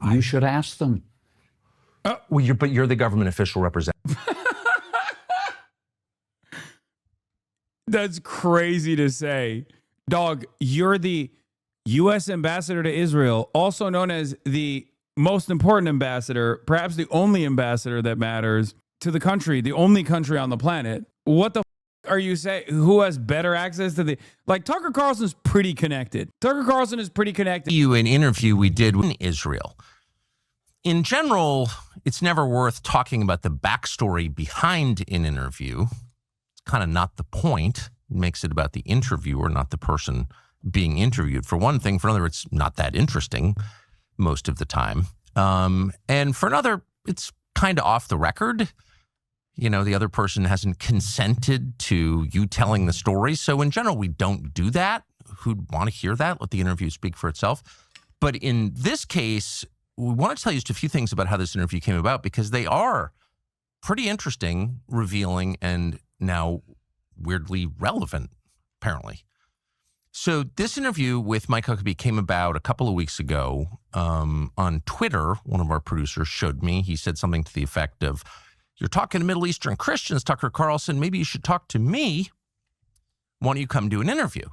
You should ask them. But you're the government official representative. That's crazy to say. Dog, you're the U.S. ambassador to Israel, also known as the most important ambassador, perhaps the only ambassador that matters to the country, the only country on the planet. What the are you saying? Who has better access to the... Like, Tucker Carlson's pretty connected. Tucker Carlson is pretty connected. An interview we did in Israel. In general, it's never worth talking about the backstory behind an interview. It's kind of not the point. It makes it about the interviewer, not the person being interviewed. For one thing. For another, it's not that interesting most of the time. And for another, it's kind of off the record. You know, the other person hasn't consented to you telling the story. So in general, we don't do that. Who'd want to hear that? Let the interview speak for itself. But in this case, we want to tell you just a few things about how this interview came about, because they are pretty interesting, revealing, and now weirdly relevant, apparently. So this interview with Mike Huckabee came about a couple of weeks ago on Twitter. One of our producers showed me. He said something to the effect of, "You're talking to Middle Eastern Christians, Tucker Carlson. Maybe you should talk to me. Why don't you come do an interview?"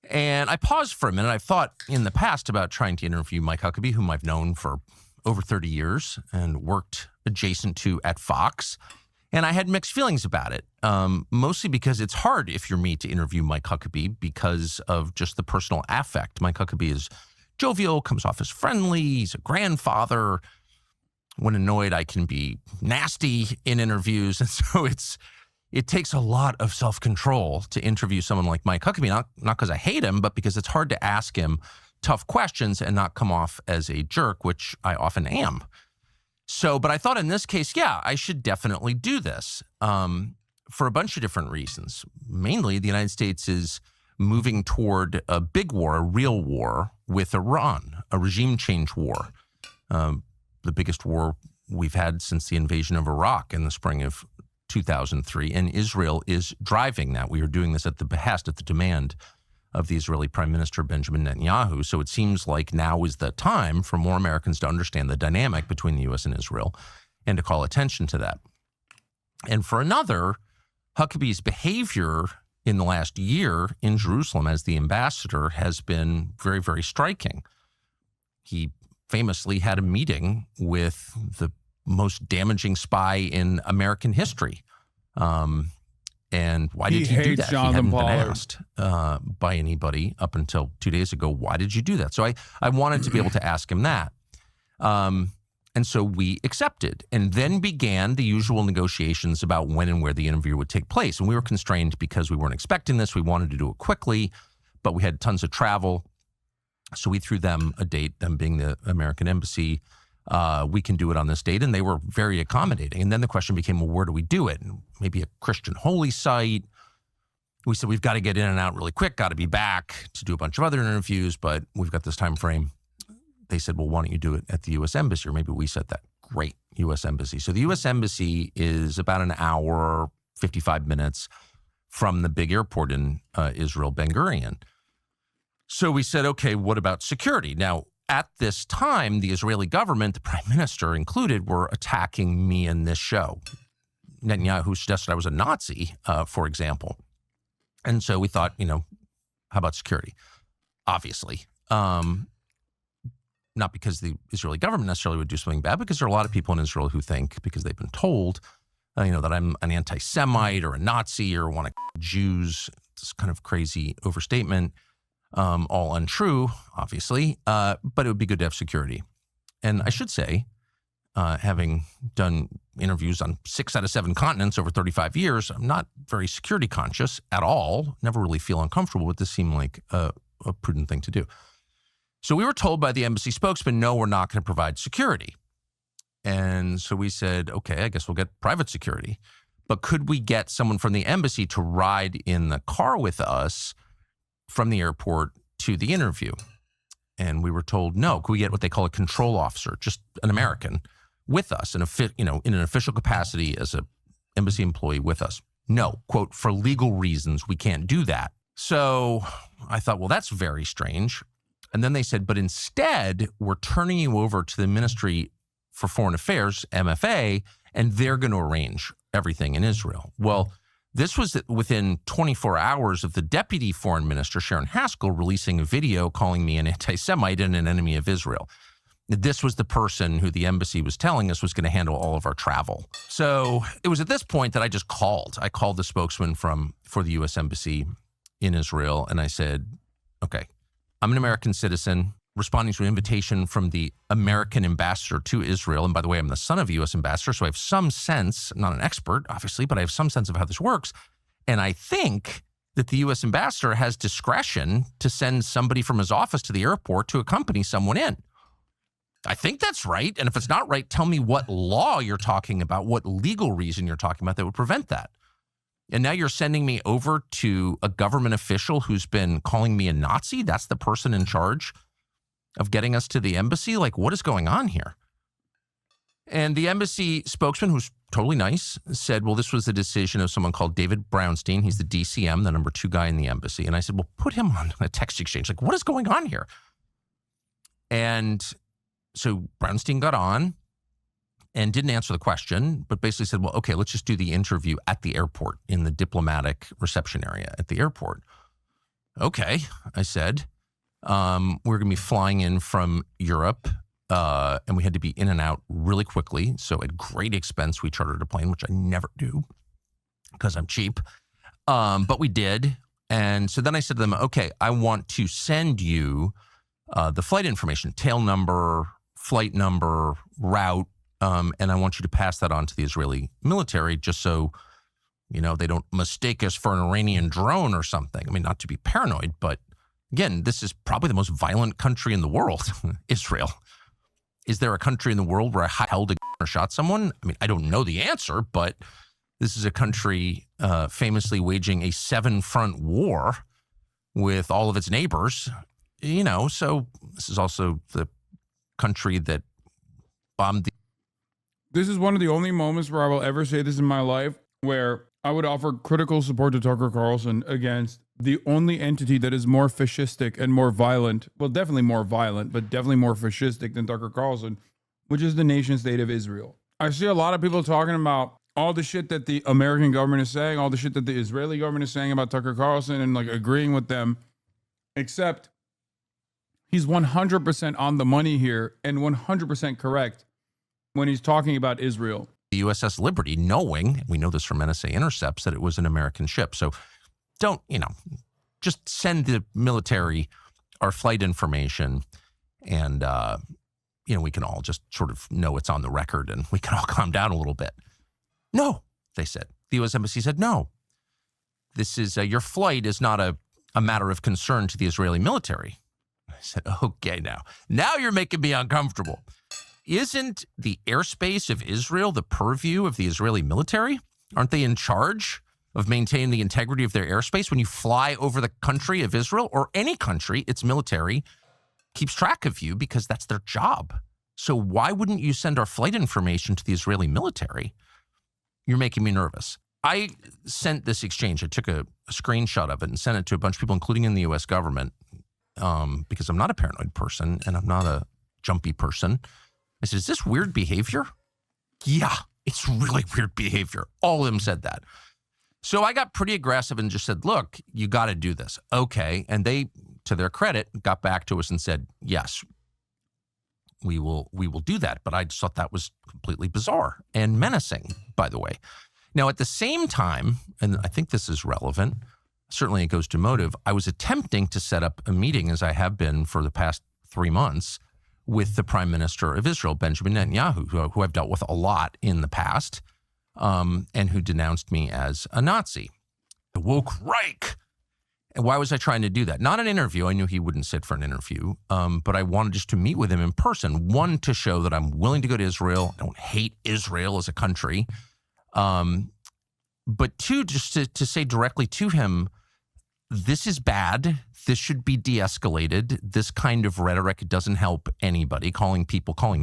And I paused for a minute. I've thought in the past about trying to interview Mike Huckabee, whom I've known for over 30 years and worked adjacent to at Fox. And I had mixed feelings about it, mostly because it's hard, if you're me, to interview Mike Huckabee because of just the personal affect. Mike Huckabee is jovial, comes off as friendly. He's a grandfather. When annoyed, I can be nasty in interviews. And so it takes a lot of self-control to interview someone like Mike Huckabee, not because I hate him, but because it's hard to ask him tough questions and not come off as a jerk, which I often am. So, but I thought in this case, yeah, I should definitely do this for a bunch of different reasons. Mainly, the United States is moving toward a big war, a real war with Iran, a regime change war. The biggest war we've had since the invasion of Iraq in the spring of 2003, and Israel is driving that. We are doing this at the behest, at the demand of the Israeli Prime Minister Benjamin Netanyahu. So it seems like now is the time for more Americans to understand the dynamic between the U.S. and Israel and to call attention to that. And for another, Huckabee's behavior in the last year in Jerusalem as the ambassador has been very, very striking. He famously had a meeting with the most damaging spy in American history. And why did you do that? Jonathan he hadn't Pollard. been asked by anybody up until 2 days ago, why did you do that? So I wanted to be able to ask him that. And so we accepted, and then began the usual negotiations about when and where the interview would take place. And we were constrained because we weren't expecting this. We wanted to do it quickly, but we had tons of travel. So we threw them a date, them being the American embassy. We can do it on this date, and they were very accommodating. And then the question became, well, where do we do it? And maybe a Christian holy site. We said, we've got to get in and out really quick, got to be back to do a bunch of other interviews, but we've got this time frame. They said, well, why don't you do it at the U.S. Embassy? Or maybe we said that. Great, U.S. Embassy. So the U.S. Embassy is about an hour, 55 minutes from the big airport in Israel, Ben Gurion. So we said, okay, what about security? Now, at this time, the Israeli government, the prime minister included, were attacking me in this show. Netanyahu suggested I was a Nazi, for example. And so we thought, how about security? Obviously. Not because the Israeli government necessarily would do something bad, because there are a lot of people in Israel who think, because they've been told, that I'm an anti-Semite or a Nazi or want to Jews. It's kind of crazy overstatement. All untrue, obviously, but it would be good to have security. And I should say, having done interviews on 6 out of 7 continents over 35 years, I'm not very security conscious at all, never really feel uncomfortable, but this seemed like a prudent thing to do. So we were told by the embassy spokesman, no, we're not going to provide security. And so we said, okay, I guess we'll get private security. But could we get someone from the embassy to ride in the car with us from the airport to the interview? And we were told, no. Could we get what they call a control officer, just an American, with us in an official capacity as an embassy employee with us? No, quote, for legal reasons, we can't do that. So I thought, well, that's very strange. And then they said, but instead, we're turning you over to the Ministry for Foreign Affairs, MFA, and they're going to arrange everything in Israel. Well, this was within 24 hours of the Deputy Foreign Minister, Sharon Haskell, releasing a video calling me an anti-Semite and an enemy of Israel. This was the person who the embassy was telling us was going to handle all of our travel. So it was at this point that I just called. I called the spokesman for the U.S. Embassy in Israel, and I said, okay, I'm an American citizen responding to an invitation from the American ambassador to Israel. And by the way, I'm the son of a U.S. ambassador, so I have some sense, I'm not an expert, obviously, but I have some sense of how this works. And I think that the U.S. ambassador has discretion to send somebody from his office to the airport to accompany someone in. I think that's right. And if it's not right, tell me what law you're talking about, what legal reason you're talking about that would prevent that. And now you're sending me over to a government official who's been calling me a Nazi? That's the person in charge of getting us to the embassy? Like, what is going on here? And the embassy spokesman, who's totally nice, said, well, this was the decision of someone called David Brownstein. He's the DCM, the number 2 guy in the embassy. And I said, well, put him on a text exchange. Like, what is going on here? And so Brownstein got on and didn't answer the question, but basically said, well, okay, let's just do the interview at the airport in the diplomatic reception area at the airport. Okay, I said, we're going to be flying in from Europe, and we had to be in and out really quickly. So at great expense, we chartered a plane, which I never do because I'm cheap. But we did. And so then I said to them, okay, I want to send you the flight information, tail number, flight number, route, and I want you to pass that on to the Israeli military just so, you know, they don't mistake us for an Iranian drone or something. I mean, not to be paranoid, but again, this is probably the most violent country in the world, Israel. Is there a country in the world where I held a gun or shot someone? I mean, I don't know the answer, but this is a country famously waging a 7-front war with all of its neighbors, you know, so this is also the country that bombed the... This is one of the only moments where I will ever say this in my life, where I would offer critical support to Tucker Carlson against the only entity that is more fascistic and more violent, well, definitely more violent, but definitely more fascistic than Tucker Carlson, which is the nation state of Israel. I see a lot of people talking about all the shit that the American government is saying, all the shit that the Israeli government is saying about Tucker Carlson and like agreeing with them, except he's 100% on the money here and 100% correct when he's talking about Israel. The USS Liberty, knowing, we know this from NSA intercepts, that it was an American ship. So don't, you know, just send the military our flight information and, you know, we can all just sort of know it's on the record and we can all calm down a little bit. No, they said. The U.S. Embassy said, no, this is, your flight is not a matter of concern to the Israeli military. I said, okay, now you're making me uncomfortable. Isn't the airspace of Israel the purview of the Israeli military? Aren't they in charge of maintaining the integrity of their airspace? When you fly over the country of Israel or any country, its military keeps track of you because that's their job. So why wouldn't you send our flight information to the Israeli military? You're making me nervous. I sent this exchange. I took a screenshot of it and sent it to a bunch of people, including in the U.S. government, because I'm not a paranoid person and I'm not a jumpy person. I said, is this weird behavior? Yeah, it's really weird behavior. All of them said that. So I got pretty aggressive and just said, look, you got to do this. Okay. And they, to their credit, got back to us and said, yes, we will do that. But I just thought that was completely bizarre and menacing, by the way. Now, at the same time, and I think this is relevant, certainly it goes to motive, I was attempting to set up a meeting, as I have been for the past 3 months, with the Prime Minister of Israel, Benjamin Netanyahu, who I've dealt with a lot in the past, and who denounced me as a Nazi. The woke Reich. And why was I trying to do that? Not an interview. I knew he wouldn't sit for an interview, but I wanted just to meet with him in person. One, to show that I'm willing to go to Israel. I don't hate Israel as a country. But two, just to say directly to him, this is bad. This should be de-escalated. This kind of rhetoric doesn't help anybody. Calling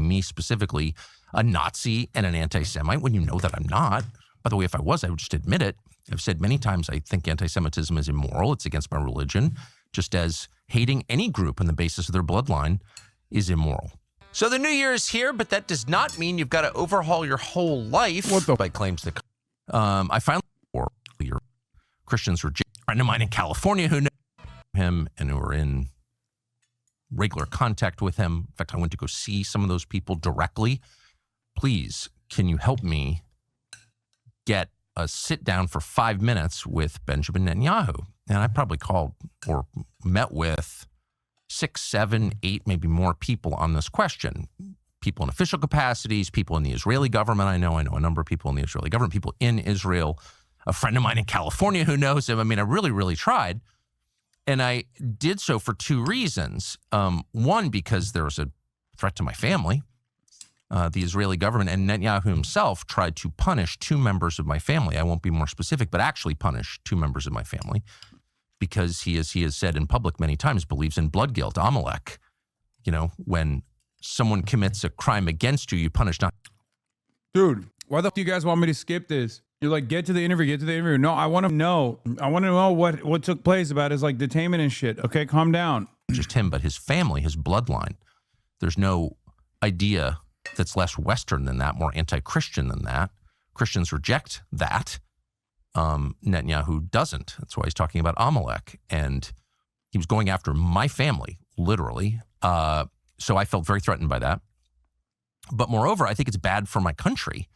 me specifically, a Nazi and an anti-Semite when you know that I'm not. By the way, if I was, I would just admit it. I've said many times I think anti-Semitism is immoral. It's against my religion. just as hating any group on the basis of their bloodline is immoral. So the new year is here, but that does not mean you've got to overhaul your whole life. What the? By claims that I finally your Christians were a friend of mine in California who knew him and who were in regular contact with him. In fact, I went to go see some of those people directly. Please, can you help me get a sit down for 5 minutes with Benjamin Netanyahu? And I probably called or met with 6, 7, 8, maybe more people on this question. People in official capacities, people in the Israeli government. I know a number of people in the Israeli government, people in Israel, a friend of mine in California who knows him. I mean, I really, really tried. And I did so for 2 reasons. One, because there was a threat to my family. The Israeli government and Netanyahu himself tried to punish 2 members of my family. I won't be more specific, but actually punish 2 members of my family because he has said in public many times, believes in blood guilt, Amalek. You know, when someone commits a crime against you, you punish not. Dude, why the f do you guys want me to skip this? You're like, get to the interview. No, I want to know. I want to know what took place about his like detainment and shit. Okay, calm down. Just him, but his family, his bloodline. There's no idea that's less Western than that, more anti-Christian than that. Christians reject that. Netanyahu doesn't. That's why he's talking about Amalek. And he was going after my family, literally. So I felt very threatened by that. But moreover, I think it's bad for my country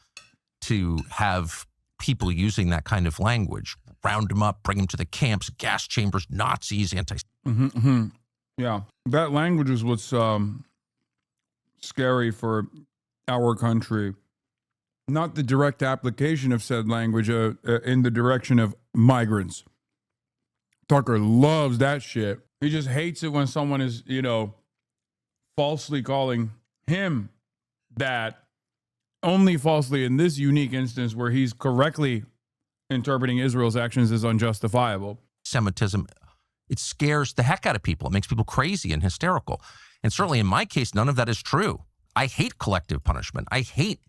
to have people using that kind of language. Round them up, bring them to the camps, gas chambers, Nazis, Yeah, that language is what's scary for our country. Not the direct application of said language in the direction of migrants. Tucker loves that shit. He just hates it when someone is, falsely calling him that, only falsely in this unique instance where he's correctly interpreting Israel's actions as unjustifiable. Semitism, it scares the heck out of people. It makes people crazy and hysterical. And certainly in my case, none of that is true. I hate collective punishment. I hate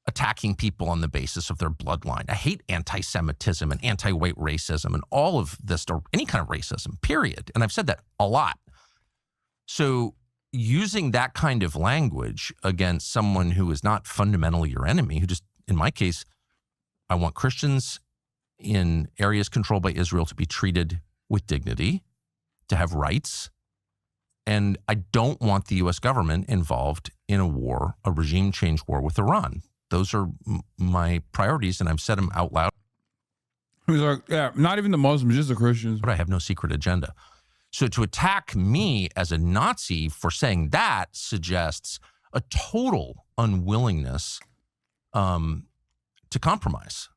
attacking people on the basis of their bloodline. I hate anti-Semitism and anti-white racism and all of this, or any kind of racism, period. And I've said that a lot. So using that kind of language against someone who is not fundamentally your enemy, who just, in my case, I want Christians in areas controlled by Israel to be treated with dignity, to have rights. And I don't want the U.S. government involved in a war, a regime change war with Iran. Those are my priorities, and I've said them out loud. He's like, yeah, not even the Muslims, just the Christians. But I have no secret agenda. So to attack me as a Nazi for saying that suggests a total unwillingness to compromise.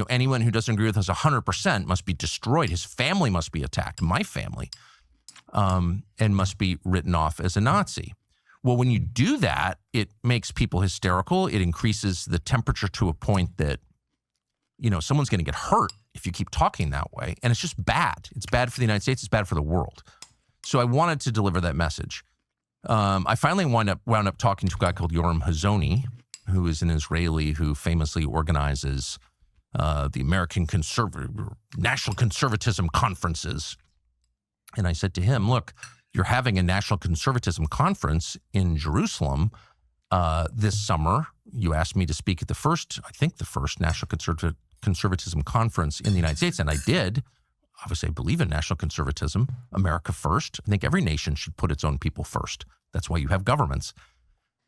Anyone who doesn't agree with us 100% must be destroyed. His family must be attacked, my family, and must be written off as a Nazi. Well, when you do that, it makes people hysterical. It increases the temperature to a point that, someone's going to get hurt if you keep talking that way. And it's just bad. It's bad for the United States. It's bad for the world. So I wanted to deliver that message. I finally wound up talking to a guy called Yoram Hazony, who is an Israeli who famously organizes the American National Conservatism conferences. And I said to him, look, you're having a National Conservatism conference in Jerusalem this summer. You asked me to speak at the first National Conservatism conference in the United States, and I did. Obviously, I believe in national conservatism, America first. I think every nation should put its own people first. That's why you have governments.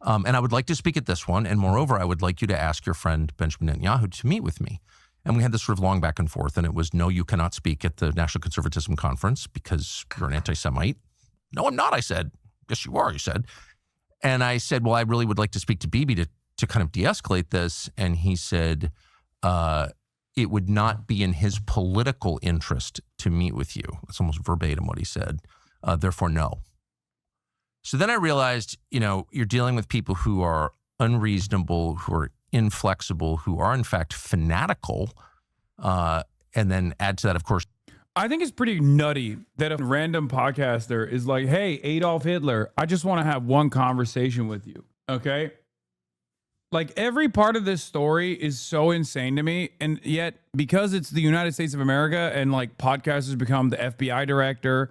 And I would like to speak at this one. And moreover, I would like you to ask your friend Benjamin Netanyahu to meet with me. And we had this sort of long back and forth, and it was, no, you cannot speak at the National Conservatism Conference because you're an anti-Semite. No, I'm not, I said. Yes, you are, he said. And I said, well, I really would like to speak to Bibi to kind of de-escalate this. And he said, it would not be in his political interest to meet with you. That's almost verbatim what he said. Therefore, no. So then I realized, you're dealing with people who are unreasonable, who are inflexible, who are in fact fanatical. And then add to that, of course, I think it's pretty nutty that a random podcaster is like, hey, Adolf Hitler, I just want to have one conversation with you. Okay. Like every part of this story is so insane to me. And yet, because it's the United States of America and like podcasters become the FBI director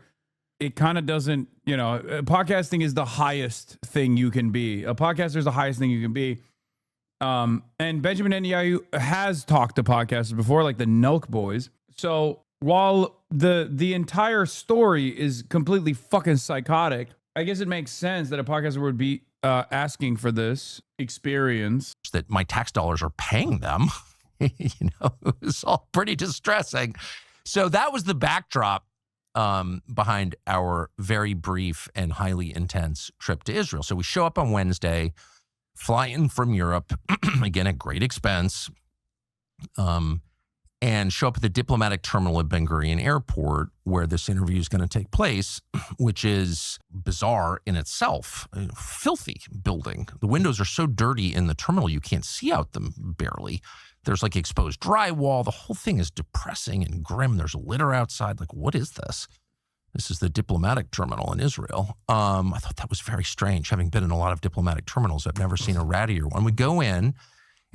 it kind of doesn't, podcasting is the highest thing you can be. A podcaster is the highest thing you can be. And Benjamin Netanyahu has talked to podcasters before, like the Nelk Boys. So while the entire story is completely fucking psychotic, I guess it makes sense that a podcaster would be asking for this experience. That my tax dollars are paying them. It's all pretty distressing. So that was the backdrop behind our very brief and highly intense trip to Israel. So we show up on Wednesday, fly in from Europe, again at great expense, and show up at the diplomatic terminal at Ben Gurion Airport where this interview is going to take place, which is bizarre in itself. A filthy building. The windows are so dirty in the terminal you can't see out them barely. There's like exposed drywall. The whole thing is depressing and grim. There's litter outside. Like, what is this? This is the diplomatic terminal in Israel. I thought that was very strange. Having been in a lot of diplomatic terminals, I've never seen a rattier one. We go in,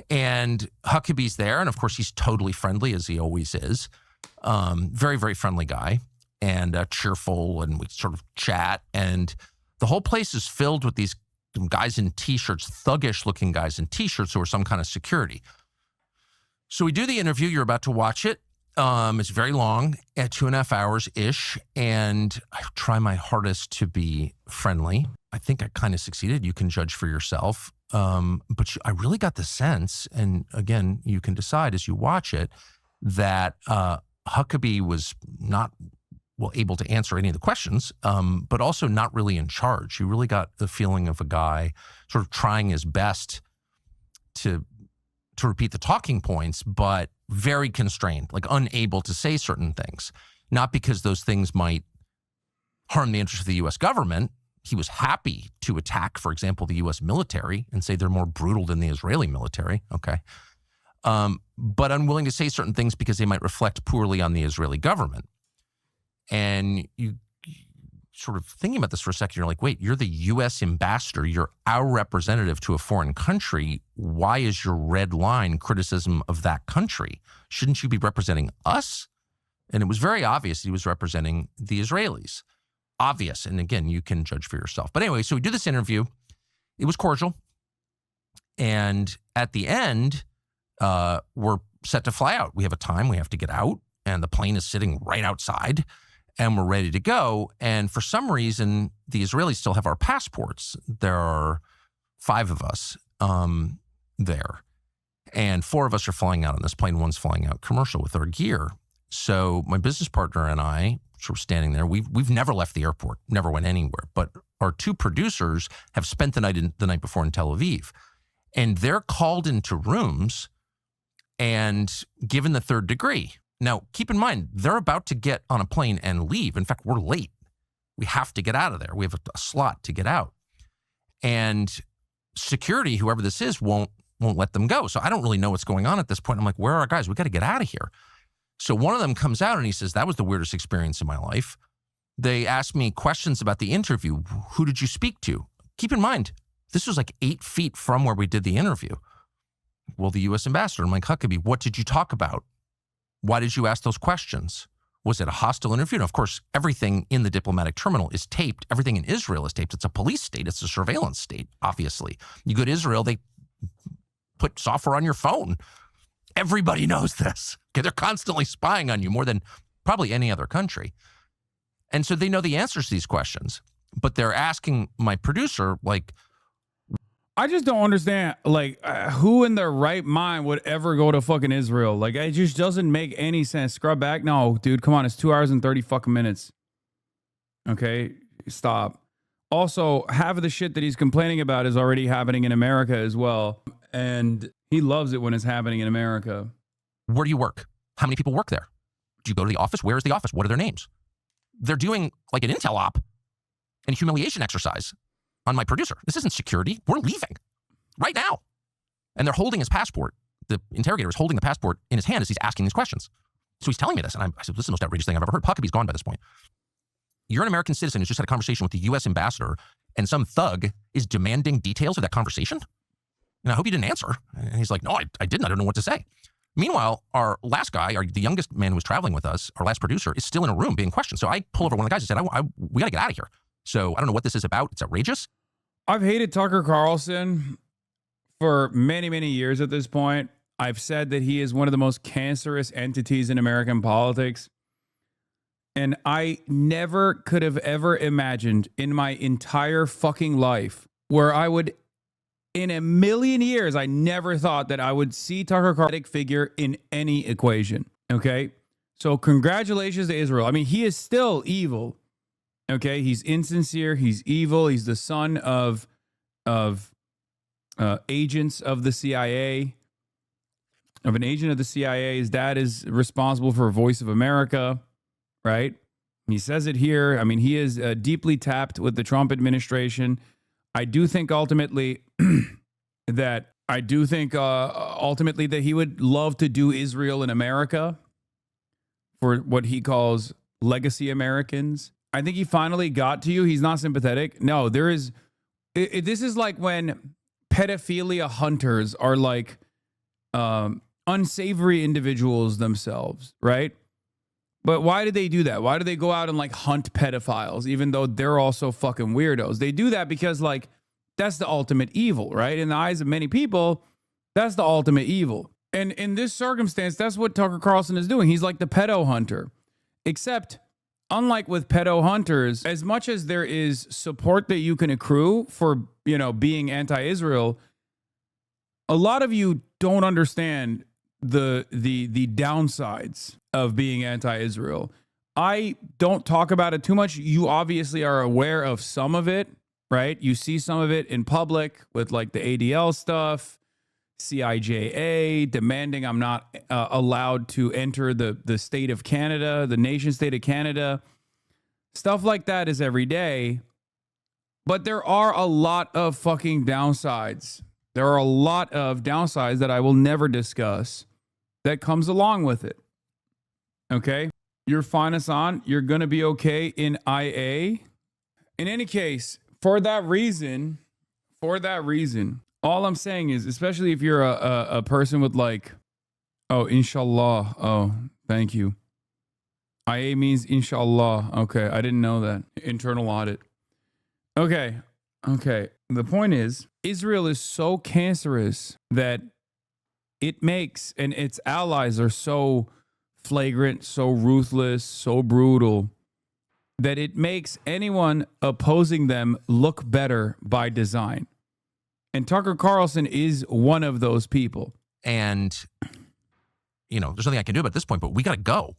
and Huckabee's there. And of course, he's totally friendly, as he always is. Very, very friendly guy, and cheerful. And we sort of chat. And the whole place is filled with these guys in T-shirts, thuggish looking guys in T-shirts who are some kind of security. So we do the interview. You're about to watch it. It's very long, at 2.5 hours-ish, and I try my hardest to be friendly. I think I kind of succeeded. You can judge for yourself. But I really got the sense, and again, you can decide as you watch it, that Huckabee was not able to answer any of the questions, but also not really in charge. You really got the feeling of a guy sort of trying his best to repeat the talking points, but very constrained, like unable to say certain things, not because those things might harm the interests of the U.S. government. He was happy to attack, for example, the U.S. military and say they're more brutal than the Israeli military. Okay. But unwilling to say certain things because they might reflect poorly on the Israeli government. And you sort of thinking about this for a second, you're like, wait, you're the U.S. ambassador. You're our representative to a foreign country. Why is your red line criticism of that country? Shouldn't you be representing us? And it was very obvious he was representing the Israelis. Obvious. And again, you can judge for yourself. But anyway, so we do this interview. It was cordial. And at the end, we're set to fly out. We have a time. We have to get out. And the plane is sitting right outside. And we're ready to go. And for some reason, the Israelis still have our passports. There are 5 of us there. And 4 of us are flying out on this plane. One's flying out commercial with our gear. So my business partner and I, sort of standing there, we've never left the airport, never went anywhere. But our 2 producers have spent the night before in Tel Aviv. And they're called into rooms and given the 3rd degree. Now, keep in mind, they're about to get on a plane and leave. In fact, we're late. We have to get out of there. We have a slot to get out. And security, whoever this is, won't let them go. So I don't really know what's going on at this point. I'm like, where are our guys? We got to get out of here. So one of them comes out and he says, that was the weirdest experience in my life. They asked me questions about the interview. Who did you speak to? Keep in mind, this was like 8 feet from where we did the interview. Well, the U.S. ambassador. I'm like, Huckabee, what did you talk about? Why did you ask those questions? Was it a hostile interview? And of course, everything in the diplomatic terminal is taped. Everything in Israel is taped. It's a police state. It's a surveillance state, obviously. You go to Israel, they put software on your phone. Everybody knows this. Okay, they're constantly spying on you more than probably any other country. And so they know the answers to these questions. But they're asking my producer, like, I just don't understand, like, who in their right mind would ever go to fucking Israel? Like, it just doesn't make any sense. Scrub back. No, dude, come on. It's 2 hours and 30 fucking minutes. Okay, stop. Also, half of the shit that he's complaining about is already happening in America as well. And he loves it when it's happening in America. Where do you work? How many people work there? Do you go to the office? Where is the office? What are their names? They're doing like an intel op and a humiliation exercise on my producer. This isn't security. We're leaving right now. And they're holding his passport. The interrogator is holding the passport in his hand as he's asking these questions. So he's telling me this. And I said, this is the most outrageous thing I've ever heard. Huckabee's gone by this point. You're an American citizen who's just had a conversation with the U.S. ambassador, and some thug is demanding details of that conversation. And I hope you didn't answer. And he's like, no, I didn't. I don't know what to say. Meanwhile, our last guy, the youngest man who was traveling with us, our last producer, is still in a room being questioned. So I pull over one of the guys and said, we got to get out of here. So I don't know what this is about. It's outrageous. I've hated Tucker Carlson for many, many years at this point. I've said that he is one of the most cancerous entities in American politics. And I never could have ever imagined in my entire fucking life where I would, in a million years, I never thought that I would see Tucker Carlson figure in any equation. Okay. So congratulations to Israel. I mean, he is still evil. Okay. He's insincere. He's evil. He's the son of agents of the CIA, of an agent of the CIA. His dad is responsible for Voice of America, right? He says it here. I mean, he is deeply tapped with the Trump administration. I do think ultimately that he would love to do Israel in America for what he calls legacy Americans. I think he finally got to you. He's not sympathetic. No, there is. This is like when pedophilia hunters are like unsavory individuals themselves, right? But why do they do that? Why do they go out and like hunt pedophiles, even though they're also fucking weirdos? They do that because like that's the ultimate evil, right? In the eyes of many people, that's the ultimate evil. And in this circumstance, that's what Tucker Carlson is doing. He's like the pedo hunter, except unlike with pedo hunters, as much as there is support that you can accrue for, being anti-Israel, a lot of you don't understand the downsides of being anti-Israel. I don't talk about it too much. You obviously are aware of some of it, right? You see some of it in public with like the ADL stuff, CIJA demanding I'm not allowed to enter the state of Canada, the nation state of Canada. Stuff like that is every day. But there are a lot of fucking downsides. There are a lot of downsides that I will never discuss that comes along with it. Okay? You're fine, Hasan. You're going to be okay in IA. In any case, for that reason, all I'm saying is, especially if you're a person with like, oh, inshallah. Oh, thank you. IA means inshallah. Okay, I didn't know that. Internal audit. Okay. The point is, Israel is so cancerous that it makes, and its allies are so flagrant, so ruthless, so brutal, that it makes anyone opposing them look better by design. And Tucker Carlson is one of those people. And, there's nothing I can do about this point, but we got to go.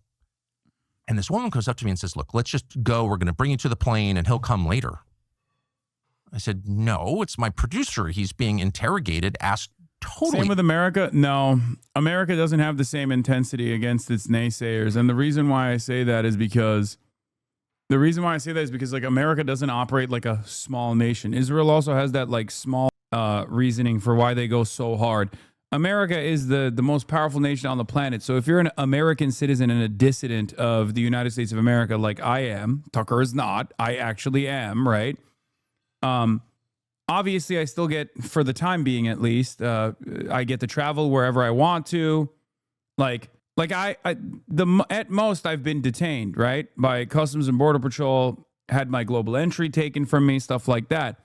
And this woman comes up to me and says, look, let's just go. We're going to bring you to the plane and he'll come later. I said, no, it's my producer. He's being interrogated, asked totally. Same with America? No, America doesn't have the same intensity against its naysayers. And the reason why I say that is because like America doesn't operate like a small nation. Israel also has that like small reasoning for why they go so hard. America is the most powerful nation on the planet. So if you're an American citizen and a dissident of the United States of America, like I am, Tucker is not, I actually am, right? Obviously I still get, for the time being at least, I get to travel wherever I want to. At most I've been detained, right? By Customs and Border Patrol, had my global entry taken from me, stuff like that.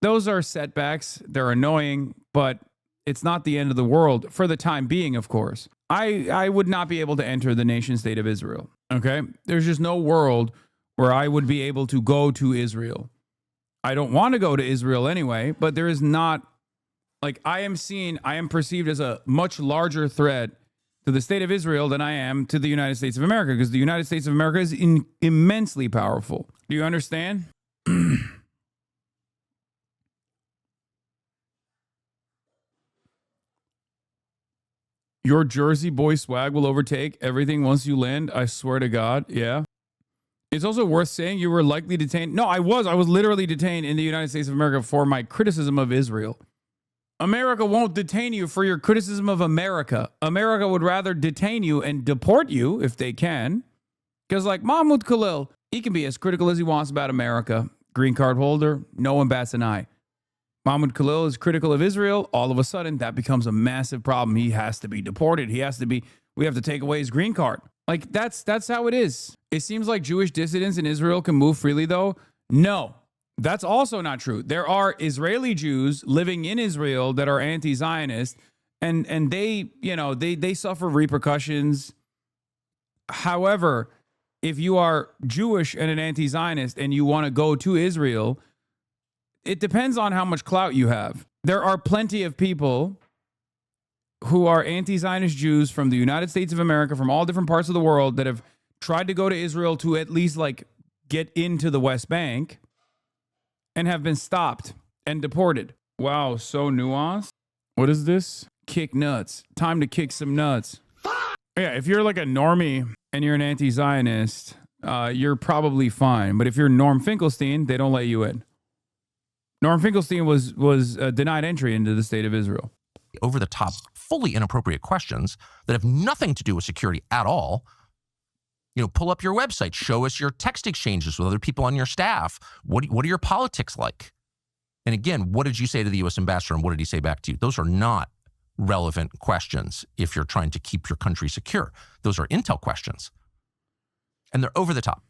Those are setbacks. They're annoying, but it's not the end of the world for the time being, of course. I would not be able to enter the nation state of Israel, okay? There's just no world where I would be able to go to Israel. I don't want to go to Israel anyway, but there is not, like, I am perceived as a much larger threat to the state of Israel than I am to the United States of America, because the United States of America is immensely powerful. Do you understand? Your Jersey boy swag will overtake everything once you land. I swear to God. Yeah. It's also worth saying you were likely detained. No, I was literally detained in the United States of America for my criticism of Israel. America won't detain you for your criticism of America. America would rather detain you and deport you if they can. Because like Mahmoud Khalil, he can be as critical as he wants about America. Green card holder, no one bats an eye. Mahmoud Khalil is critical of Israel. All of a sudden, that becomes a massive problem. He has to be deported. We have to take away his green card. Like, that's how it is. It seems like Jewish dissidents in Israel can move freely, though. No, that's also not true. There are Israeli Jews living in Israel that are anti-Zionist, and they suffer repercussions. However, if you are Jewish and an anti-Zionist and you want to go to Israel, it depends on how much clout you have. There are plenty of people who are anti-Zionist Jews from the United States of America, from all different parts of the world, that have tried to go to Israel to at least like get into the West Bank and have been stopped and deported. Wow, so nuanced. What is this? Kick nuts. Time to kick some nuts. Yeah, if you're like a normie and you're an anti-Zionist, you're probably fine. But if you're Norm Finkelstein, they don't let you in. Norm Finkelstein was denied entry into the state of Israel. Over the top, fully inappropriate questions that have nothing to do with security at all. Pull up your website, show us your text exchanges with other people on your staff. What are your politics like? And again, what did you say to the U.S. ambassador and what did he say back to you? Those are not relevant questions if you're trying to keep your country secure. Those are intel questions. And they're over the top.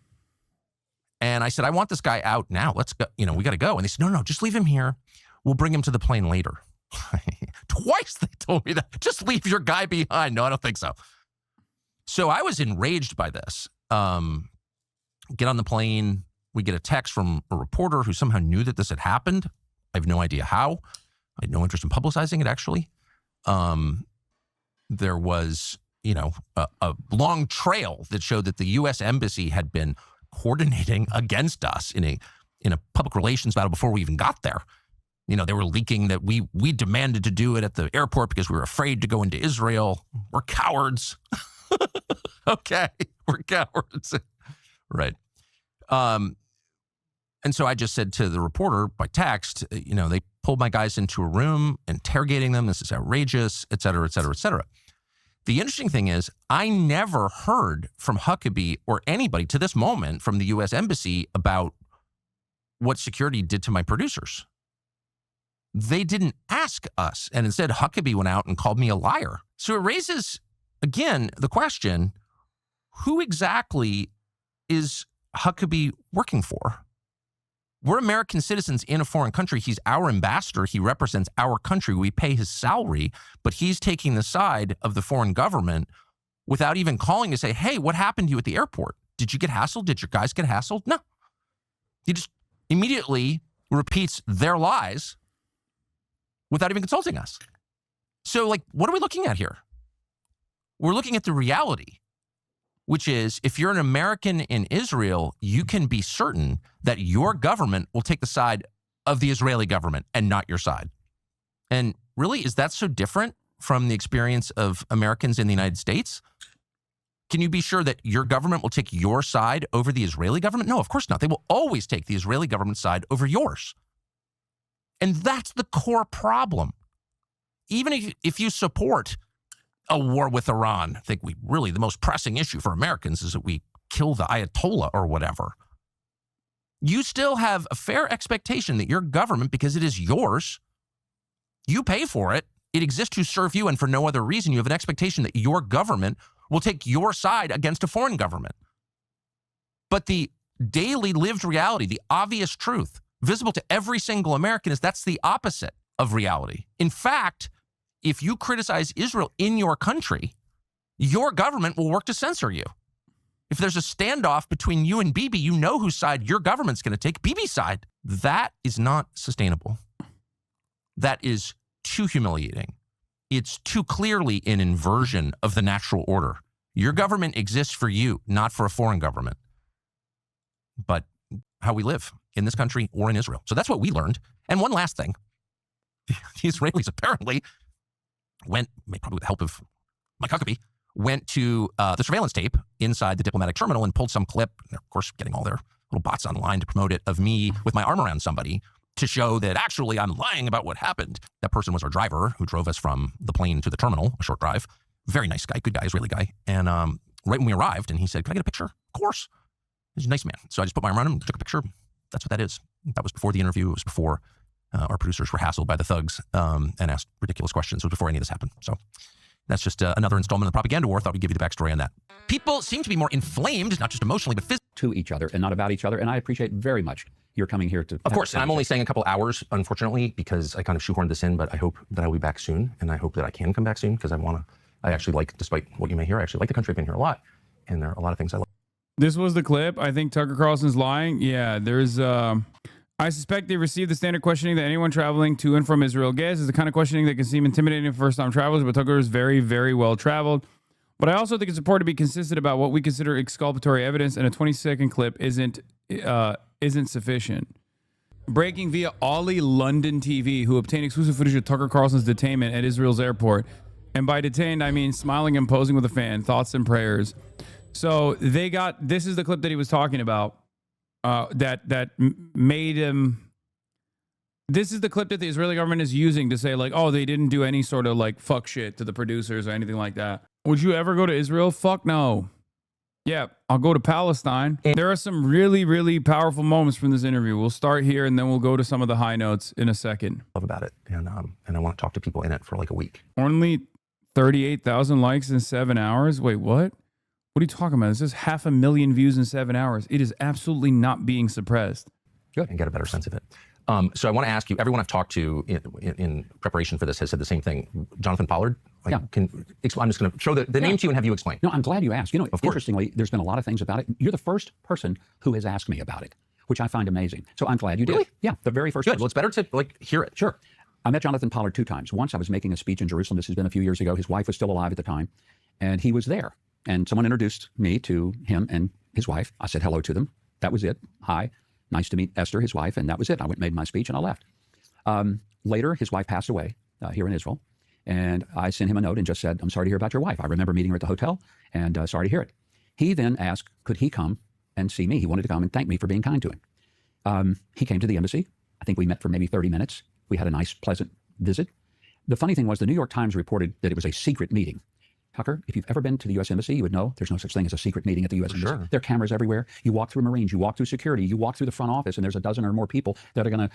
And I said, I want this guy out now. Let's go. We got to go. And they said, no, just leave him here. We'll bring him to the plane later. Twice they told me that. Just leave your guy behind. No, I don't think so. So I was enraged by this. Get on the plane. We get a text from a reporter who somehow knew that this had happened. I have no idea how. I had no interest in publicizing it, actually. There was, a long trail that showed that the U.S. Embassy had been coordinating against us in a public relations battle before we even got there. They were leaking that we demanded to do it at the airport because we were afraid to go into Israel. We're cowards. Okay, we're cowards. Right. And so I just said to the reporter by text, they pulled my guys into a room, interrogating them. This is outrageous, et cetera, et cetera, et cetera. The interesting thing is I never heard from Huckabee or anybody to this moment from the U.S. Embassy about what security did to my producers. They didn't ask us. And instead, Huckabee went out and called me a liar. So it raises, again, the question, who exactly is Huckabee working for? We're American citizens in a foreign country. He's our ambassador. He represents our country. We pay his salary, but he's taking the side of the foreign government without even calling to say, hey, what happened to you at the airport? Did you get hassled? Did your guys get hassled? No. He just immediately repeats their lies without even consulting us. So, what are we looking at here? We're looking at the reality, which is if you're an American in Israel, you can be certain that your government will take the side of the Israeli government and not your side. And really, is that so different from the experience of Americans in the United States? Can you be sure that your government will take your side over the Israeli government? No, of course not. They will always take the Israeli government's side over yours. And that's the core problem. Even if you support a war with Iran, I think the most pressing issue for Americans is that we kill the Ayatollah or whatever. You still have a fair expectation that your government, because it is yours, you pay for it, it exists to serve you, and for no other reason, you have an expectation that your government will take your side against a foreign government. But the daily lived reality, the obvious truth, visible to every single American, is that's the opposite of reality. In fact, if you criticize Israel in your country, your government will work to censor you. If there's a standoff between you and Bibi, you know whose side your government's going to take, Bibi's side. That is not sustainable. That is too humiliating. It's too clearly an inversion of the natural order. Your government exists for you, not for a foreign government. But how we live in this country or in Israel. So that's what we learned. And one last thing. The Israelis apparently went, probably with the help of Mike Huckabee, went to the surveillance tape inside the diplomatic terminal and pulled some clip, and they're, of course, getting all their little bots online to promote it, of me with my arm around somebody to show that actually I'm lying about what happened. That person was our driver who drove us from the plane to the terminal, a short drive. Very nice guy, good guy, Israeli guy. And right when we arrived, and he said, "Can I get a picture?" Of course. He's a nice man. So I just put my arm around him and took a picture. That's what that is. That was before the interview. It was before our producers were hassled by the thugs and asked ridiculous questions. It was before any of this happened. So that's just another installment of the propaganda war. Thought we'd give you the backstory on that. People seem to be more inflamed, not just emotionally, but physically. To each other and not about each other. And I appreciate very much your coming here to. Of course, and I'm only saying a couple hours, unfortunately, because I kind of shoehorned this in, but I hope that I'll be back soon. And I hope that I can come back soon because I actually like, despite what you may hear, I actually like the country. I've been here a lot. And there are a lot of things I like. This was the clip. I think Tucker Carlson's lying. Yeah, there's. I suspect they received the standard questioning that anyone traveling to and from Israel gets. Is the kind of questioning that can seem intimidating for first-time travelers, but Tucker is very, very well traveled. But I also think it's important to be consistent about what we consider exculpatory evidence, and a 20-second clip isn't sufficient. Breaking via Ollie London TV, who obtained exclusive footage of Tucker Carlson's detainment at Israel's airport. And by detained, I mean smiling and posing with a fan, thoughts and prayers. So they got, this is the clip that he was talking about that made him, this is the clip that the Israeli government is using to say like, oh, they didn't do any sort of like fuck shit to the producers or anything like that. Would you ever go to Israel? Fuck no. Yeah, I'll go to Palestine. There are some really, really powerful moments from this interview. We'll start here and then we'll go to some of the high notes in a second. Love about it. And I want to talk to people in it for like a week. Only 38,000 likes in 7 hours? Wait, what? What are you talking about? This is 500,000 views in 7 hours. It is absolutely not being suppressed. Good. And get a better sense of it. So I want to ask you, everyone I've talked to in preparation for this has said the same thing. Jonathan Pollard? Yeah. I'm just going to throw the name to you and have you explain. No, I'm glad you asked. You know, interestingly, there's been a lot of things about it. You're the first person who has asked me about it, which I find amazing. So I'm glad you did. Really? Yeah, the very first Good. person. Well, it's better to like hear it. Sure. I met Jonathan Pollard 2 times. Once I was making a speech in Jerusalem. This has been a few years ago. His wife was still alive at the time, and he was there. And someone introduced me to him and his wife. I said hello to them. That was it. Hi. Nice to meet Esther, his wife, and that was it. I went and made my speech, and I left. Later, his wife passed away here in Israel, and I sent him a note and just said, I'm sorry to hear about your wife. I remember meeting her at the hotel, and sorry to hear it. He then asked, could he come and see me? He wanted to come and thank me for being kind to him. He came to the embassy. I think we met for maybe 30 minutes. We had a nice, pleasant visit. The funny thing was the New York Times reported that it was a secret meeting. Tucker, if you've ever been to the U.S. Embassy, you would know there's no such thing as a secret meeting at the U.S. Embassy. Sure. There are cameras everywhere. You walk through Marines, you walk through security, you walk through the front office, and there's a dozen or more people that are going to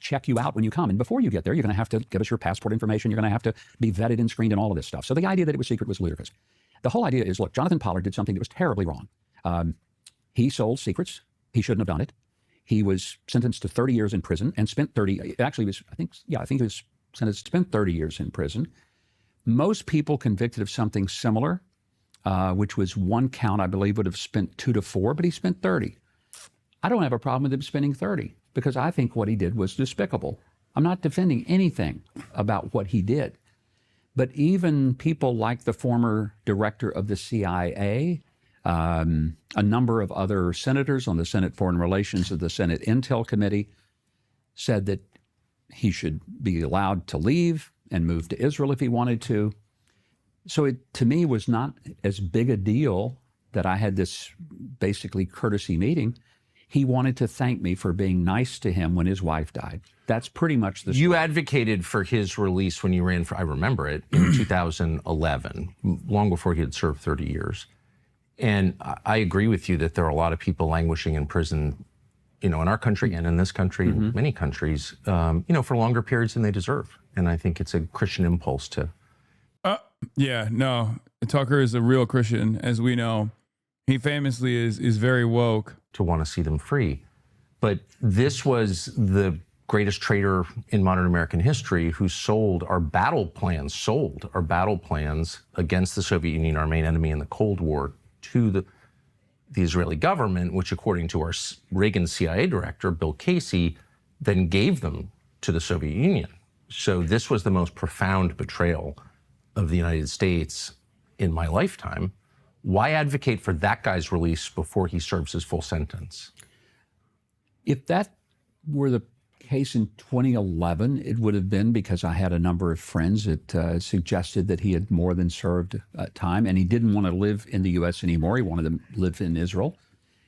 check you out when you come. And before you get there, you're going to have to give us your passport information. You're going to have to be vetted and screened and all of this stuff. So the idea that it was secret was ludicrous. The whole idea is, look, Jonathan Pollard did something that was terribly wrong. He sold secrets. He shouldn't have done it. He was sentenced to 30 years in prison and spent 30, actually was, I think he was sentenced to spend 30 years in prison. Most people convicted of something similar, which was one count, I believe, would have spent 2 to 4, but he spent 30. I don't have a problem with him spending 30 because I think what he did was despicable. I'm not defending anything about what he did. But even people like the former director of the CIA, a number of other senators on the Senate Foreign Relations of the Senate Intel Committee said that he should be allowed to leave and move to Israel if he wanted to. So it, to me, was not as big a deal that I had this basically courtesy meeting. He wanted to thank me for being nice to him when his wife died. That's pretty much the story. You advocated for his release when you ran for, I remember it, in 2011, long before he had served 30 years. And I agree with you that there are a lot of people languishing in prison, in our country and in this country, in many countries, for longer periods than they deserve. And I think it's a Christian impulse to. Yeah, no, Tucker is a real Christian, as we know. He famously is very woke. To want to see them free. But this was the greatest traitor in modern American history who sold our battle plans against the Soviet Union, our main enemy in the Cold War, to the Israeli government, which according to our Reagan CIA director, Bill Casey, then gave them to the Soviet Union. So this was the most profound betrayal of the United States in my lifetime. Why advocate for that guy's release before he serves his full sentence? If that were the case in 2011, it would have been because I had a number of friends that suggested that he had more than served time, and he didn't want to live in the U.S. anymore. He wanted to live in Israel.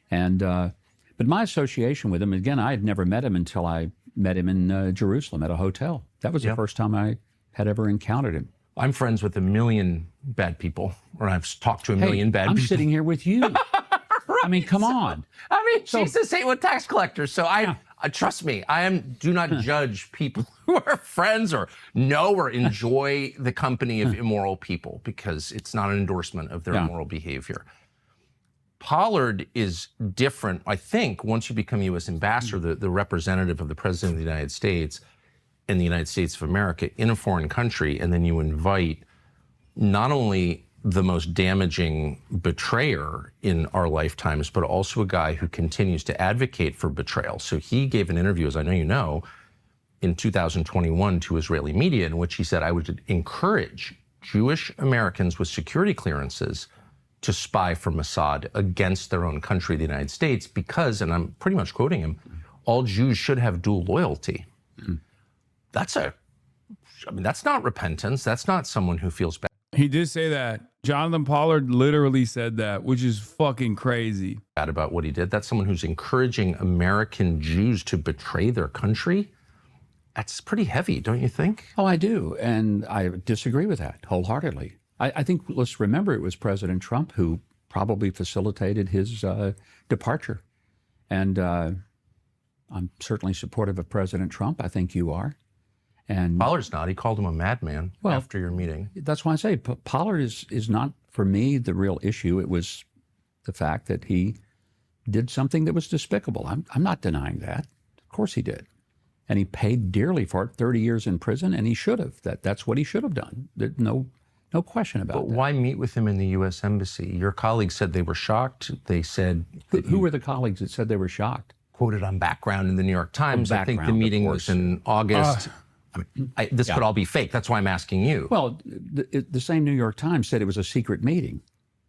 And but my association with him, again, I had never met him until I met him in Jerusalem at a hotel. That was the first time I had ever encountered him. I'm friends with 1 million bad people, or I've talked to 1 million bad people. I'm sitting here with you. Right. I mean, come on. I mean, Jesus ain't with tax collectors. So I Trust me, do not judge people who are friends or know or enjoy the company of immoral people, because it's not an endorsement of their immoral behavior. Pollard is different, I think, once you become U.S. ambassador, the representative of the President of the United States in the United States of America in a foreign country, and then you invite not only the most damaging betrayer in our lifetimes, but also a guy who continues to advocate for betrayal. So he gave an interview, as I know you know, in 2021 to Israeli media, in which he said, I would encourage Jewish Americans with security clearances to spy for Mossad against their own country, the United States, because, and I'm pretty much quoting him, all Jews should have dual loyalty. That's not repentance. That's not someone who feels bad. He did say that. Jonathan Pollard literally said that, which is fucking crazy. Bad about what he did. That's someone who's encouraging American Jews to betray their country. That's pretty heavy, don't you think? Oh, I do. And I disagree with that wholeheartedly. I think, let's remember, it was President Trump who probably facilitated his departure. And I'm certainly supportive of President Trump. I think you are. And Pollard's not. He called him a madman after your meeting. That's why I say Pollard is not, for me, the real issue. It was the fact that he did something that was despicable. I'm not denying that. Of course he did. And he paid dearly for it, 30 years in prison, and he should have. That's what he should have done. There's no question about that. But why meet with him in the U.S. Embassy? Your colleagues said they were shocked. They said... Who were the colleagues that said they were shocked? Quoted on Background in the New York Times. I think the meeting was in August. This could all be fake. That's why I'm asking you. Well, the same New York Times said it was a secret meeting.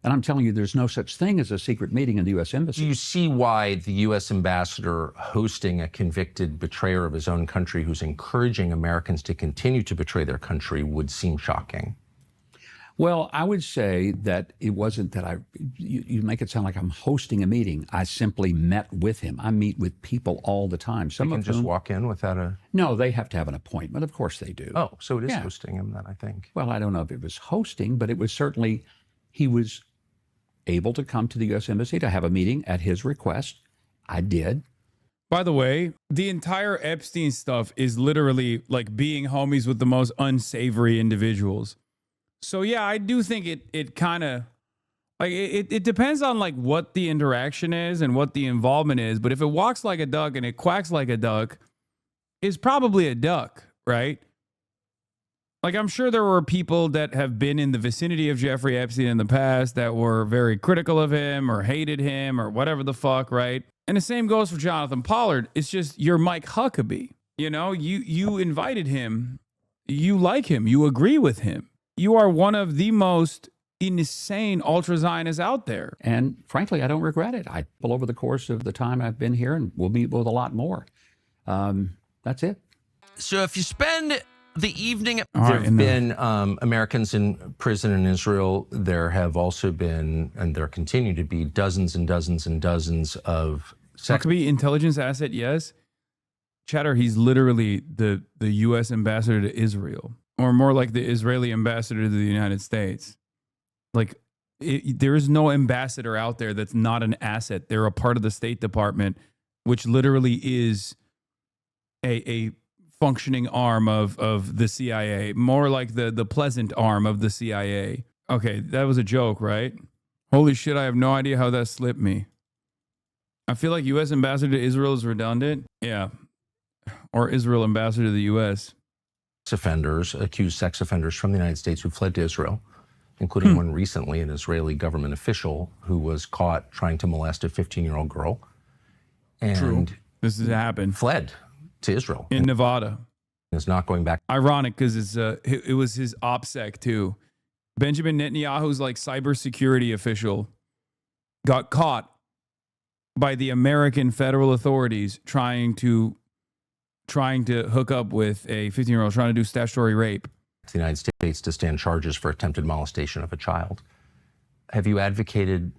And I'm telling you, there's no such thing as a secret meeting in the U.S. Embassy. Do you see why the U.S. ambassador hosting a convicted betrayer of his own country who's encouraging Americans to continue to betray their country would seem shocking? Well, I would say that it wasn't that you make it sound like I'm hosting a meeting. I simply met with him. I meet with people all the time. Some of them just walk in without a... No, they have to have an appointment. Of course they do. Oh, so it is hosting him then, I think. Well, I don't know if it was hosting, but it was certainly, he was able to come to the U.S. Embassy to have a meeting at his request. I did. By the way, the entire Epstein stuff is literally like being homies with the most unsavory individuals. So yeah, I do think it kind of like it depends on like what the interaction is and what the involvement is. But if it walks like a duck and it quacks like a duck, it's probably a duck, right? Like I'm sure there were people that have been in the vicinity of Jeffrey Epstein in the past that were very critical of him or hated him or whatever the fuck, right? And the same goes for Jonathan Pollard. It's just you're Mike Huckabee. You know, you invited him, you like him, you agree with him. You are one of the most insane ultra-Zionists out there. And frankly, I don't regret it. Over the course of the time I've been here, and we'll meet with a lot more. That's it. So if you spend the evening, there have been Americans in prison in Israel. There have also been, and there continue to be, dozens and dozens and dozens of Huckabee, intelligence asset, yes. Chatter, he's literally the U.S. ambassador to Israel. Or more like the Israeli ambassador to the United States. Like, there is no ambassador out there that's not an asset. They're a part of the State Department, which literally is a functioning arm of the CIA. More like the pleasant arm of the CIA. Okay, that was a joke, right? Holy shit, I have no idea how that slipped me. I feel like U.S. ambassador to Israel is redundant. Yeah. Or Israel ambassador to the U.S. Accused sex offenders from the United States who fled to Israel, including one recently, an Israeli government official who was caught trying to molest a 15-year-old girl. And True. This has happened. Fled to Israel. In Nevada. Is not going back. Ironic because it was his OPSEC too. Benjamin Netanyahu's like cybersecurity official got caught by the American federal authorities trying to hook up with a 15-year-old, trying to do statutory rape. The United States to stand charges for attempted molestation of a child. Have you advocated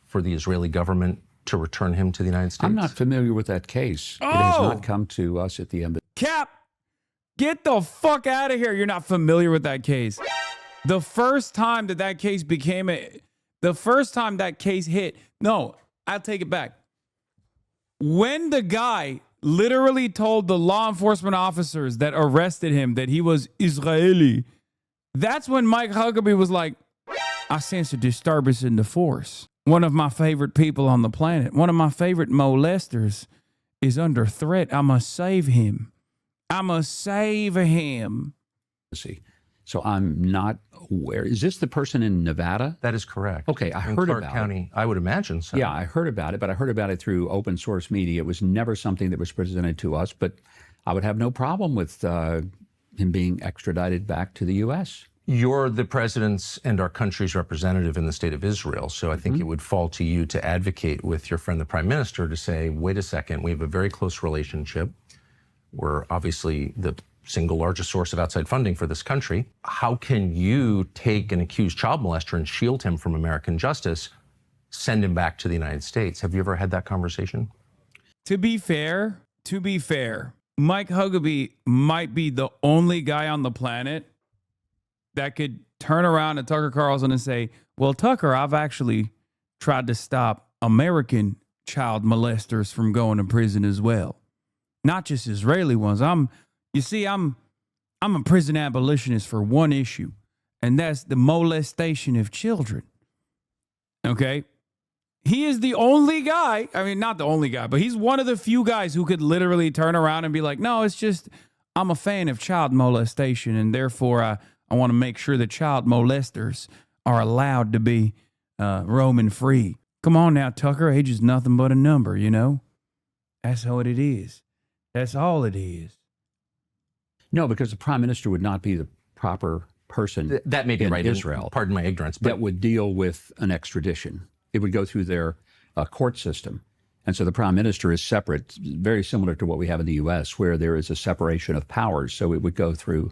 for the Israeli government to return him to the United States? I'm not familiar with that case. It has not come to us at the embassy. Cap, get the fuck out of here. You're not familiar with that case. The first time that case hit, no, I'll take it back. When the guy literally told the law enforcement officers that arrested him that he was Israeli. That's when Mike Huckabee was like, I sense a disturbance in the force. One of my favorite people on the planet, one of my favorite molesters is under threat. I must save him. I must save him. See. So I'm not aware. Is this the person in Nevada? That is correct. Okay, I in heard Clark about County, I would imagine so. Yeah, I heard about it, but I heard about it through open source media. It was never something that was presented to us, but I would have no problem with him being extradited back to the U.S. You're the president's and our country's representative in the state of Israel, so I think it would fall to you to advocate with your friend, the prime minister, to say, wait a second, we have a very close relationship. We're obviously the single largest source of outside funding for this country. How can you take an accused child molester and shield him from American justice, send him back to the United States? Have you ever had that conversation? To be fair, Mike Huckabee might be the only guy on the planet that could turn around to Tucker Carlson and say, well, Tucker, I've actually tried to stop American child molesters from going to prison as well. Not just Israeli ones. I'm a prison abolitionist for one issue, and that's the molestation of children. Okay? He is the only guy, I mean, not the only guy, but he's one of the few guys who could literally turn around and be like, no, it's just, I'm a fan of child molestation, and therefore I want to make sure that child molesters are allowed to be roaming free. Come on now, Tucker, age is nothing but a number, you know? That's what it is. That's all it is. No, because the prime minister would not be the proper person That may be in right. Israel Pardon my ignorance. But that would deal with an extradition. It would go through their court system. And so the prime minister is separate, very similar to what we have in the U.S., where there is a separation of powers. So it would go through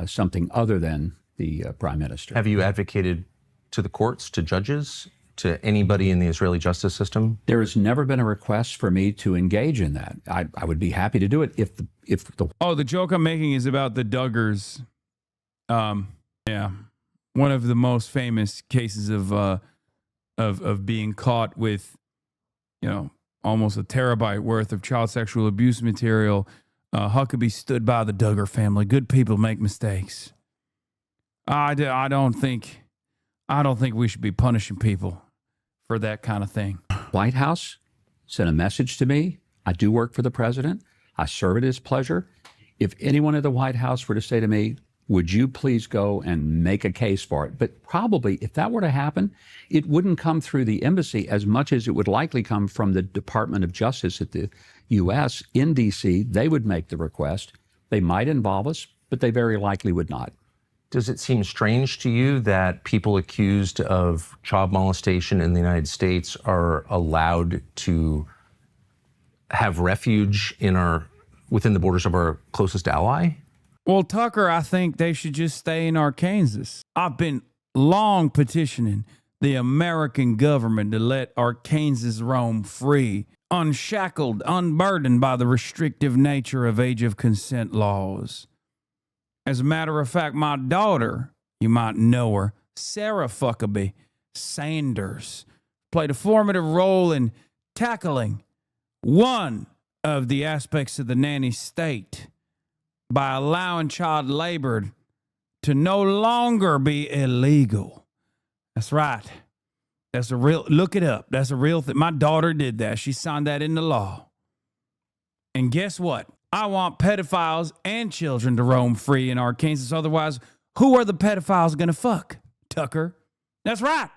something other than the prime minister. have you advocated to the courts, to judges, to anybody in the Israeli justice system? There has never been a request for me to engage in that. I would be happy to do it if the Oh, the joke I'm making is about the Duggars. Yeah, one of the most famous cases of being caught with, almost a terabyte worth of child sexual abuse material. Huckabee stood by the Duggar family. Good people make mistakes. I don't think we should be punishing people for that kind of thing. White House sent a message to me. I do work for the president. I serve at his pleasure. If anyone at the White House were to say to me, would you please go and make a case for it? But probably if that were to happen, it wouldn't come through the embassy as much as it would likely come from the Department of Justice at the U.S. in D.C. They would make the request. They might involve us, but they very likely would not. Does it seem strange to you that people accused of child molestation in the United States are allowed to have refuge within the borders of our closest ally? Well, Tucker, I think they should just stay in Arkansas. I've been long petitioning the American government to let Arkansas roam free, unshackled, unburdened by the restrictive nature of age of consent laws. As a matter of fact, my daughter, you might know her, Sarah Huckabee Sanders, played a formative role in tackling one of the aspects of the nanny state by allowing child labor to no longer be illegal. That's right. That's a real, look it up. That's a real thing. My daughter did that. She signed that into law. And guess what? I want pedophiles and children to roam free in Arkansas. Otherwise, who are the pedophiles going to fuck? Tucker. That's right.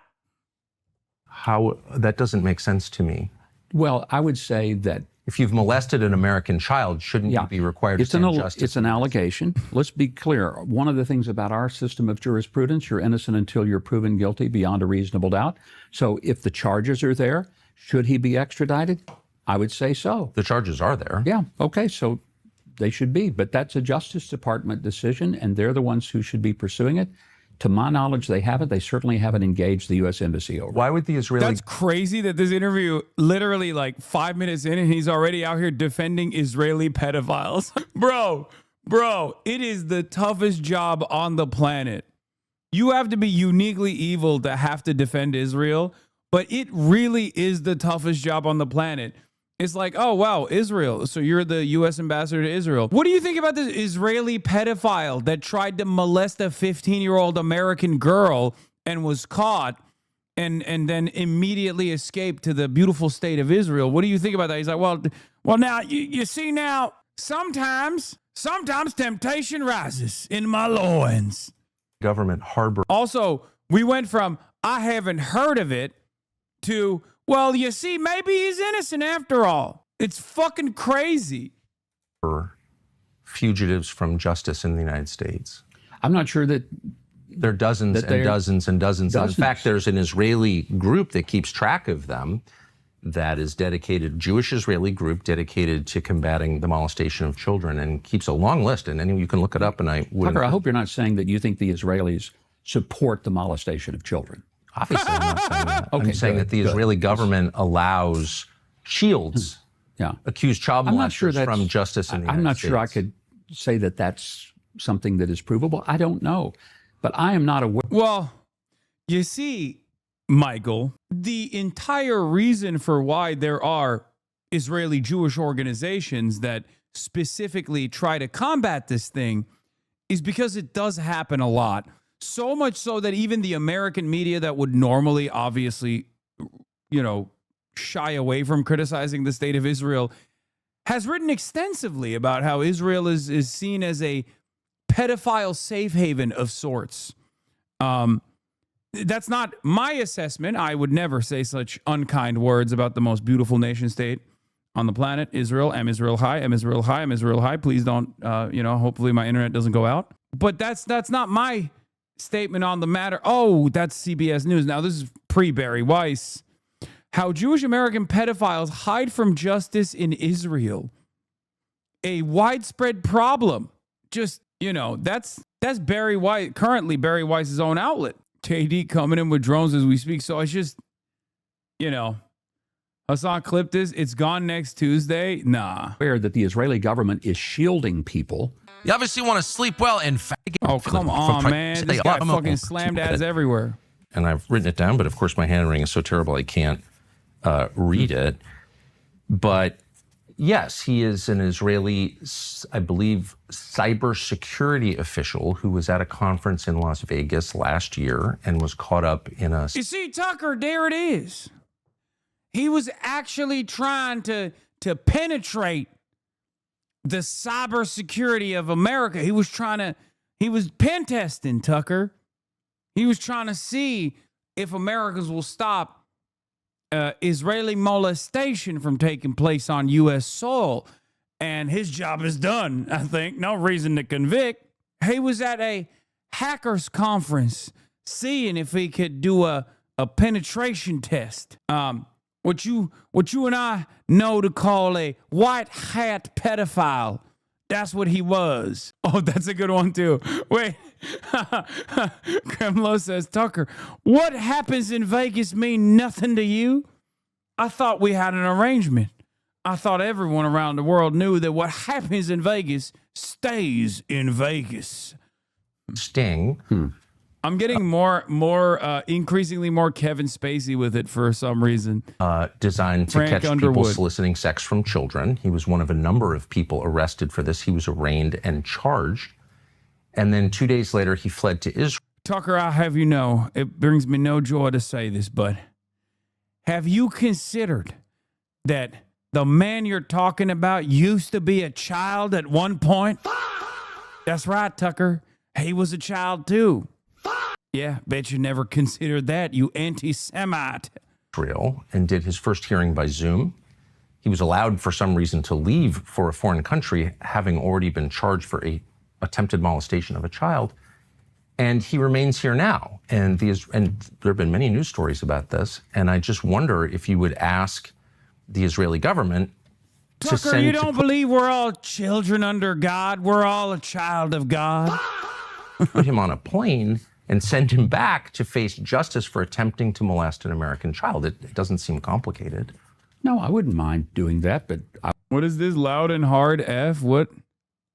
How? That doesn't make sense to me. Well, I would say that If you've molested an American child, shouldn't you be required to stand justice? It's an allegation. Let's be clear. One of the things about our system of jurisprudence, you're innocent until you're proven guilty beyond a reasonable doubt. So if the charges are there, should he be extradited? I would say so. The charges are there. Yeah. Okay. So they should be. But that's a Justice Department decision, and they're the ones who should be pursuing it. To my knowledge, they haven't. They certainly haven't engaged the U.S. Embassy over it. Why would the Israeli... That's crazy that this interview, literally like 5 minutes in, and he's already out here defending Israeli pedophiles. Bro, it is the toughest job on the planet. You have to be uniquely evil to have to defend Israel, but it really is the toughest job on the planet. It's like, oh, wow, Israel. So you're the U.S. ambassador to Israel. What do you think about this Israeli pedophile that tried to molest a 15-year-old American girl and was caught and then immediately escaped to the beautiful state of Israel? What do you think about that? He's like, well, now, you see now, sometimes temptation rises in my loins. Government harbor. Also, we went from, I haven't heard of it, to, well, you see, maybe he's innocent after all. It's fucking crazy. Fugitives from justice in the United States. I'm not sure that there are dozens and dozens and dozens. And in fact, there's an Israeli group that keeps track of them that is dedicated, Jewish Israeli group dedicated to combating the molestation of children, and keeps a long list. And you can look it up. And I hope you're not saying that you think the Israelis support the molestation of children. Obviously, I'm not saying that. Okay, I'm saying that the Israeli government shields accused child molesters from justice in the United States. I'm not sure I could say that that's something that is provable. I don't know. But I am not aware. Well, you see, Michael, the entire reason for why there are Israeli Jewish organizations that specifically try to combat this thing is because it does happen a lot. So much so that even the American media that would normally obviously, shy away from criticizing the state of Israel has written extensively about how Israel is seen as a pedophile safe haven of sorts. That's not my assessment. I would never say such unkind words about the most beautiful nation state on the planet, Israel. Am Israel high? Am Israel high? Am Israel high? Please don't, hopefully my internet doesn't go out. But that's not my statement on the matter. Oh, that's CBS News. Now, this is pre-Barry Weiss. How Jewish American pedophiles hide from justice in Israel. A widespread problem. Just, that's Barry Weiss, currently Barry Weiss's own outlet. KD coming in with drones as we speak. So it's just, Hasan clipped this. It's gone next Tuesday. Nah. Aware that the Israeli government is shielding people. You obviously want to sleep well and oh, come on, man. This guy fucking slammed ads everywhere. And I've written it down, but of course my handwriting is so terrible I can't read it. But yes, he is an Israeli, I believe, cybersecurity official who was at a conference in Las Vegas last year and was caught up in a... You see, Tucker, there it is. He was actually trying to penetrate the cybersecurity of America. He was pen testing, Tucker. He was trying to see if Americans will stop Israeli molestation from taking place on U.S. soil. And his job is done, I think. No reason to convict. He was at a hackers conference seeing if he could do a penetration test. What you and I know to call a white hat pedophile. That's what he was. Oh, that's a good one, too. Wait. Kremlo says, Tucker, what happens in Vegas mean nothing to you? I thought we had an arrangement. I thought everyone around the world knew that what happens in Vegas stays in Vegas. Sting. I'm getting increasingly more Kevin Spacey with it for some reason. Designed to catch people soliciting sex from children. He was one of a number of people arrested for this. He was arraigned and charged. And then 2 days later, he fled to Israel. Tucker, I'll have you know, it brings me no joy to say this, but have you considered that the man you're talking about used to be a child at one point? That's right, Tucker. He was a child, too. Yeah, bet you never considered that, you anti-Semite. Israel, and did his first hearing by Zoom. He was allowed for some reason to leave for a foreign country, having already been charged for a attempted molestation of a child. And he remains here now. And there have been many news stories about this. And I just wonder if you would ask the Israeli government to Tucker, you don't believe we're all children under God? We're all a child of God? Put him on a plane and send him back to face justice for attempting to molest an American child. It doesn't seem complicated. No, I wouldn't mind doing that, but... What is this loud and hard F? What?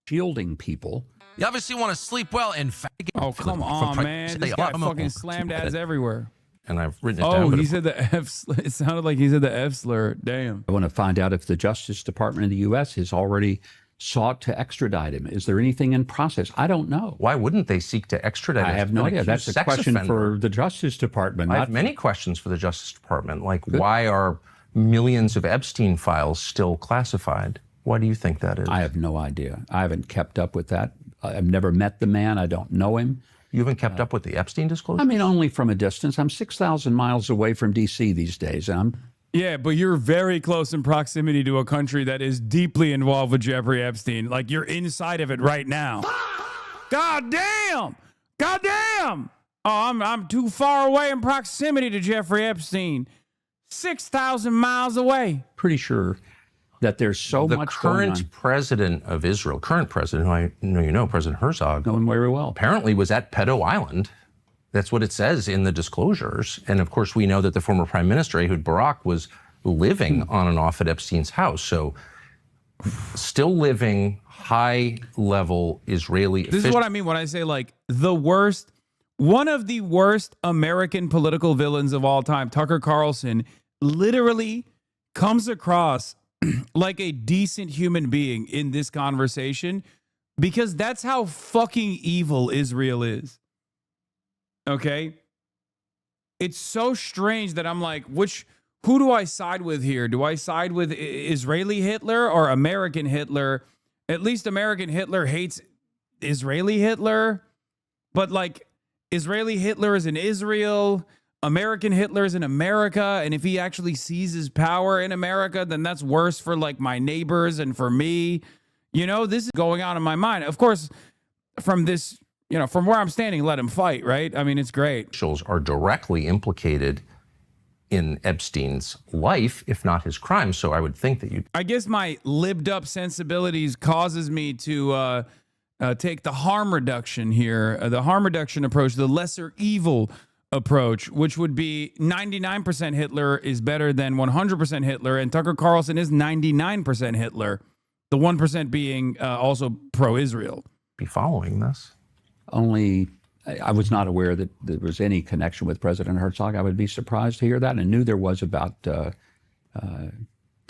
Shielding people. You obviously want to sleep well and... Oh, come on, man. This guy fucking slammed ads everywhere. and I've written it down. Oh, but he said the F. It sounded like he said the F slur. Damn. I want to find out if the Justice Department of the U.S. has already sought to extradite him. Is there anything in process? I don't know. Why wouldn't they seek to extradite him? I have no idea. That's a question for the Justice Department. I have many questions for the Justice Department, like why are millions of Epstein files still classified? Why do you think that is? I have no idea. I haven't kept up with that. I've never met the man. I don't know him. You haven't kept up with the Epstein disclosure? I mean, only from a distance. I'm 6,000 miles away from D.C. these days. And Yeah, but you're very close in proximity to a country that is deeply involved with Jeffrey Epstein. Like you're inside of it right now. God damn! God damn! Oh, I'm too far away in proximity to Jeffrey Epstein. 6,000 miles away. pretty sure that there's so the much going on. current president of Israel, current president, who I know you know, President Herzog, Knowing very well. apparently was at Pedo Island. That's what it says in the disclosures. And of course, we know that the former prime minister, Ehud Barak, was living on and off at Epstein's house. So still living high-level Israeli This is what I mean when I say like the worst, one of the worst American political villains of all time, Tucker Carlson, literally comes across like a decent human being in this conversation because that's how fucking evil Israel is. Okay? It's so strange that I'm like, who do I side with here? Do I side with Israeli Hitler or American Hitler? At least American Hitler hates Israeli Hitler, but like Israeli Hitler is in Israel, American Hitler is in America, and if he actually seizes power in America, then that's worse for like my neighbors and for me. You know, this is going on in my mind. Of course, from this, you know, from where I'm standing, let him fight, right? I mean, it's great. officials are directly implicated in Epstein's life, if not his crime. So I would think that you I guess my libbed up sensibilities causes me to take the harm reduction here, the harm reduction approach, the lesser evil approach, which would be 99% Hitler is better than 100% Hitler, and Tucker Carlson is 99% Hitler, the 1% being also pro-Israel. be following this. Only, I was not aware that there was any connection with President Herzog. I would be surprised to hear that, and knew there was about the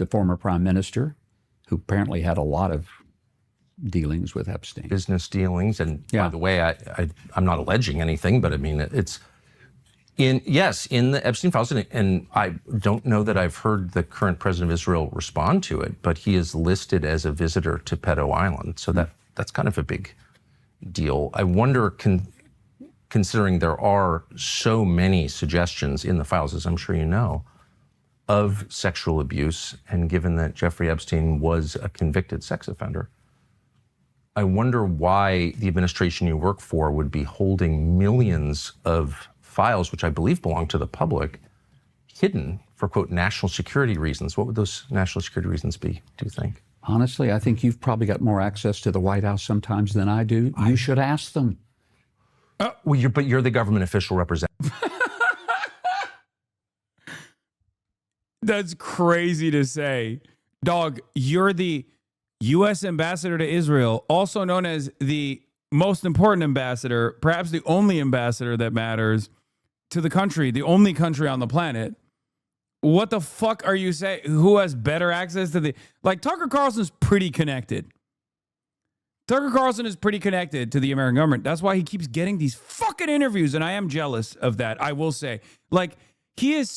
former prime minister, who apparently had a lot of dealings with Epstein. Business dealings. And Yeah. by the way, I'm not alleging anything, but I mean, it's in the Epstein files. And I don't know that I've heard the current president of Israel respond to it, but he is listed as a visitor to Pedo Island. So that's kind of a big deal. I wonder, considering there are so many suggestions in the files, as I'm sure you know, of sexual abuse, and given that Jeffrey Epstein was a convicted sex offender, I wonder why the administration you work for would be holding millions of files, which I believe belong to the public, hidden for, quote, national security reasons. What would those national security reasons be, do you think? Honestly, I think you've probably got more access to the White House sometimes than I do. You should ask them. But you're the government official representative. That's crazy to say. Dog, you're the U.S. ambassador to Israel, also known as the most important ambassador, perhaps the only ambassador that matters to the country, the only country on the planet. What the fuck are you saying? Who has better access to the... Like, Tucker Carlson's pretty connected. Tucker Carlson is pretty connected to the American government. That's why he keeps getting these fucking interviews, and I am jealous of that, I will say. Like, he was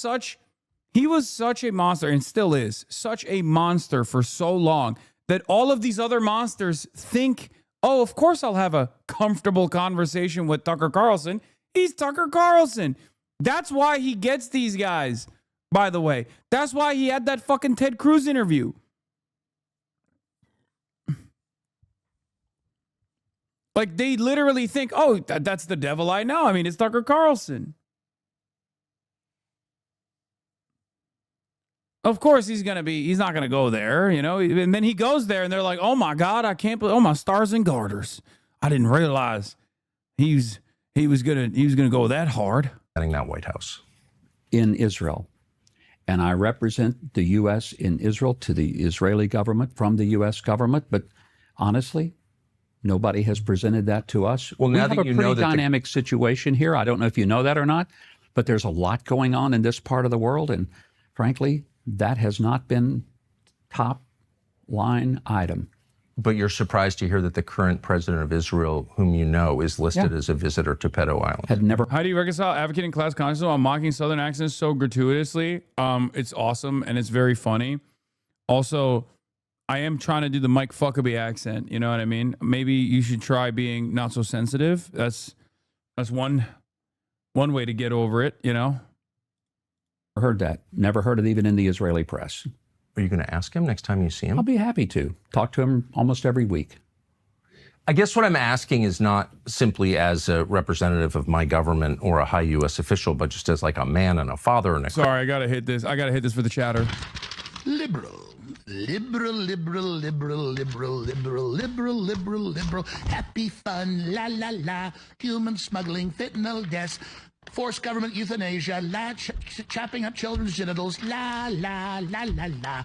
such a monster, and still is, such a monster for so long that all of these other monsters think, oh, of course I'll have a comfortable conversation with Tucker Carlson. He's Tucker Carlson. That's why he gets these guys, by the way. That's why he had that fucking Ted Cruz interview. Like, they literally think, oh, that's the devil I know. I mean, it's Tucker Carlson. Of course he's not going to go there, you know? And then he goes there and they're like, oh my God, I can't believe, oh my stars and garters. I didn't realize he was going to go that hard. Getting that White House. In Israel. And I represent the U.S. in Israel to the Israeli government from the U.S. government. But honestly, nobody has presented that to us. Well, now we have that a you pretty know that dynamic situation here. I don't know if you know that or not, But there's a lot going on in this part of the world, and frankly, that has not been top line item. But you're surprised to hear that the current president of Israel, whom you know, is listed as a visitor to Pedo Island. Had never. How do you reconcile advocating class consciousness while mocking Southern accents so gratuitously? It's awesome and it's very funny. Also, I am trying to do the Mike Huckabee accent. You know what I mean? Maybe you should try being not so sensitive. That's one way to get over it. You know. Heard that. Never heard it even in the Israeli press. Are you going to ask him next time you see him? I'll be happy to talk to him almost every week. I guess what I'm asking is not simply as a representative of my government or a high U.S. official, but just as like a man and a father and a... Sorry, I got to hit this. I got to hit this for the chatter. Liberal. Liberal, liberal, liberal, liberal, liberal, liberal, liberal, liberal. Happy fun, la, la, la. Human smuggling, fentanyl deaths. Forced government euthanasia, chopping up children's genitals, la, la, la, la, la.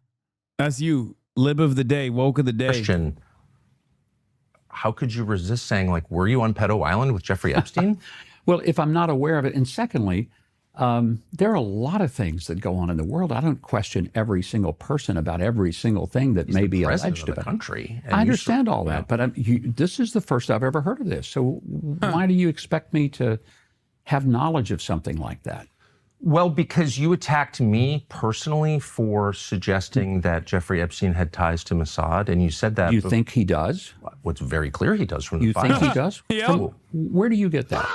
That's you, lib of the day, woke of the day. Question, how could you resist saying, like, were you on Pedo Island with Jeffrey Epstein? Well, if I'm not aware of it, and secondly, there are a lot of things that go on in the world. I don't question every single person about every single thing that may be alleged of the about. Country. I understand all that, but this is the first I've ever heard of this. So why do you expect me to have knowledge of something like that? Well, because you attacked me personally for suggesting that Jeffrey Epstein had ties to Mossad, and you said that... You think he does? What's very clear he does from the You files. think he does? Yeah. Where do you get that?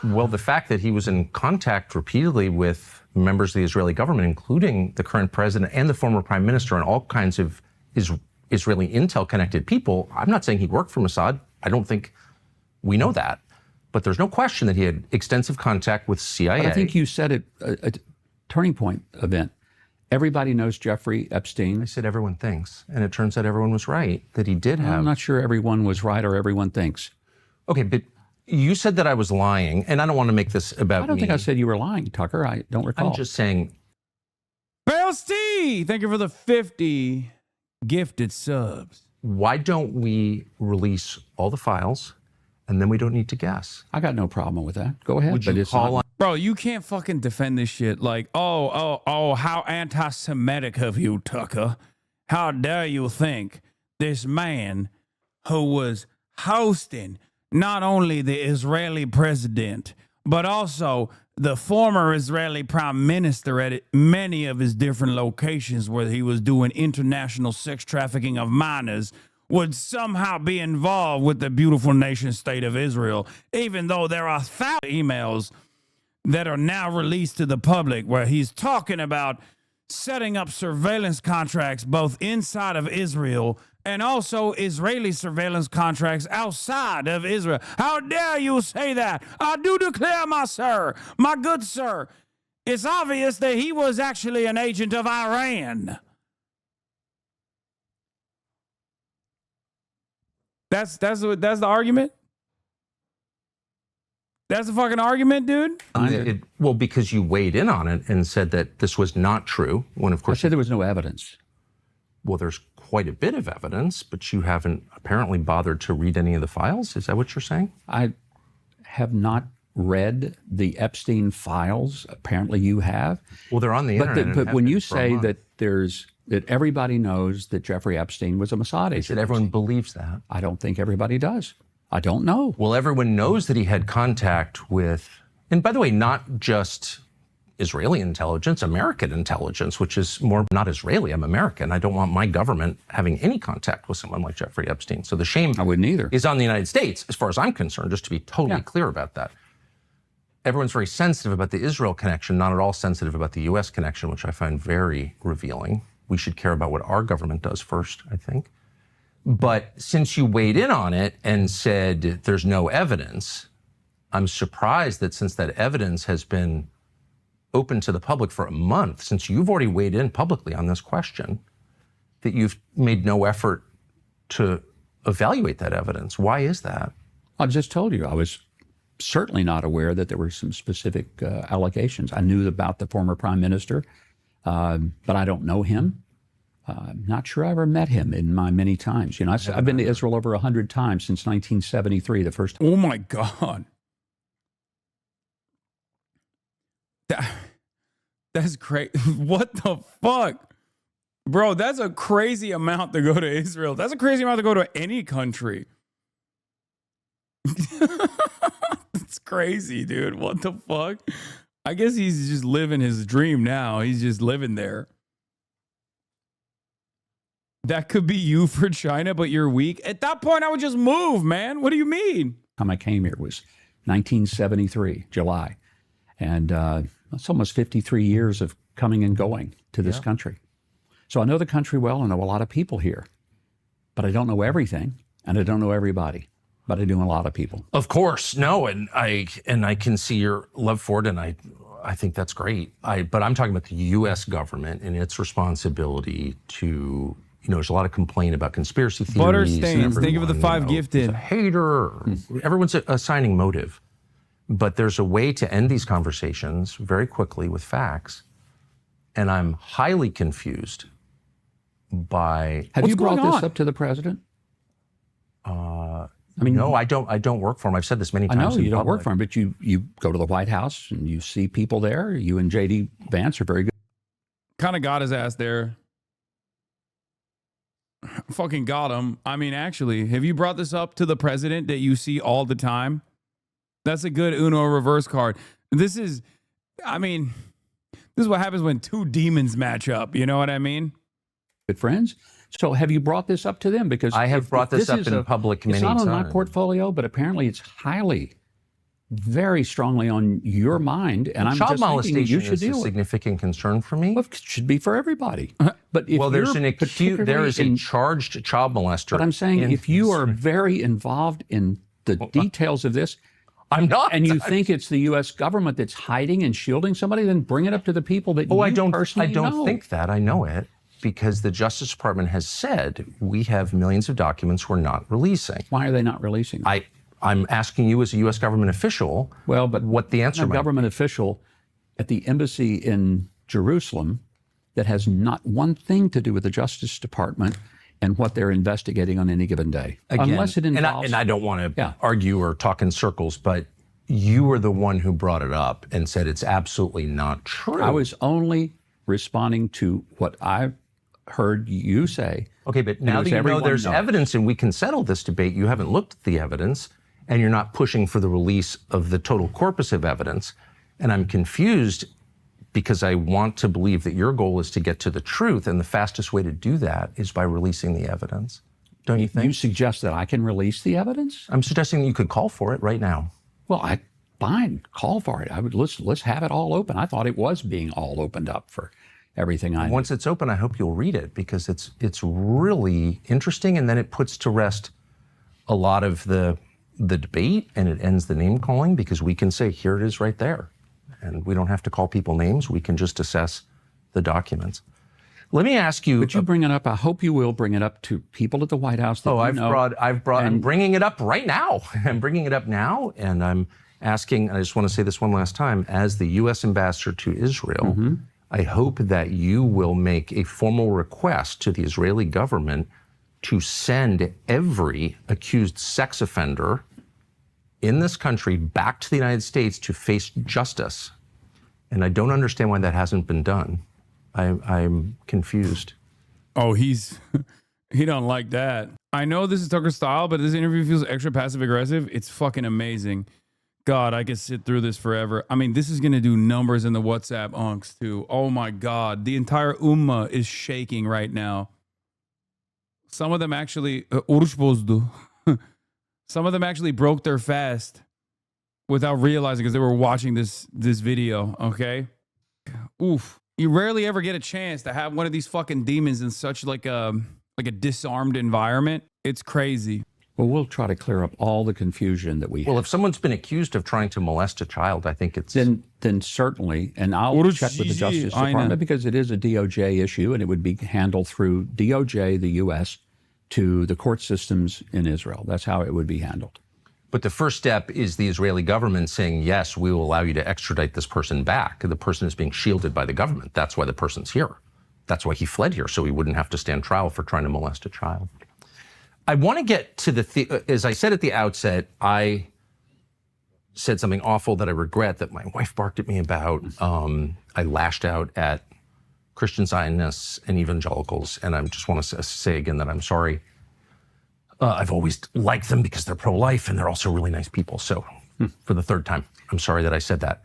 Well, the fact that he was in contact repeatedly with members of the Israeli government, including the current president and the former prime minister, and all kinds of Israeli intel-connected people, I'm not saying he worked for Mossad. I don't think we know that. But there's no question that he had extensive contact with CIA. But I think you said it, a turning point event. Everybody knows Jeffrey Epstein. I said everyone thinks, and it turns out everyone was right, that he did have... I'm not sure everyone was right or everyone thinks. Okay, but you said that I was lying, and I don't want to make this about me. I don't think I said you were lying, Tucker. I don't recall. I'm just saying... Bell Steve, thank you for the 50 gifted subs. Why don't we release all the files, and then we don't need to guess? I got no problem with that. Go ahead. Would you call on... Bro, you can't fucking defend this shit like, oh, how anti-Semitic of you, Tucker. How dare you think this man who was hosting not only the Israeli president, but also the former Israeli prime minister at many of his different locations where he was doing international sex trafficking of minors, would somehow be involved with the beautiful nation state of Israel, even though there are thousands of emails that are now released to the public where he's talking about setting up surveillance contracts both inside of Israel and also Israeli surveillance contracts outside of Israel. How dare you say that? I do declare, my good sir, it's obvious that he was actually an agent of Iran. That's the argument? That's the fucking argument, dude? Well, because you weighed in on it and said that this was not true, when of I course... said there was no evidence. Well, there's quite a bit of evidence, but you haven't apparently bothered to read any of the files? Is that what you're saying? I have not read the Epstein files. Apparently you have. Well, they're on the internet. But when you say that that everybody knows that Jeffrey Epstein was a Mossad agent. That everyone believes that. I don't think everybody does. I don't know. Well, everyone knows that he had contact with, and by the way, not just Israeli intelligence, American intelligence, which is more not Israeli, I'm American. I don't want my government having any contact with someone like Jeffrey Epstein. So the shame I wouldn't either. is on the United States, as far as I'm concerned, just to be totally clear about that. Everyone's very sensitive about the Israel connection, not at all sensitive about the U.S. connection, which I find very revealing. We should care about what our government does first, I think. But since you weighed in on it and said there's no evidence, I'm surprised that since that evidence has been open to the public for a month, since you've already weighed in publicly on this question, that you've made no effort to evaluate that evidence. Why is that? I just told you I was certainly not aware that there were some specific allegations. I knew about the former prime minister, but I don't know him. I'm not sure I ever met him in my many times. You know, I've been to Israel over 100 times since 1973, the first time. Oh my God. That's crazy. What the fuck? Bro, that's a crazy amount to go to Israel. That's a crazy amount to go to any country. It's crazy, dude. What the fuck? I guess he's just living his dream now. He's just living there. That could be you for China, but you're weak. At that point, I would just move, man. What do you mean? Time I came here was 1973, July. And it's almost 53 years of coming and going to this country. So I know the country well. I know a lot of people here. But I don't know everything, and I don't know everybody. But I do know a lot of people. Of course, no, and I can see your love for it, and I think that's great. But I'm talking about the U.S. government and its responsibility to, there's a lot of complaint about conspiracy theories. Butter stains. Think of the five gifted. A hater. Everyone's assigning motive, but there's a way to end these conversations very quickly with facts, and I'm highly confused by. Have you brought this up to the president? I mean, no, I don't work for him. I've said this many times. I know you don't work for him, but you go to the White House and you see people there. You and J.D. Vance are very good. Kind of got his ass there. Fucking got him. I mean, actually, have you brought this up to the president that you see all the time? That's a good Uno reverse card. This is what happens when two demons match up. You know what I mean? Good friends. So have you brought this up to them? Because I have brought this up in public many times. It's not on my portfolio, but apparently it's very strongly on your mind. And I'm child just thinking you should molestation is deal a with it. significant concern for me. Well, it should be for everybody. But if there is a charged child molester. But I'm saying if you are very involved in the details of this, I'm not. And you think it's the U.S. government that's hiding and shielding somebody, then bring it up to the people that you personally know. I don't think that. I know it. Because the Justice Department has said we have millions of documents we're not releasing. Why are they not releasing them? I'm asking you as a U.S. government official. Well, but what the answer might be. A government official at the embassy in Jerusalem that has not one thing to do with the Justice Department and what they're investigating on any given day. Again, unless it involves. And I don't want to argue or talk in circles, but you were the one who brought it up and said it's absolutely not true. I was only responding to what I heard you say. Okay, but now that you know there's evidence and we can settle this debate, you haven't looked at the evidence and you're not pushing for the release of the total corpus of evidence. And I'm confused because I want to believe that your goal is to get to the truth, and the fastest way to do that is by releasing the evidence. Don't you think? You suggest that I can release the evidence? I'm suggesting that you could call for it right now. Well, fine, call for it. Let's have it all open. I thought it was being all opened up for everything I know. Once it's open, I hope you'll read it because it's really interesting, and then it puts to rest a lot of the debate, and it ends the name calling because we can say, here it is right there. And we don't have to call people names. We can just assess the documents. Let me ask you. But you bring it up. I hope you will bring it up to people at the White House. That I'm bringing it up right now. I'm bringing it up now, and I'm asking, I just want to say this one last time, as the U.S. ambassador to Israel, I hope that you will make a formal request to the Israeli government to send every accused sex offender in this country back to the United States to face justice. And I don't understand why that hasn't been done. I'm confused. Oh, he don't like that. I know this is Tucker style, but this interview feels extra passive aggressive. It's fucking amazing. God, I could sit through this forever. I mean, this is going to do numbers in the WhatsApp unks too. Oh my God. The entire Ummah is shaking right now. Some of them actually, some of them actually broke their fast without realizing because they were watching this video, okay? Oof. You rarely ever get a chance to have one of these fucking demons in such like a disarmed environment. It's crazy. Well, we'll try to clear up all the confusion that we have. Well, if someone's been accused of trying to molest a child, I think it's... Then certainly, and I'll check with the Justice Department because it is a DOJ issue and it would be handled through DOJ, the U.S., to the court systems in Israel. That's how it would be handled. But the first step is the Israeli government saying, yes, we will allow you to extradite this person back. The person is being shielded by the government. That's why the person's here. That's why he fled here, so he wouldn't have to stand trial for trying to molest a child. I want to get to as I said at the outset, I said something awful that I regret that my wife barked at me about. I lashed out at Christian Zionists and evangelicals, and I just want to say again that I'm sorry. I've always liked them because they're pro-life and they're also really nice people. So for the third time, I'm sorry that I said that.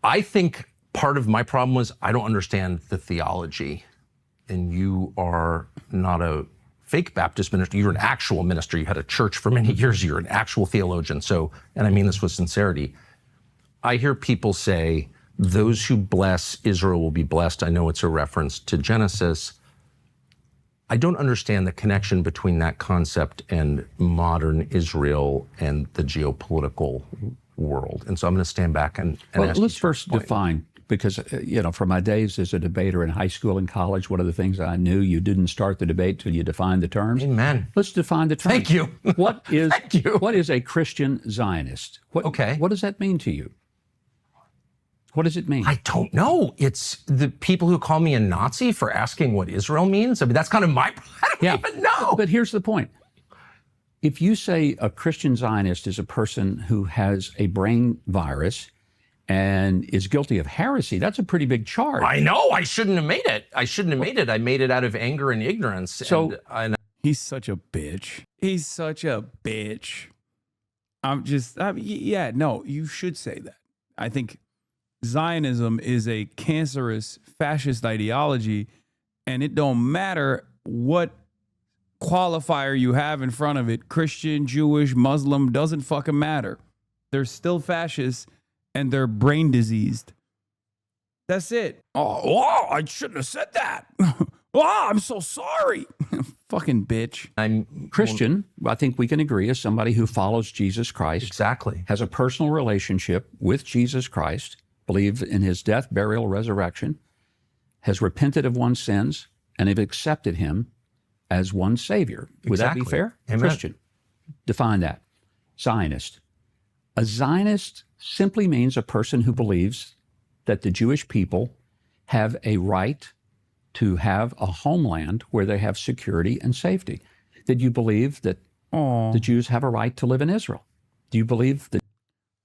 I think part of my problem was I don't understand the theology, and you are not a fake Baptist minister. You're an actual minister. You had a church for many years. You're an actual theologian. So, and I mean this with sincerity, I hear people say, those who bless Israel will be blessed. I know it's a reference to Genesis. I don't understand the connection between that concept and modern Israel and the geopolitical world. And so I'm going to stand back and well, ask let's you first define, because, from my days as a debater in high school and college, one of the things I knew, you didn't start the debate till you defined the terms. Amen. Let's define the terms. Thank you. What is a Christian Zionist? What does that mean to you? What does it mean? I don't know. It's the people who call me a Nazi for asking what Israel means. I mean, that's kind of I don't even know. But here's the point. If you say a Christian Zionist is a person who has a brain virus and is guilty of heresy, that's a pretty big charge. I know. I shouldn't have made it. I made it out of anger and ignorance. So he's such a bitch. He's such a bitch. No, you should say that. I think Zionism is a cancerous fascist ideology, and it don't matter what qualifier you have in front of it, Christian, Jewish, Muslim, doesn't fucking matter. They're still fascists, and they're brain diseased. That's it. Oh, I shouldn't have said that. I'm so sorry. Fucking bitch. I'm Christian, I think we can agree, is somebody who follows Jesus Christ. Exactly. Has a personal relationship with Jesus Christ, believes in his death, burial, resurrection, has repented of one's sins, and have accepted him as one Savior. Would that be fair? Amen. Christian. Define that. Zionist. A Zionist simply means a person who believes that the Jewish people have a right to have a homeland where they have security and safety. Did you believe that the Jews have a right to live in Israel? Do you believe that?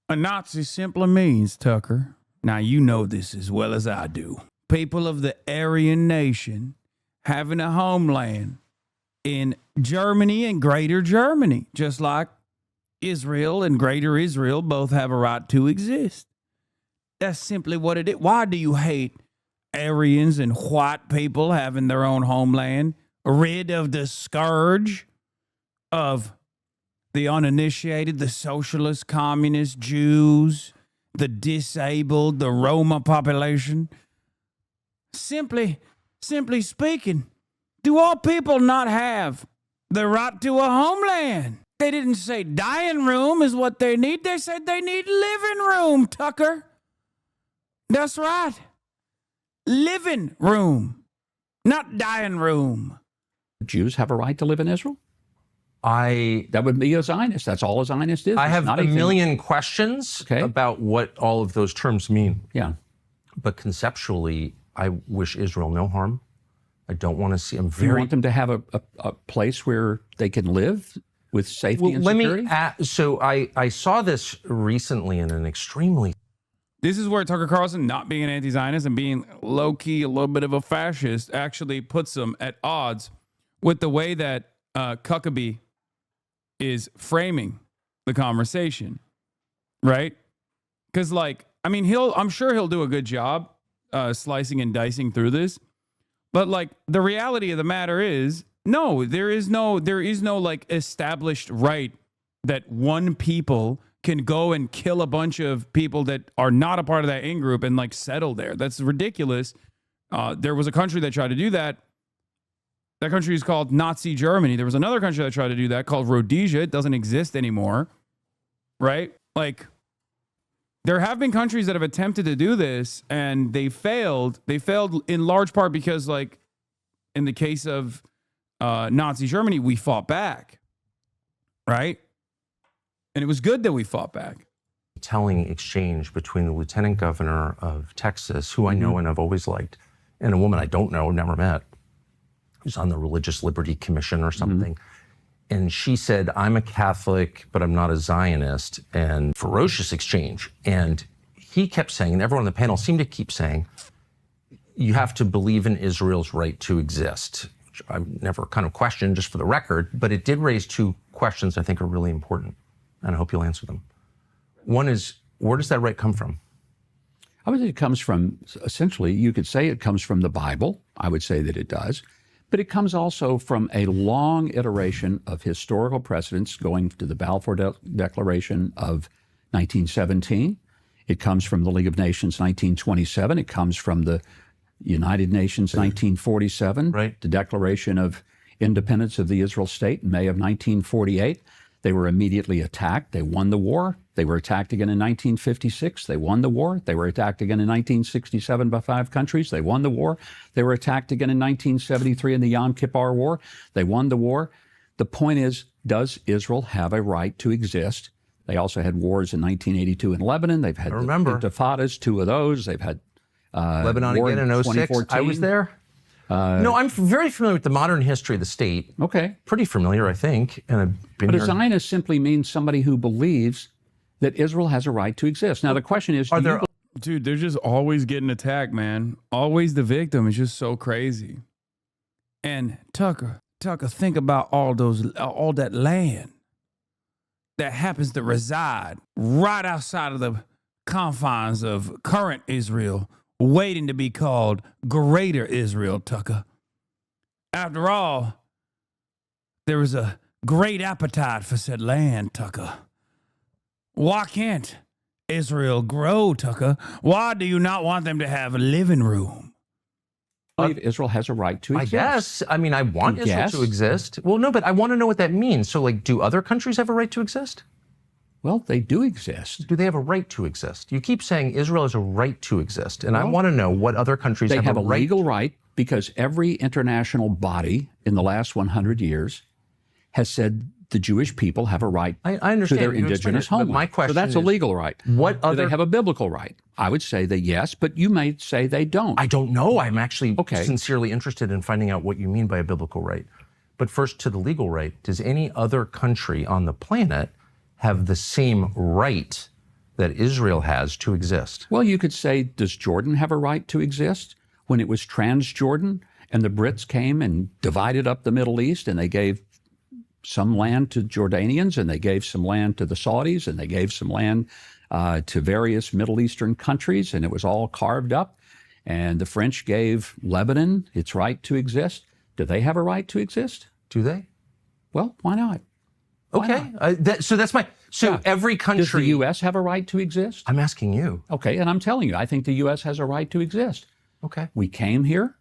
A Nazi simply means, Tucker, now you know this as well as I do, people of the Aryan nation having a homeland in Germany and Greater Germany, just like Israel and Greater Israel both have a right to exist. That's simply what it is. Why do you hate Aryans and white people having their own homeland, rid of the scourge of the uninitiated, the socialist, communist, Jews, the disabled, the Roma population? Simply speaking, do all people not have the right to a homeland? They didn't say dying room is what they need. They said they need living room, Tucker. That's right. Living room, not dying room. Jews have a right to live in Israel? That would be a Zionist. That's all a Zionist is. I have a million questions about what all of those terms mean. Yeah. But conceptually, I wish Israel no harm. I don't want to see them You want them to have a place where they can live with safety and security? So I saw this recently in an extremely... This is where Tucker Carlson, not being an anti-Zionist and being low-key a little bit of a fascist, actually puts them at odds with the way that Huckabee is framing the conversation, right? Because, I'm sure he'll do a good job slicing and dicing through this, but the reality of the matter is, no, there is no established right that one people can go and kill a bunch of people that are not a part of that in-group and settle there. That's ridiculous. There was a country that tried to do that. That country is called Nazi Germany. There was another country that tried to do that called Rhodesia. It doesn't exist anymore, right? There have been countries that have attempted to do this and they failed. They failed in large part because, in the case of Nazi Germany, we fought back, right? And it was good that we fought back. Telling exchange between the lieutenant governor of Texas, who I know and I've always liked, and a woman I don't know, never met, who's on the Religious Liberty Commission or something. And she said, I'm a Catholic, but I'm not a Zionist, and ferocious exchange. And he kept saying, and everyone on the panel seemed to keep saying, you have to believe in Israel's right to exist, which I've never kind of questioned, just for the record, but it did raise two questions I think are really important, and I hope you'll answer them. One is, where does that right come from? I would say it comes from, essentially, you could say it comes from the Bible. I would say that it does. But it comes also from a long iteration of historical precedents going to the Balfour Declaration of 1917. It comes from the League of Nations 1927. It comes from the United Nations 1947, right. The Declaration of Independence of the Israel State in May of 1948. They were immediately attacked. They won the war. They were attacked again in 1956. They won the war. They were attacked again in 1967 by 5 countries. They won the war. They were attacked again in 1973 in the Yom Kippur War. They won the war. The point is, does Israel have a right to exist? They also had wars in 1982 in Lebanon. They've had the intifadas, 2 of those. They've had Lebanon again in 06. I was there. No, I'm very familiar with the modern history of the state. Okay. Pretty familiar, I think. And I've been But here. a Zionist simply means somebody who believes that Israel has a right to exist. Now, the question is, Dude, they're just always getting attacked, man. Always the victim. It's just so crazy. And Tucker, think about all that land that happens to reside right outside of the confines of current Israel, waiting to be called Greater Israel, Tucker. After all, there is a great appetite for said land, Tucker. Why can't Israel grow, Tucker? Why do you not want them to have a living room? I believe Israel has a right to exist. I guess. I mean, I want Israel to exist. Well, no, but I want to know what that means. So, like, do other countries have a right to exist? Well, they do exist. Do they have a right to exist? You keep saying Israel has a right to exist, and I want to know what other countries They have a right. legal right, because every international body in the last 100 years has said the Jewish people have a right I understand. to their You explained indigenous it, but homeland. my question so that's a is, legal right. What Do other? they have a biblical right? I would say that yes, but you may say they don't. I don't know. I'm actually Okay. sincerely interested in finding out what you mean by a biblical right. But first, to the legal right, does any other country on the planet have the same right that Israel has to exist? Well, you could say, does Jordan have a right to exist? When it was Transjordan and the Brits came and divided up the Middle East, and they gave some land to Jordanians, and they gave some land to the Saudis, and they gave some land to various Middle Eastern countries, and it was all carved up. And the French gave Lebanon its right to exist. Do they have a right to exist? Do they? Well, why not? Okay. So that's my. So Yeah. every country. Does the U.S. have a right to exist? I'm asking you. Okay, and I'm telling you, I think the U.S. has a right to exist. Okay. We came here.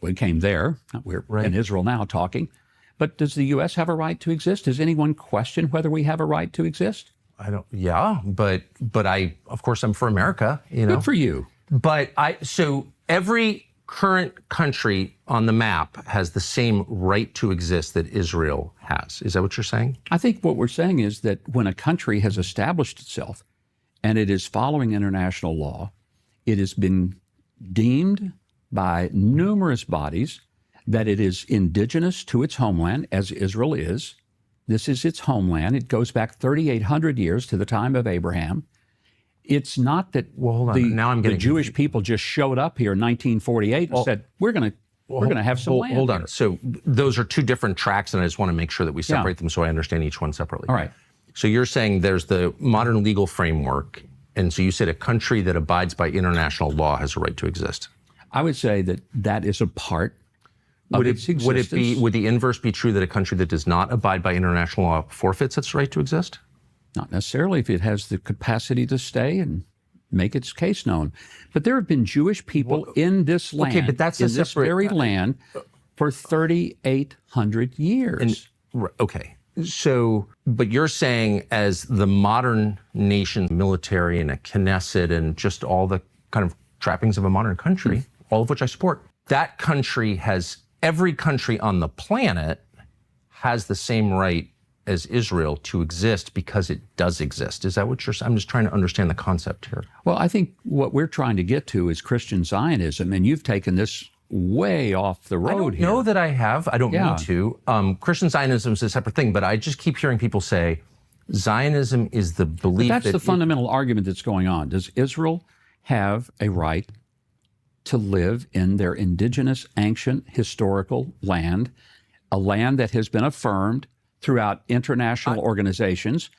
We came there. We're Right. in Israel now talking. But does the U.S. have a right to exist? Does anyone question whether we have a right to exist? I don't. Yeah, but I, of course, I'm for America. You know. Good for you. But so every current country on the map has the same right to exist that Israel has. Is that what you're saying? I think what we're saying is that when a country has established itself and it is following international law, it has been deemed by numerous bodies that it is indigenous to its homeland, as Israel is. This is its homeland. It goes back 3,800 years to the time of Abraham. It's not that Hold on. Now I'm the getting Jewish confused. people just showed up here in 1948 and said, we're going to have some land. Hold on. here." So those are two different tracks, and I just want to make sure that we separate them so I understand each one separately. All right. So you're saying there's the modern legal framework, and so you said a country that abides by international law has a right to exist. I would say that that is a part of its existence. Would the inverse be true that a country that does not abide by international law forfeits its right to exist? Not necessarily if it has the capacity to stay and make its case known. But there have been Jewish people in this land, okay, but that's a in this separate- very land, for 3,800 years. Okay. So, but you're saying as the modern nation, military and a Knesset and just all the kind of trappings of a modern country, all of which I support, that country has, every country on the planet has the same right as Israel to exist because it does exist. Is that what you're saying? I'm just trying to understand the concept here. Well, I think what we're trying to get to is Christian Zionism, and you've taken this way off the road I don't here. know that I have. I don't mean to. Christian Zionism is a separate thing, but I just keep hearing people say Zionism is the belief But that's the fundamental argument that's going on. Does Israel have a right to live in their indigenous, ancient, historical land, a land that has been affirmed throughout international organizations,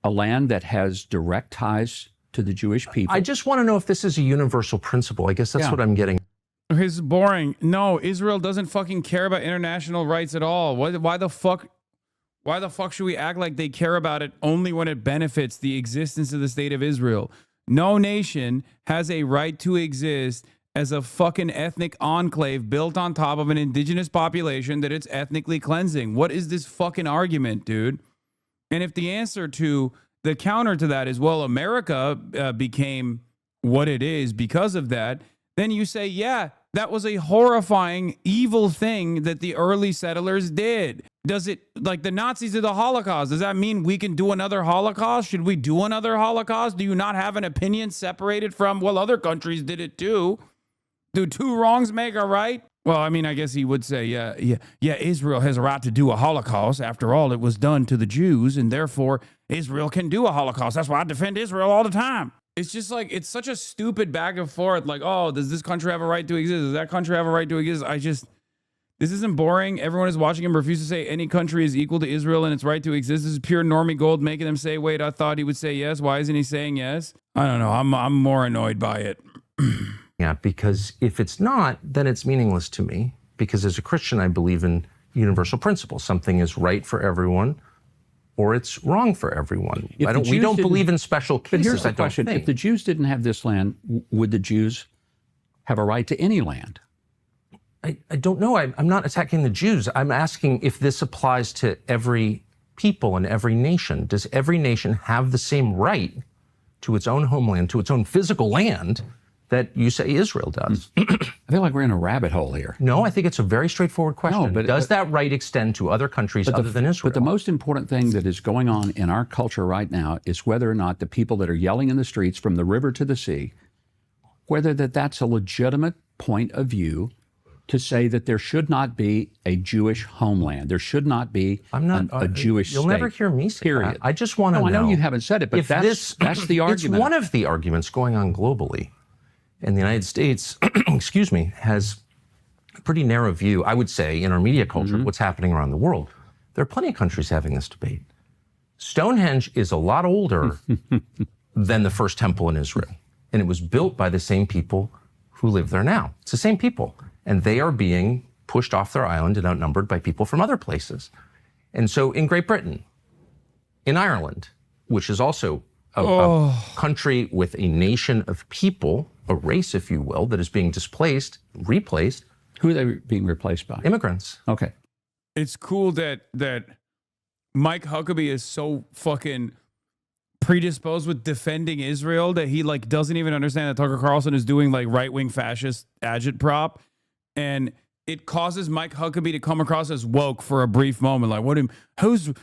a land that has direct ties to the Jewish people? I just want to know if this is a universal principle. I guess that's what I'm getting. It's boring. No, Israel doesn't fucking care about international rights at all. Why the fuck should we act like they care about it only when it benefits the existence of the state of Israel? No nation has a right to exist as a fucking ethnic enclave built on top of an indigenous population that it's ethnically cleansing. What is this fucking argument, dude? And if the answer to the counter to that is, well, America became what it is because of that, then you say, yeah, that was a horrifying, evil thing that the early settlers did. Does it, like the Nazis did the Holocaust, does that mean we can do another Holocaust? Should we do another Holocaust? Do you not have an opinion separated from, well, other countries did it too? Do two wrongs make a right? Well, I mean, I guess he would say, yeah, Israel has a right to do a Holocaust. After all, it was done to the Jews, and therefore Israel can do a Holocaust. That's why I defend Israel all the time. It's just like, it's such a stupid back and forth. Like, oh, does this country have a right to exist? Does that country have a right to exist? This isn't boring. Everyone is watching him refuse to say any country is equal to Israel and its right to exist. This is pure normie gold making them say, wait, I thought he would say yes. Why isn't he saying yes? I don't know. I'm more annoyed by it. Yeah, because if it's not, then it's meaningless to me. Because as a Christian, I believe in universal principles. Something is right for everyone, or it's wrong for everyone. We don't believe in special cases. But here's the question. If the Jews didn't have this land, would the Jews have a right to any land? I don't know. I'm not attacking the Jews. I'm asking if this applies to every people and every nation. Does every nation have the same right to its own homeland, to its own physical land, that you say Israel does? I feel like we're in a rabbit hole here. No, I think it's a very straightforward question. No, but does that right extend to other countries other than Israel? But the most important thing that is going on in our culture right now is whether or not the people that are yelling in the streets from the river to the sea, whether that's a legitimate point of view to say that there should not be a Jewish homeland. There should not be a Jewish state. You'll never hear me say that. I just want to know. I know you haven't said it, but that's the argument. It's one of the arguments going on globally. And the United States, excuse me, has a pretty narrow view, I would say, in our media culture, of what's happening around the world. There are plenty of countries having this debate. Stonehenge is a lot older than the first temple in Israel. And it was built by the same people who live there now. It's the same people. And they are being pushed off their island and outnumbered by people from other places. And so in Great Britain, in Ireland, which is also a country with a nation of people, a race, if you will, that is being displaced, replaced. Who are they being replaced by? Immigrants. Okay. It's cool that Mike Huckabee is so fucking predisposed with defending Israel that he like doesn't even understand that Tucker Carlson is doing like right-wing fascist agitprop, and it causes Mike Huckabee to come across as woke for a brief moment. Like, who's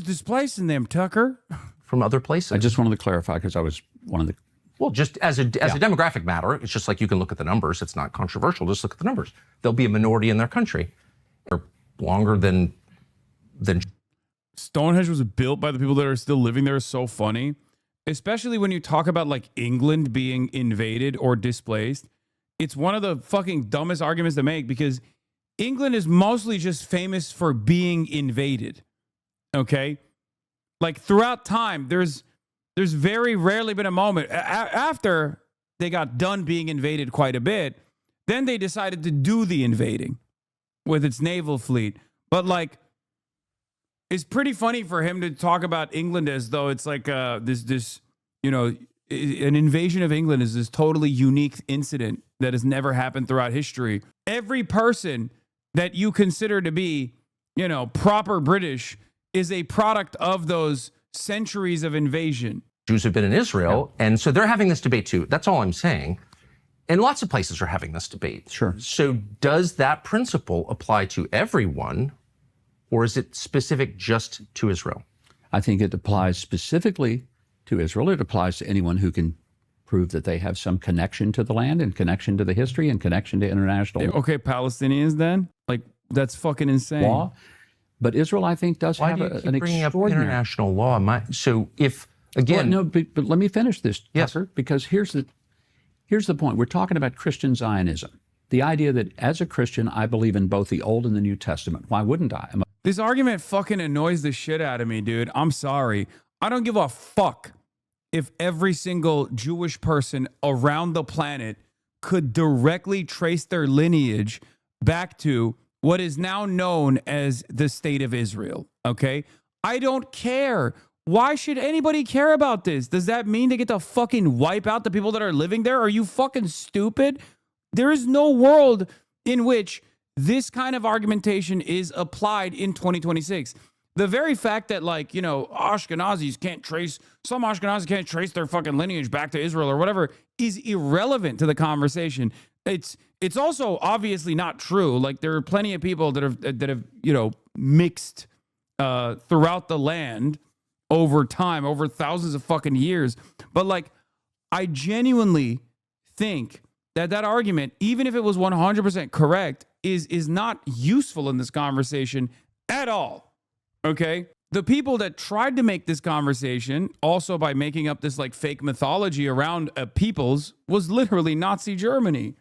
displacing them, Tucker? From other places. I just wanted to clarify because I was one of the. Well, just as a demographic matter, it's just like you can look at the numbers. It's not controversial. Just look at the numbers. There'll be a minority in their country. They're longer than. Stonehenge was built by the people that are still living there is so funny, especially when you talk about like England being invaded or displaced. It's one of the fucking dumbest arguments to make because England is mostly just famous for being invaded. Okay? Like throughout time, there's very rarely been a moment after they got done being invaded quite a bit, then they decided to do the invading with its naval fleet. But like, it's pretty funny for him to talk about England as though it's like this an invasion of England is this totally unique incident that has never happened throughout history. Every person that you consider to be, proper British is a product of those centuries of invasion. Jews have been in Israel, and so they're having this debate too. That's all I'm saying. And lots of places are having this debate. Sure. So does that principle apply to everyone, or is it specific just to Israel? I think it applies specifically to Israel. It applies to anyone who can prove that they have some connection to the land and connection to the history and connection to international Okay, Palestinians then? Like, that's fucking insane. law. But Israel, I think, does Why have do you an keep bringing up extraordinary... international law? So if, again... Well, no, but let me finish this, Yes. Tucker, because here's the point. We're talking about Christian Zionism. The idea that as a Christian, I believe in both the Old and the New Testament. Why wouldn't I? This argument fucking annoys the shit out of me, dude. I'm sorry. I don't give a fuck if every single Jewish person around the planet could directly trace their lineage back to what is now known as the state of Israel. Okay? I don't care. Why should anybody care about this? Does that mean they get to fucking wipe out the people that are living there? Are you fucking stupid? There is no world in which this kind of argumentation is applied in 2026. The very fact that, like, you know, some Ashkenazis can't trace their fucking lineage back to Israel or whatever is irrelevant to the conversation. It's also obviously not true. Like, there are plenty of people that have you know, mixed throughout the land over time, over thousands of fucking years. But, like, I genuinely think that argument, even if it was 100% correct, is not useful in this conversation at all. Okay? The people that tried to make this conversation, also by making up this like fake mythology around peoples, was literally Nazi Germany.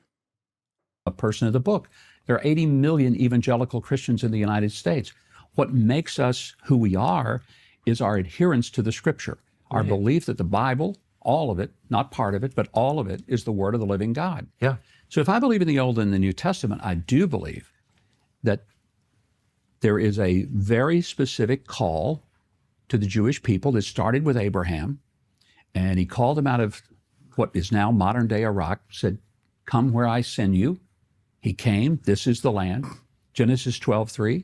A person of the book. There are 80 million evangelical Christians in the United States. What makes us who we are is our adherence to the Scripture, our belief that the Bible, all of it, not part of it, but all of it, is the Word of the living God. Yeah. So if I believe in the Old and the New Testament, I do believe that there is a very specific call to the Jewish people that started with Abraham, and he called them out of what is now modern-day Iraq, said, "Come where I send you." He came. This is the land. Genesis 12:3.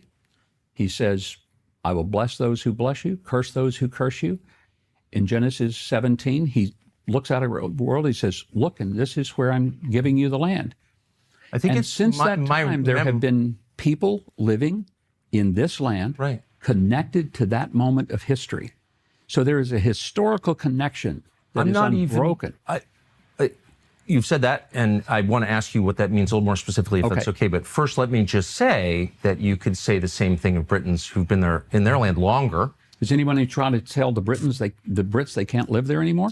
He says, "I will bless those who bless you, curse those who curse you." In Genesis 17, he looks out at the world. He says, "Look, and this is where I'm giving you the land." I think And it's since that time, there have been people living in this land, Right. connected to that moment of history. So there is a historical connection that is unbroken. You've said that, and I want to ask you what that means a little more specifically, if that's okay. But first, let me just say that you could say the same thing of Britons who've been there in their land longer. Is anyone trying to tell the Brits they can't live there anymore?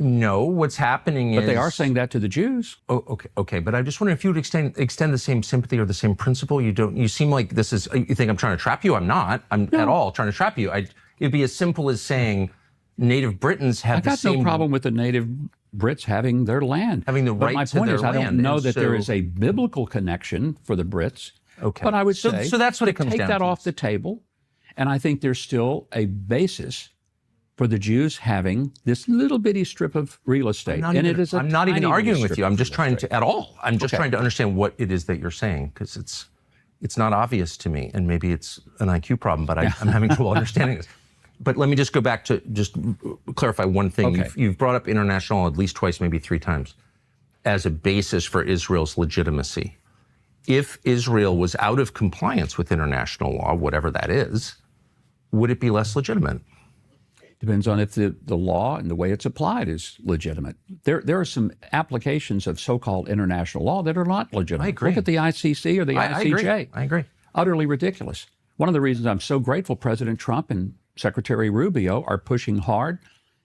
No, what's happening is... But they are saying that to the Jews. Oh, okay. But I just wonder if you would extend the same sympathy or the same principle. You seem like this is... You think I'm trying to trap you? I'm not. I'm at all trying to trap you. It'd be as simple as saying native Britons have the same... I got no problem with the native Brits having their land. Having the right to their land. But my point is, I don't know that there so- is a biblical connection for the Brits. Okay. But I would say... So that's what it comes take down that to. off the table, and I think there's still a basis for the Jews having this little bitty strip of real estate. I'm not even arguing with you. I'm just trying to, at all. I'm just trying to understand what it is that you're saying, because it's not obvious to me, and maybe it's an IQ problem, but I'm having trouble understanding this. But let me just go back to just clarify one thing. Okay. You've brought up international at least twice, maybe three times, as a basis for Israel's legitimacy. If Israel was out of compliance with international law, whatever that is, would it be less legitimate? Depends on if the law and the way it's applied is legitimate. There are some applications of so-called international law that are not legitimate. I agree. Look at the ICC or the ICJ. I agree. Utterly ridiculous. One of the reasons I'm so grateful President Trump and Secretary Rubio are pushing hard,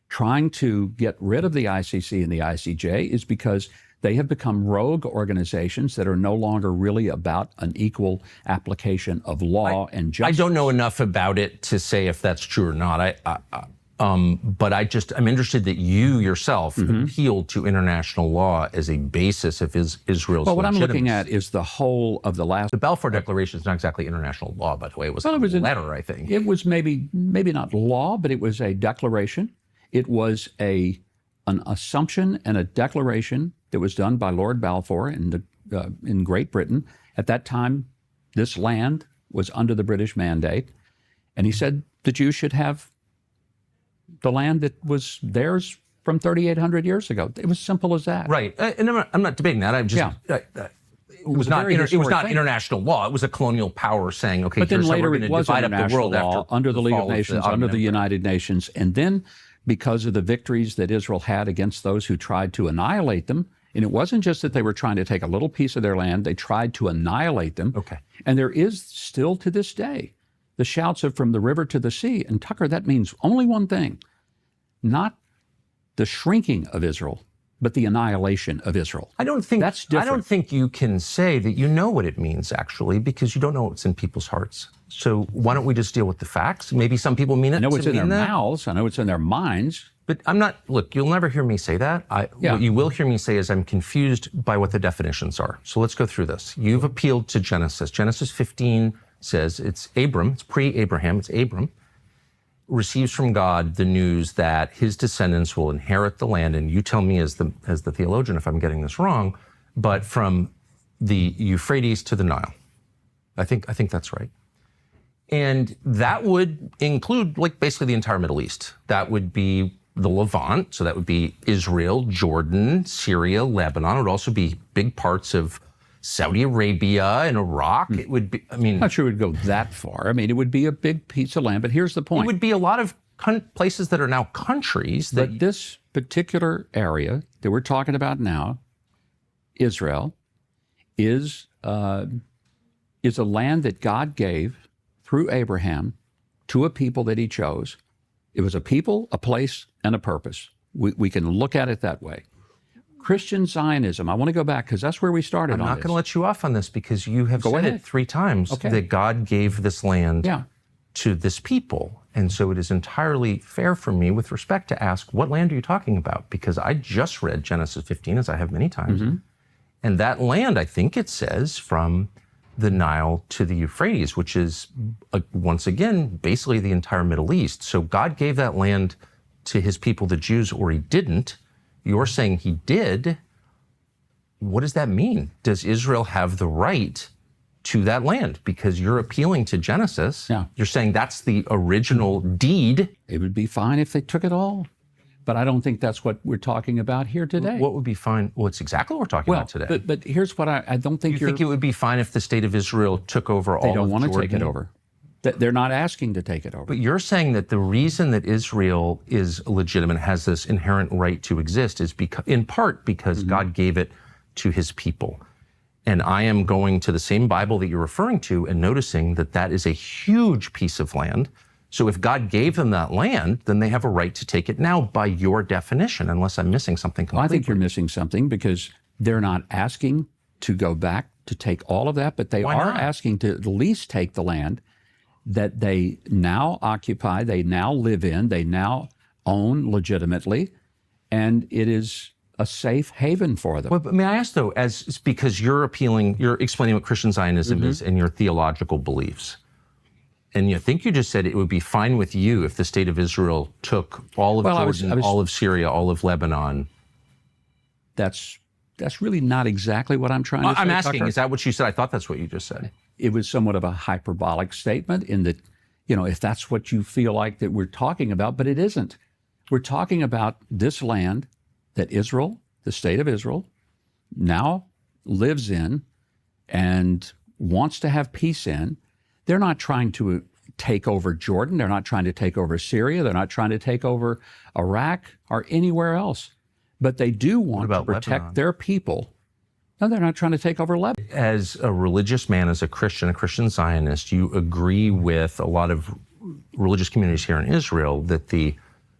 trying to get rid of the ICC and the ICJ, is because they have become rogue organizations that are no longer really about an equal application of law and justice. I don't know enough about it to say if that's true or not. But I'm interested that you yourself appealed to international law as a basis of Israel's Well, what I'm looking legitimacy. at is the whole of the last... The Balfour Declaration is not exactly international law, by the way. It was a letter, I think. It was maybe not law, but it was a declaration. It was an assumption and a declaration that was done by Lord Balfour in Great Britain. At that time, this land was under the British mandate, and he said the Jews should have the land that was theirs from 3,800 years ago. It was simple as that. Right, and I'm not debating that. I'm just it was not international law. It was a colonial power saying, okay, but then here's how later we're it going to was divide up the international world law after under the League of fall Nations, Ottoman under the Empire. United Nations, and then because of the victories that Israel had against those who tried to annihilate them. And it wasn't just that they were trying to take a little piece of their land, they tried to annihilate them. Okay. And there is still to this day the shouts of from the river to the sea. And Tucker, that means only one thing, not the shrinking of Israel, but the annihilation of Israel. I don't think That's different. I don't think you can say that you know what it means, actually, because you don't know what's in people's hearts. So why don't we just deal with the facts? Maybe some people mean it. I know it's to in their mean that. mouths. I know it's in their minds. But I'm not, look, you'll never hear me say that. What you will hear me say is I'm confused by what the definitions are. So let's go through this. You've appealed to Genesis. Genesis 15 says it's Abram, it's pre-Abraham, it's Abram, receives from God the news that his descendants will inherit the land. And you tell me as the theologian if I'm getting this wrong, but from the Euphrates to the Nile. I think that's right. And that would include like basically the entire Middle East. That would be the Levant, so that would be Israel, Jordan, Syria, Lebanon. It would also be big parts of Saudi Arabia and Iraq. It would be, I mean... I'm not sure it would go that far. I mean, it would be a big piece of land, but here's the point. It would be a lot of places that are now countries. But this particular area that we're talking about now, Israel, is a land that God gave through Abraham to a people that he chose. It was a people, a place, and a purpose. We can look at it that way. Christian Zionism, I want to go back because that's where we started on this. I'm not going to let you off on this because you have said it 3 times that God gave this land to this people. And so it is entirely fair for me with respect to ask, what land are you talking about? Because I just read Genesis 15, as I have many times. And that land, I think it says, from the Nile to the Euphrates, which is, once again, basically the entire Middle East. So God gave that land to his people, the Jews, or he didn't. You're saying he did. What does that mean? Does Israel have the right to that land? Because you're appealing to Genesis. You're saying that's the original deed. It would be fine if they took it all. But I don't think that's what we're talking about here today. What would be fine? Well, it's exactly what we're talking about today. But here's what I don't think you think it would be fine if the state of Israel took over all of Jordan? They don't want to take it over. They're not asking to take it over. But you're saying that the reason that Israel is legitimate, has this inherent right to exist, is in part because God gave it to his people. And I am going to the same Bible that you're referring to and noticing that that is a huge piece of land. So if God gave them that land, then they have a right to take it now by your definition, unless I'm missing something completely. Well, I think you're missing something because they're not asking to go back to take all of that, but they are asking to at least take the land that they now occupy, they now live in, they now own legitimately, and it is a safe haven for them. Well, but may I ask though, because you're explaining what Christian Zionism is and your theological beliefs. And you think you just said it would be fine with you if the state of Israel took all of Jordan, all of Syria, all of Lebanon. That's really not exactly what I'm trying to say. I'm asking, Tucker. Is that what you said? I thought that's what you just said. It was somewhat of a hyperbolic statement in that, if that's what you feel like that we're talking about, but it isn't. We're talking about this land that Israel, the state of Israel, now lives in and wants to have peace in. They're not trying to take over Jordan. They're not trying to take over Syria. They're not trying to take over Iraq or anywhere else. But they do want to protect Lebanon? Their people. No, they're not trying to take over Lebanon. As a religious man, as a Christian Zionist, you agree with a lot of religious communities here in Israel that the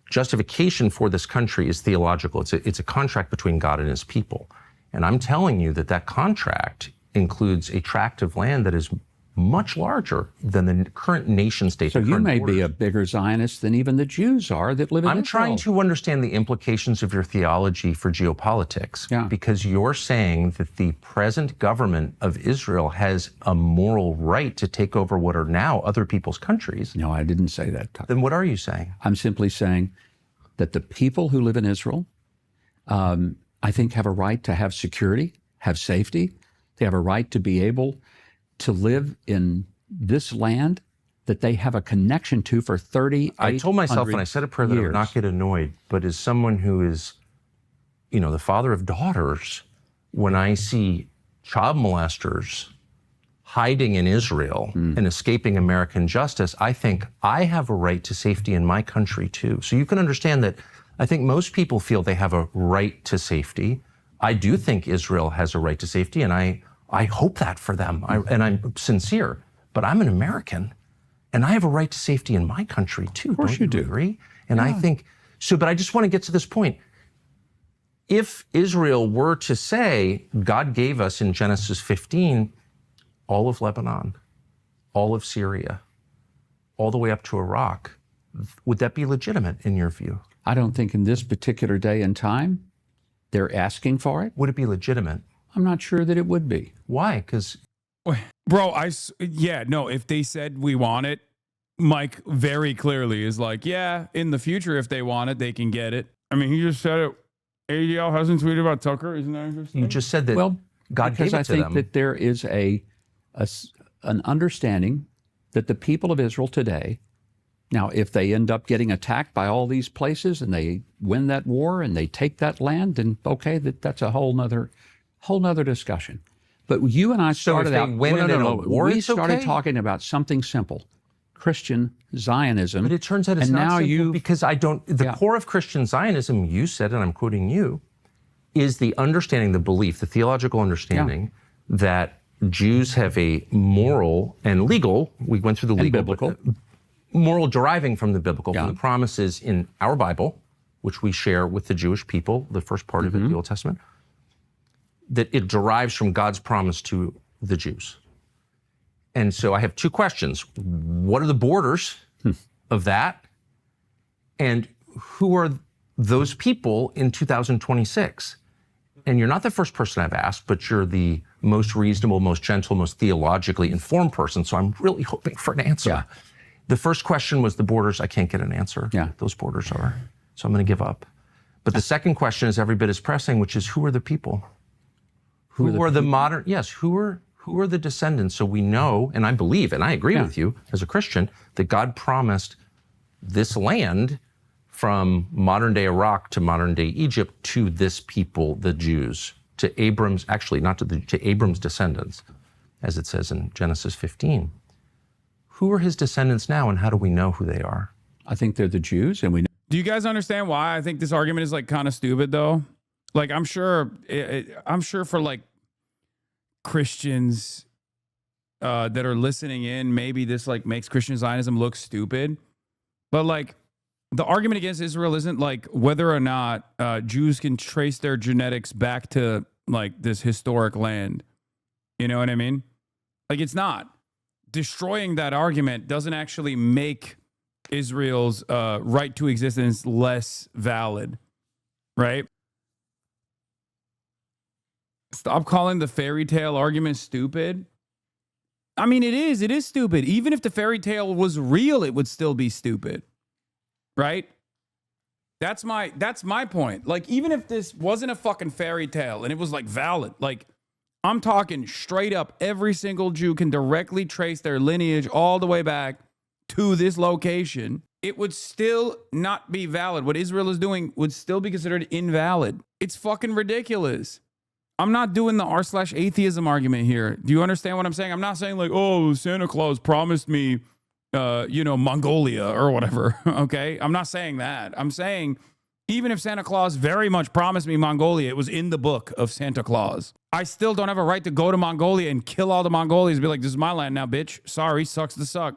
justification for this country is theological. It's a contract between God and his people. And I'm telling you that contract includes a tract of land that is much larger than the current nation state. So you may be a bigger Zionist than even the Jews are that live in Israel. I'm trying to understand the implications of your theology for geopolitics, because you're saying that the present government of Israel has a moral right to take over what are now other people's countries. No, I didn't say that, Tucker. Then what are you saying? I'm simply saying that the people who live in Israel, I think, have a right to have security, have safety. They have a right to be able to live in this land that they have a connection to for 38 I told myself when I said a prayer that I would not get annoyed, but as someone who is, the father of daughters, when I see child molesters hiding in Israel and escaping American justice, I think I have a right to safety in my country too. So you can understand that I think most people feel they have a right to safety. I do think Israel has a right to safety, and I hope that for them, and I'm sincere. But I'm an American, and I have a right to safety in my country too. Of course Don't you you do. agree? And I think so. But I just want to get to this point. If Israel were to say, God gave us in Genesis 15 all of Lebanon, all of Syria, all the way up to Iraq, would that be legitimate in your view? I don't think in this particular day and time they're asking for it. Would it be legitimate? I'm not sure that it would be. Why? Because Bro, if they said we want it, Mike very clearly is like, yeah, in the future, if they want it, they can get it. I mean, he just said it. ADL hasn't tweeted about Tucker. Isn't that interesting? you just said that Well, God because gave it I to think them. that there is an understanding that the people of Israel today, now, if they end up getting attacked by all these places and they win that war and they take that land, then okay, that's a whole nother discussion. But you and I started if they out. win it in a war, we it's started okay? talking about something simple: Christian Zionism. But it turns out it's and not now simple because the core of Christian Zionism, you said, and I'm quoting you, is the understanding, the belief, the theological understanding that Jews have a moral and legal, we went through the legal, biblical. Moral deriving from the biblical, from the promises in our Bible, which we share with the Jewish people, the first part of it, the Old Testament, that it derives from God's promise to the Jews. And so I have two questions. What are the borders of that? And who are those people in 2026? And you're not the first person I've asked, but you're the most reasonable, most gentle, most theologically informed person. So I'm really hoping for an answer. Yeah. The first question was the borders. I can't get an answer. Yeah. Those borders are. So I'm going to give up. But the second question is every bit as pressing, which is who are the people? Who are the modern? Yes. Who are the descendants? So we know, and I believe, and I agree with you as a Christian, that God promised this land from modern day Iraq to modern day Egypt to this people, the Jews, to Abram's, actually not to Abram's descendants, as it says in Genesis 15. Who are his descendants now, and how do we know who they are? I think they're the Jews, and we know. Do you guys understand why I think this argument is like kind of stupid though? Like I'm sure for like Christians that are listening in, maybe this like makes Christian Zionism look stupid. But like the argument against Israel isn't like whether or not Jews can trace their genetics back to like this historic land. You know what I mean? Like it's not. Destroying that argument doesn't actually make Israel's right to existence less valid, right? Stop calling the fairy tale argument stupid. I mean, it is stupid. Even if the fairy tale was real, it would still be stupid, right? That's my point. Like, even if this wasn't a fucking fairy tale and it was like valid, like I'm talking straight up, every single Jew can directly trace their lineage all the way back to this location, it would still not be valid. What Israel is doing would still be considered invalid. It's fucking ridiculous. I'm not doing the r/atheism argument here. Do you understand what I'm saying? I'm not saying like, oh, Santa Claus promised me, Mongolia or whatever. Okay. I'm not saying that. I'm saying even if Santa Claus very much promised me Mongolia, it was in the book of Santa Claus. I still don't have a right to go to Mongolia and kill all the Mongolians and be like, this is my land now, bitch. Sorry, sucks to suck.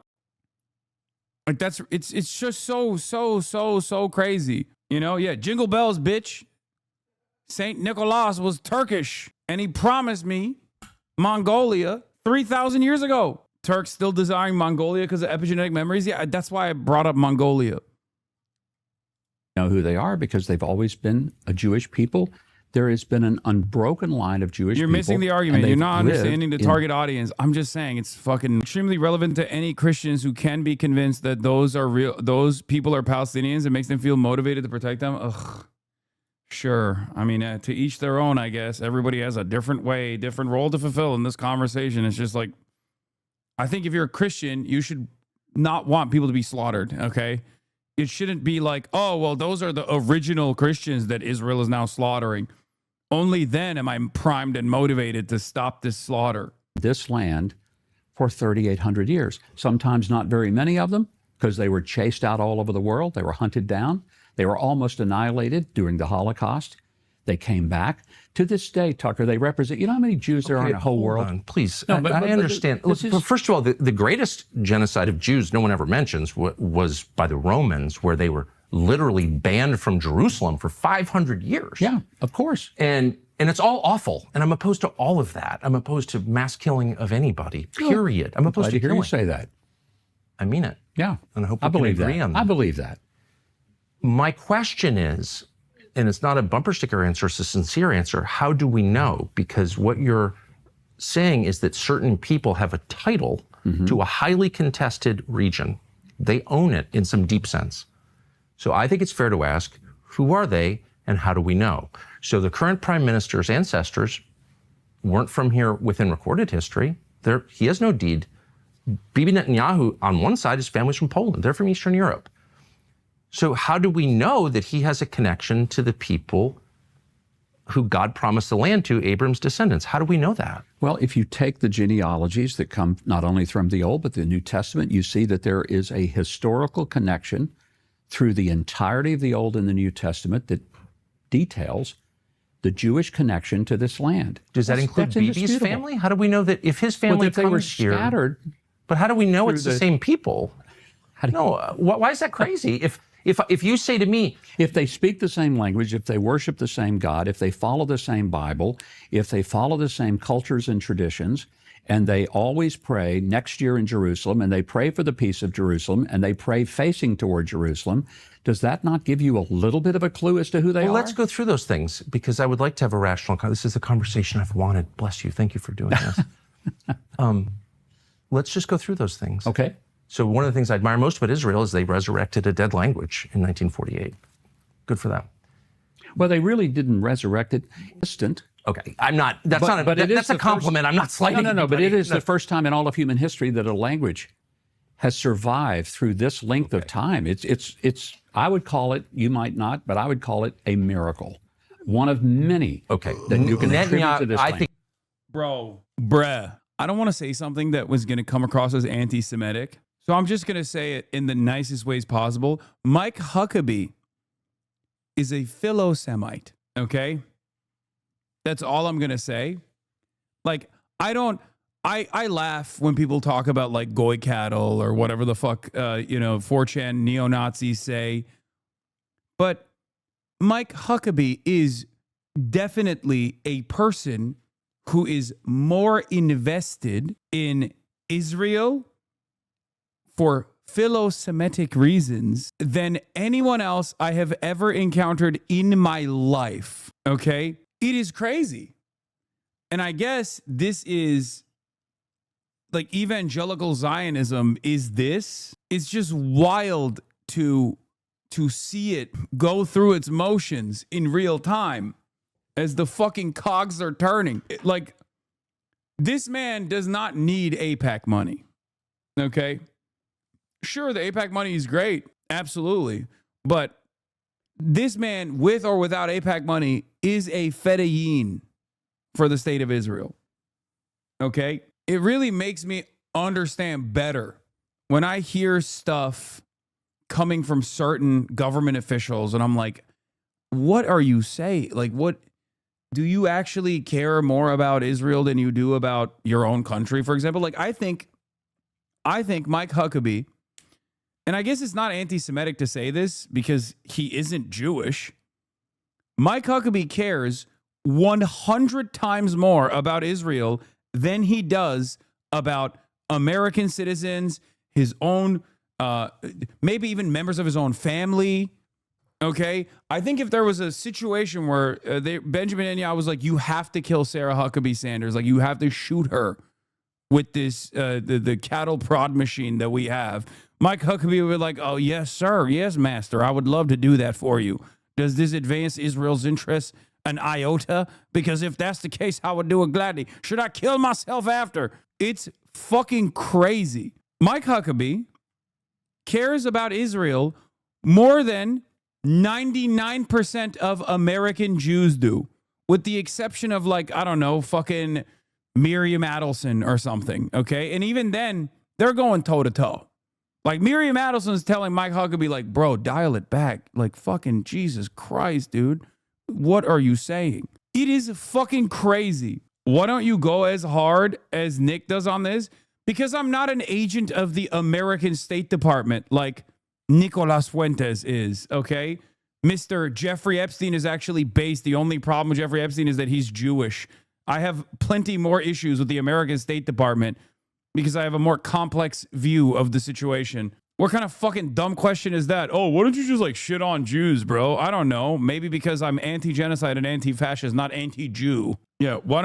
Like it's just so crazy. You know, yeah, jingle bells, bitch. Saint Nicholas was Turkish and he promised me Mongolia 3,000 years ago. Turks still desiring Mongolia because of epigenetic memories. Yeah, that's why I brought up Mongolia. Know who they are because they've always been a Jewish people. There has been an unbroken line of Jewish You're people. missing the argument. You're not understanding the target audience. I'm just saying it's fucking extremely relevant to any Christians who can be convinced that those are real. Those people are Palestinians. It makes them feel motivated to protect them. Ugh. Sure. I mean, to each their own, I guess. Everybody has a different way, different role to fulfill in this conversation. It's just like, I think if you're a Christian, you should not want people to be slaughtered, okay? It shouldn't be like, oh, well, those are the original Christians that Israel is now slaughtering. Only then am I primed and motivated to stop this slaughter. This land for 3,800 years. Sometimes not very many of them, because they were chased out all over the world. They were hunted down. They were almost annihilated during the Holocaust. They came back. To this day, Tucker, they represent, you know how many Jews there are in the whole world? Please, No, I understand. Look, first of all, the greatest genocide of Jews no one ever mentions was by the Romans, where they were literally banned from Jerusalem for 500 years. Yeah, of course. And it's all awful. And I'm opposed to all of that. I'm opposed to mass killing of anybody, period. I'm opposed to hear killing. you say that. I mean it. Yeah. And I hope I we can believe agree that. on that. I believe that. My question is, and it's not a bumper sticker answer, it's a sincere answer, how do we know? Because what you're saying is that certain people have a title to a highly contested region. They own it in some deep sense. So I think it's fair to ask, who are they and how do we know? So the current prime minister's ancestors weren't from here within recorded history. He has no deed. Bibi Netanyahu, on one side, his family's from Poland. They're from Eastern Europe. So how do we know that he has a connection to the people who God promised the land to, Abram's descendants? How do we know that? Well, if you take the genealogies that come not only from the Old but the New Testament, you see that there is a historical connection through the entirety of the Old and the New Testament that details the Jewish connection to this land. Does that include Bibi's indisputable. family? How do we know that if his family Well, if they were comes here? scattered, But how do we know it's the the- same people? No, why is that crazy? If you say to me, if they speak the same language, if they worship the same God, if they follow the same Bible, if they follow the same cultures and traditions, and they always pray next year in Jerusalem, and they pray for the peace of Jerusalem, and they pray facing toward Jerusalem, does that not give you a little bit of a clue as to who they well, are? let's go through those things, because I would like to have a rational. This is a conversation I've wanted. Bless you. Thank you for doing this. Let's just go through those things. Okay. So one of the things I admire most about Israel is they resurrected a dead language in 1948. Good for them. Well, they really didn't resurrect it. Distant. Okay, I'm not. That's not. it is That's a the compliment. I'm not slighting. No. But anybody. it is the first time in all of human history that a language has survived through this length of time. It's. I would call it. You might not, but I would call it a miracle. One of many. Okay. That you can attribute to this I language. Bruh, I don't want to say something that was going to come across as anti-Semitic. So I'm just going to say it in the nicest ways possible. Mike Huckabee is a Philo-Semite, okay? That's all I'm going to say. Like, I laugh when people talk about like goy cattle or whatever the fuck, 4chan neo-Nazis say. But Mike Huckabee is definitely a person who is more invested in Israel for Philo-Semitic reasons than anyone else I have ever encountered in my life. Okay? It is crazy. And I guess this is like evangelical Zionism is this. It's just wild to see it go through its motions in real time as the fucking cogs are turning. Like, this man does not need AIPAC money. Okay? Sure, the AIPAC money is great. Absolutely. But this man, with or without AIPAC money, is a fedayeen for the state of Israel. Okay? It really makes me understand better when I hear stuff coming from certain government officials and I'm like, what are you saying? Like, what do you actually care more about Israel than you do about your own country, for example? Like, I think Mike Huckabee, and I guess it's not anti-Semitic to say this because he isn't Jewish. Mike Huckabee cares 100 times more about Israel than he does about American citizens, his own, maybe even members of his own family. Okay, I think if there was a situation where Benjamin Netanyahu was like, you have to kill Sarah Huckabee Sanders, like you have to shoot her with this the cattle prod machine that we have, Mike Huckabee would be like, oh yes sir, yes master, I would love to do that for you. Does this advance Israel's interests an iota? Because if that's the case, I would do it gladly. Should I kill myself after? It's fucking crazy. Mike Huckabee cares about Israel more than 99% of American Jews do, with the exception of, like, I don't know, fucking Miriam Adelson or something, okay? And even then, they're going toe-to-toe. Like, Miriam Adelson's telling Mike Huckabee, like, bro, dial it back. Like, fucking Jesus Christ, dude. What are you saying? It is fucking crazy. Why don't you go as hard as Nick does on this? Because I'm not an agent of the American State Department like Nicolas Fuentes is, okay? Mr. Jeffrey Epstein is actually based. The only problem with Jeffrey Epstein is that he's Jewish. I have plenty more issues with the American State Department because I have a more complex view of the situation. What kind of fucking dumb question is that? Oh, why don't you just like shit on Jews, bro? I don't know. Maybe because I'm anti-genocide and anti-fascist, not anti-Jew. Yeah, why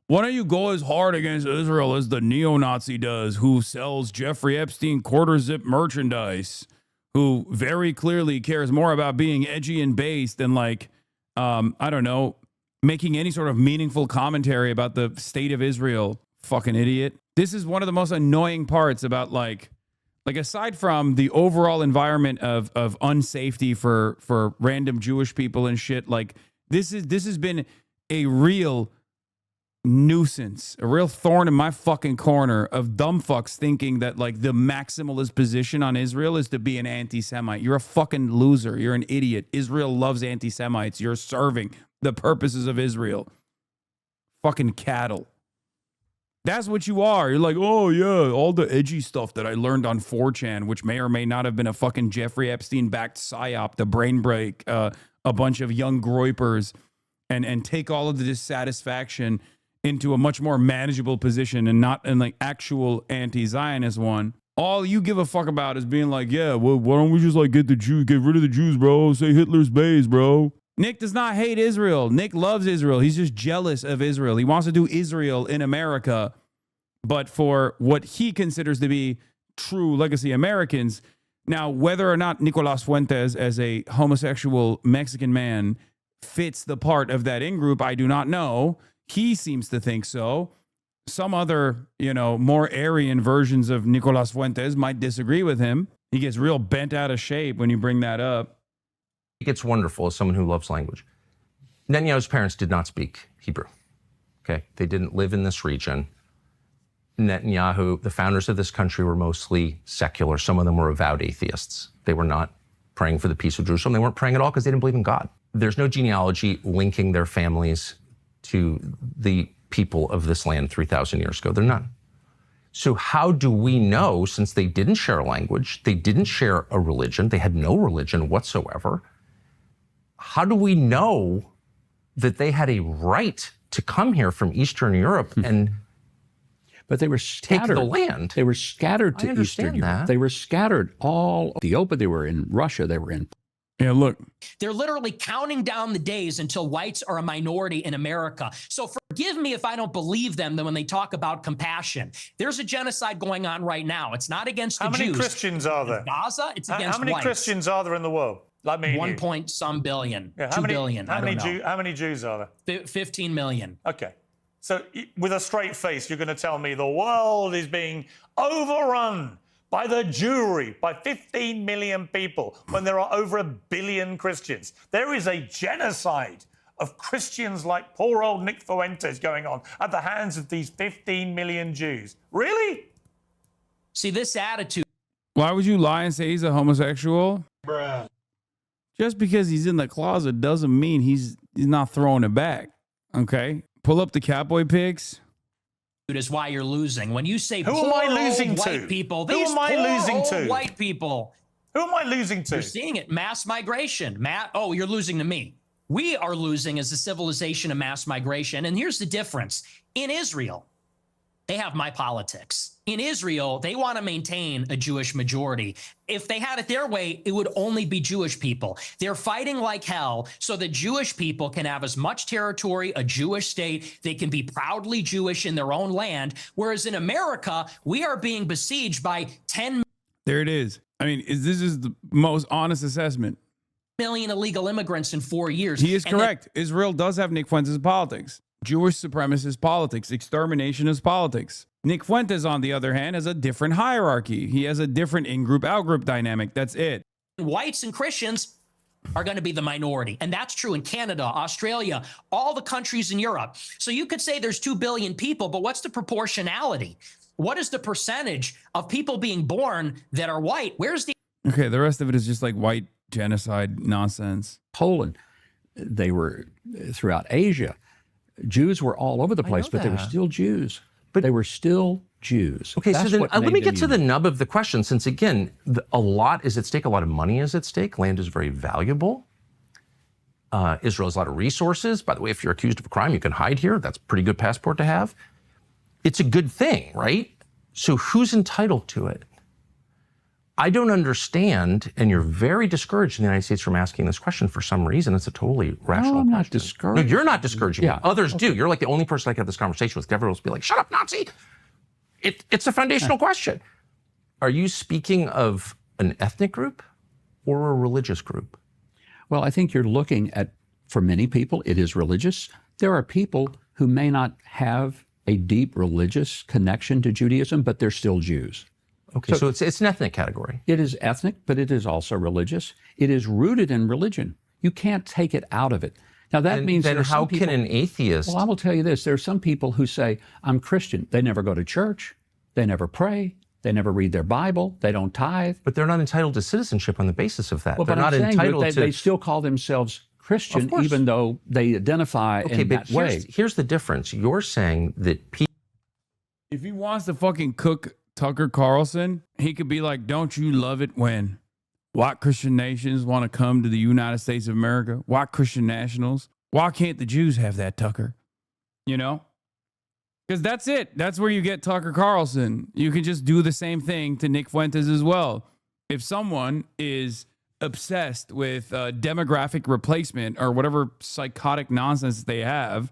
don't you go as hard against Israel as the neo-Nazi does, who sells Jeffrey Epstein quarter-zip merchandise, who very clearly cares more about being edgy and base than like, I don't know, making any sort of meaningful commentary about the state of Israel. Fucking idiot. This is one of the most annoying parts about like aside from the overall environment of unsafety for random Jewish people and shit, like this has been a real nuisance, a real thorn in my fucking corner of dumb fucks thinking that like the maximalist position on Israel is to be an anti-Semite. You're a fucking loser. You're an idiot. Israel loves anti-Semites. You're serving the purposes of Israel. Fucking cattle. That's what you are. You're like, oh yeah, all the edgy stuff that I learned on 4chan, which may or may not have been a fucking Jeffrey Epstein-backed psyop to brain break a bunch of young groypers and take all of the dissatisfaction into a much more manageable position and not an like actual anti-Zionist one. All you give a fuck about is being like, yeah, well, why don't we just like get rid of the Jews, bro? Say Hitler's base, bro. Nick does not hate Israel. Nick loves Israel. He's just jealous of Israel. He wants to do Israel in America, but for what he considers to be true legacy Americans. Now, whether or not Nicolas Fuentes as a homosexual Mexican man fits the part of that in-group, I do not know. He seems to think so. Some other, more Aryan versions of Nicolas Fuentes might disagree with him. He gets real bent out of shape when you bring that up. It's wonderful as someone who loves language. Netanyahu's parents did not speak Hebrew. Okay, they didn't live in this region. Netanyahu, the founders of this country, were mostly secular. Some of them were avowed atheists. They were not praying for the peace of Jerusalem. They weren't praying at all because they didn't believe in God. There's no genealogy linking their families to the people of this land 3,000 years ago. They're none. So how do we know, since they didn't share a language, they didn't share a religion, they had no religion whatsoever, how do we know that they had a right to come here from Eastern Europe and but they were take scattered. the land? They were scattered to Eastern Europe. that. They were scattered all Ethiopia. They were in Russia. They were in. Yeah, look. They're literally counting down the days until whites are a minority in America. So forgive me if I don't believe them when they talk about compassion. There's a genocide going on right now. It's not against the Jews. How many Christians are there? In Gaza, it's against How many whites. Christians are there in the world? Like me and 1 you. point some billion, Yeah, 2 billion. How many Jews are there? 15 million. Okay. So with a straight face, you're going to tell me the world is being overrun by the Jewry, by 15 million people, when there are over 1 billion Christians. There is a genocide of Christians like poor old Nick Fuentes going on at the hands of these 15 million Jews. Really? See, this attitude. Why would you lie and say he's a homosexual? Bruh. Just because he's in the closet doesn't mean he's not throwing it back. Okay? Pull up the cowboy pics. Is why you're losing. When you say Who poor am I losing old to? white people, Who these am I poor losing old to? white people. Who am I losing to? You're seeing it. Mass migration. Oh, you're losing to me. We are losing as a civilization of mass migration. And here's the difference. In Israel, they have my politics. In Israel, they want to maintain a Jewish majority. If they had it their way, it would only be Jewish people. They're fighting like hell so that Jewish people can have as much territory, a Jewish state. They can be proudly Jewish in their own land. Whereas in America, we are being besieged by 10 There it is. I mean, this is the most honest assessment. million illegal immigrants in 4 years. He is And correct. Israel does have Nick Fuentes' politics. Jewish supremacist politics, exterminationist politics. Nick Fuentes, on the other hand, has a different hierarchy. He has a different in-group, out-group dynamic. That's it. whites and Christians are going to be the minority. And that's true in Canada, Australia, all the countries in Europe. So you could say there's 2 billion people, but what's the proportionality? What is the percentage of people being born that are white? Where's the... Okay, the rest of it is just like white genocide nonsense. Poland, they were throughout Asia. Jews were all over the place, but they were still Jews. But they were still Jews. Okay, That's so then what let me made get to them the unique. nub of the question, since again, a lot is at stake, a lot of money is at stake. Land is very valuable. Israel has a lot of resources. By the way, if you're accused of a crime, you can hide here. That's a pretty good passport to have. It's a good thing, right? So who's entitled to it? I don't understand, and you're very discouraged in the United States from asking this question for some reason. It's a totally rational No, I'm not question. discouraged. No, you're not discouraging me. Yeah, Others do. You're like the only person I can have this conversation with. Everyone will be like, shut up, Nazi. It's a foundational question. Are you speaking of an ethnic group or a religious group? Well, I think you're looking at, for many people, it is religious. There are people who may not have a deep religious connection to Judaism, but they're still Jews. Okay, so it's an ethnic category. It is ethnic, but it is also religious. It is rooted in religion. You can't take it out of it. Now, that means then there are how some people, can an atheist... Well, I will tell you this. There are some people who say, I'm Christian. They never go to church. They never pray. They never read their Bible. They don't tithe. But they're not entitled to citizenship on the basis of that. Well, they're but not I'm saying entitled that to... they still call themselves Christian, Of course. even though they identify in that way. Here's the difference. You're saying that people... If he wants to fucking cook Tucker Carlson, he could be like, don't you love it when white Christian nations want to come to the United States of America? White Christian nationals? Why can't the Jews have that, Tucker? You know? Because that's it. That's where you get Tucker Carlson. You can just do the same thing to Nick Fuentes as well. If someone is obsessed with demographic replacement or whatever psychotic nonsense they have,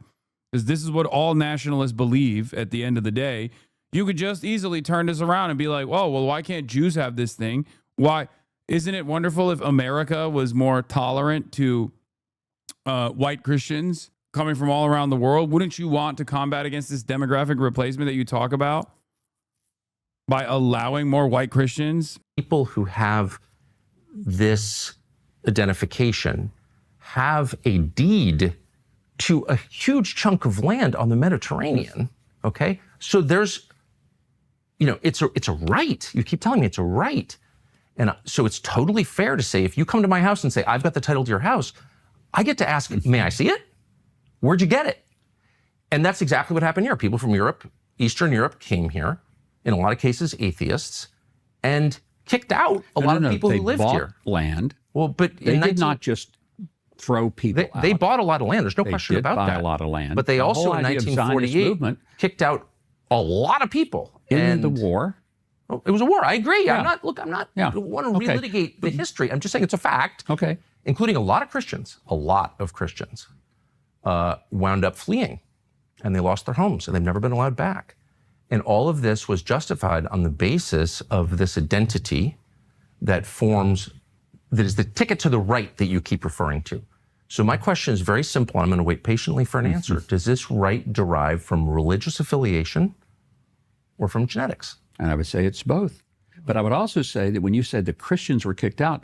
because this is what all nationalists believe at the end of the day, you could just easily turn this around and be like, oh, well, why can't Jews have this thing? Why? Isn't it wonderful if America was more tolerant to white Christians coming from all around the world? Wouldn't you want to combat against this demographic replacement that you talk about by allowing more white Christians? People who have this identification have a deed to a huge chunk of land on the Mediterranean, okay? So there's, you know, it's a right. You keep telling me it's a right. And so it's totally fair to say, if you come to my house and say, I've got the title to your house, I get to ask, may I see it? Where'd you get it? And that's exactly what happened here. People from Europe, Eastern Europe, came here, in a lot of cases atheists, and kicked out a lot of people who lived here. Land. Well, but They did not just throw people out. They bought a lot of land. There's no They question did about buy that. a lot of land. But they The also, whole in idea of Zionist 1948, movement kicked out a lot of people. in the war. Oh, it was a war. I agree. Yeah. I'm not Yeah. want to Okay. relitigate the history. I'm just saying it's a fact. Okay. Including a lot of Christians wound up fleeing, and they lost their homes, and they've never been allowed back. And all of this was justified on the basis of this identity that is the ticket to the right that you keep referring to. So my question is very simple. I'm going to wait patiently for an answer. Does this right derive from religious affiliation or from genetics? And I would say it's both. But I would also say that when you said the Christians were kicked out,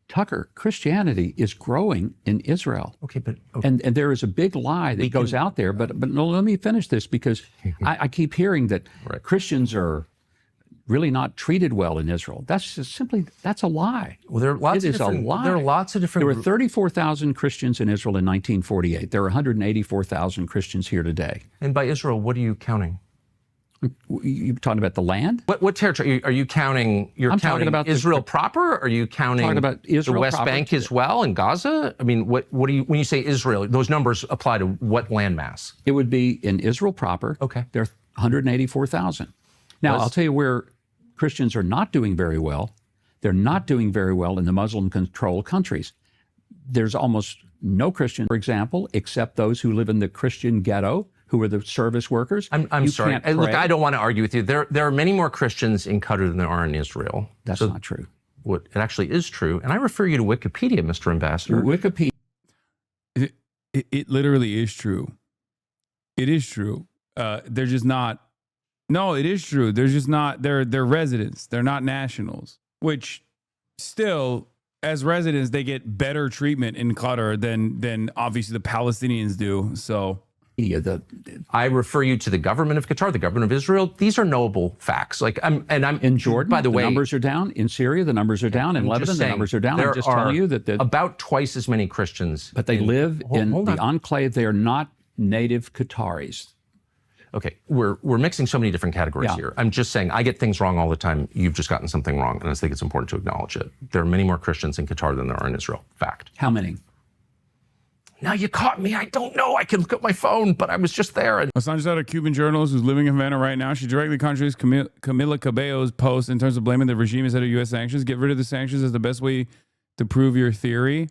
Tucker, Christianity is growing in Israel. Okay, but And there is a big lie that goes out there. But no, let me finish this, because I keep hearing that Right. Christians are really not treated well in Israel. That's a lie. well, there are lots It of is a different. lie. There are lots of different. There were 34,000 Christians in Israel in 1948. There are 184,000 Christians here today. And by Israel, what are you counting? You talking about the land? What territory are you counting? You're I'm talking counting about Israel proper? Or are you counting talking about Israel the West proper. Bank as well and Gaza? I mean, what do you when you say Israel? Those numbers apply to what landmass? It would be in Israel proper. Okay. There are 184,000. Now, I'll tell you where Christians are not doing very well. They're not doing very well in the Muslim-controlled countries. There's almost no Christian, for example, except those who live in the Christian ghetto, who are the service workers. I'm You sorry. can't Look, pray. I don't want to argue with you. There are many more Christians in Qatar than there are in Israel. That's So not true. what it actually is true. And I refer you to Wikipedia, Mr. Ambassador. Wikipedia. It literally is true. It is true. They're just not. No, it is true. They're just not. They're residents. They're not nationals. Which still as residents, they get better treatment in Qatar than obviously the Palestinians do. So I refer you to the government of Qatar, the government of Israel. These are knowable facts. Like I'm in Jordan, by the way, numbers are down. In Syria, the numbers are down. In Lebanon, the numbers are down. I'm just telling you that about twice as many Christians. But they live in the enclave. They are not native Qataris. Okay, we're mixing so many different categories here. I'm just saying I get things wrong all the time. You've just gotten something wrong, and I think it's important to acknowledge it. There are many more Christians in Qatar than there are in Israel. Fact. How many? Now you caught me. I don't know. I can look at my phone, but I was just there. And Hasan just had a Cuban journalist who's living in Havana right now. She directly contradicts Camila Cabello's post in terms of blaming the regime instead of U.S. sanctions. Get rid of the sanctions is the best way to prove your theory.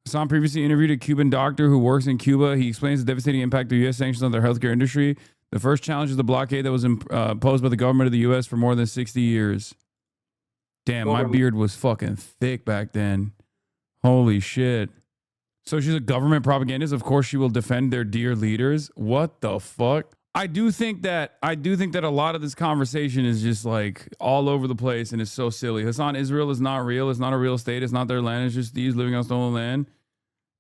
Hasan previously interviewed a Cuban doctor who works in Cuba. He explains the devastating impact of U.S. sanctions on their healthcare industry. The first challenge is the blockade that was imposed by the government of the U.S. for more than 60 years. Damn, my beard was fucking thick back then. Holy shit. So she's a government propagandist. Of course, she will defend their dear leaders. What the fuck? I do think that a lot of this conversation is just like all over the place and it's so silly. Hasan, Israel is not real. It's not a real state. It's not their land. It's just these living on stolen land.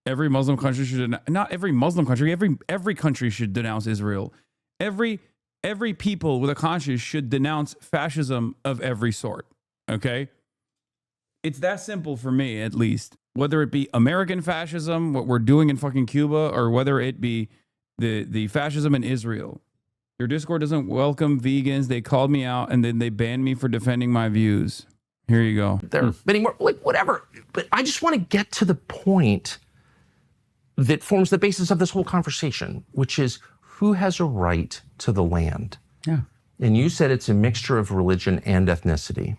Every Muslim country should not every Muslim country. Every country should denounce Israel. Every people with a conscience should denounce fascism of every sort. Okay, it's that simple for me, at least. Whether it be American fascism, what we're doing in fucking Cuba, or whether it be the fascism in Israel. Your Discord doesn't welcome vegans. They called me out and then they banned me for defending my views. Here you go. there are many more, like whatever. But I just want to get to the point that forms the basis of this whole conversation, which is who has a right to the land? Yeah. And you said it's a mixture of religion and ethnicity.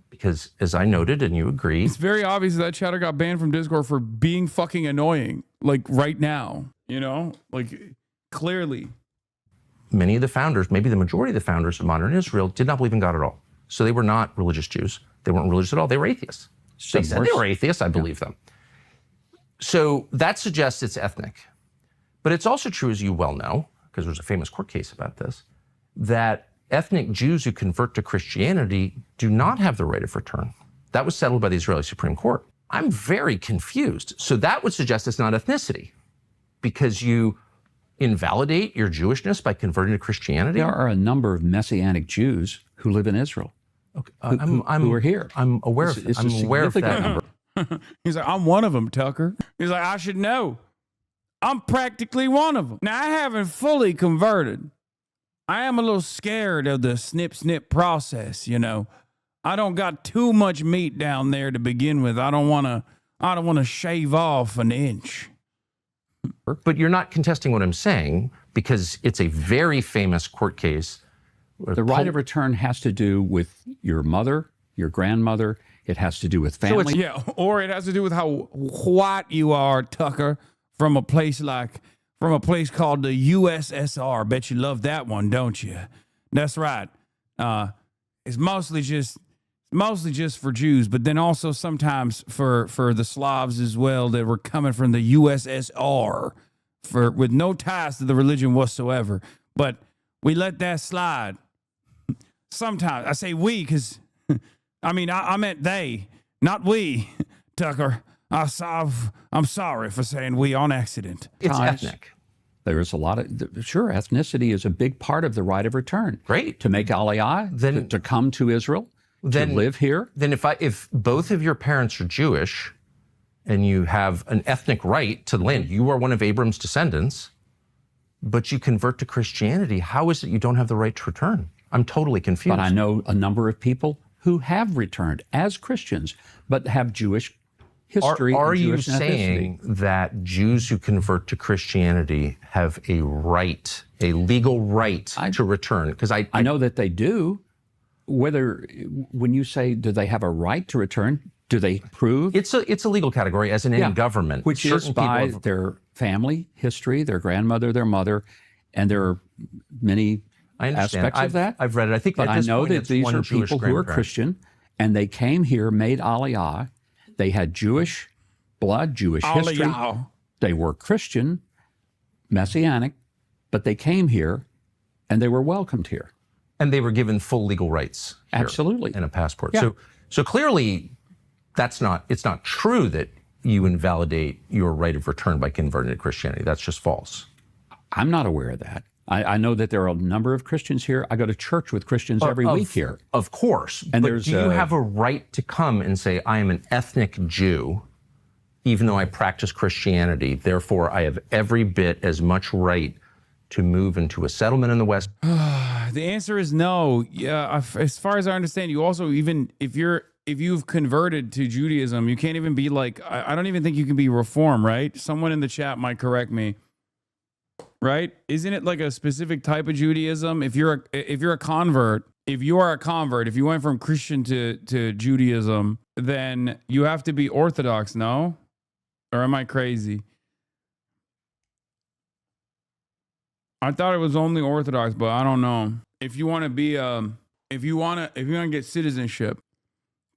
Because as I noted, and you agree, It's very obvious that chatter got banned from Discord for being fucking annoying. Like right now, you know, like clearly. many of the founders, maybe the majority of the founders of modern Israel, did not believe in God at all. So they were not religious Jews. They weren't religious at all. They were atheists. They said they were atheists. I believe them. So that suggests it's ethnic. But it's also true, as you well know, because there's a famous court case about this, that ethnic Jews who convert to Christianity do not have the right of return. That was settled by the Israeli Supreme Court. I'm very confused. So that would suggest it's not ethnicity, because you invalidate your Jewishness by converting to Christianity. There are a number of Messianic Jews who live in Israel. Okay. Who are here. I'm aware of It's a I'm aware of that significant number. He's like, I'm one of them, Tucker. He's like, I should know. I'm practically one of them. Now, I haven't fully converted. I am a little scared of the snip process, you know. I don't got too much meat down there to begin with. I don't want to shave off an inch. But you're not contesting what I'm saying, because it's a very famous court case. The right of return has to do with your mother, your grandmother. It has to do with family. Yeah, or it has to do with how white you are, Tucker, from a place called the USSR. Bet you love that one, don't you? That's right. It's mostly just for Jews, but then also sometimes for the Slavs as well that were coming from the USSR with no ties to the religion whatsoever. But we let that slide. Sometimes I say we because I mean I meant they, not we, Tucker. I'm sorry for saying we on accident. It's ethnic. There's a lot of, sure, ethnicity is a big part of the right of return. Great. To make aliyah, to come to Israel, to live here. Then if both of your parents are Jewish and you have an ethnic right to the land, you are one of Abram's descendants, but you convert to Christianity, how is it you don't have the right to return? I'm totally confused. But I know a number of people who have returned as Christians, but have Jewish history. Are and you Jewish saying that Jews who convert to Christianity have a right, a legal right to return? Because I know that they do. Whether, when you say, do they have a right to return, do they prove? It's a legal category, as in any government. Which is by their family history, their grandmother, their mother, and there are many aspects of that. I've read it. I think, but I know that these are people who are Christian, and they came here, made aliyah. They had Jewish blood, Jewish history. They were Christian, Messianic, but they came here, and they were welcomed here. And they were given full legal rights. Absolutely. And a passport. Yeah. So clearly, it's not true that you invalidate your right of return by converting to Christianity. That's just false. I'm not aware of that. I know that there are a number of Christians here. I go to church with Christians every week here. Of course. And but do you have a right to come and say, I am an ethnic Jew, even though I practice Christianity, therefore I have every bit as much right to move into a settlement in the West? The answer is no. Yeah, as far as I understand, you also, even if you've converted to Judaism, you can't even be like, I don't even think you can be Reform, right? Someone in the chat might correct me. Right? Isn't it like a specific type of Judaism? If you are a convert, if you went from Christian to Judaism, then you have to be Orthodox, no? Or am I crazy? I thought it was only Orthodox, but I don't know. If you want to be if you want to get citizenship,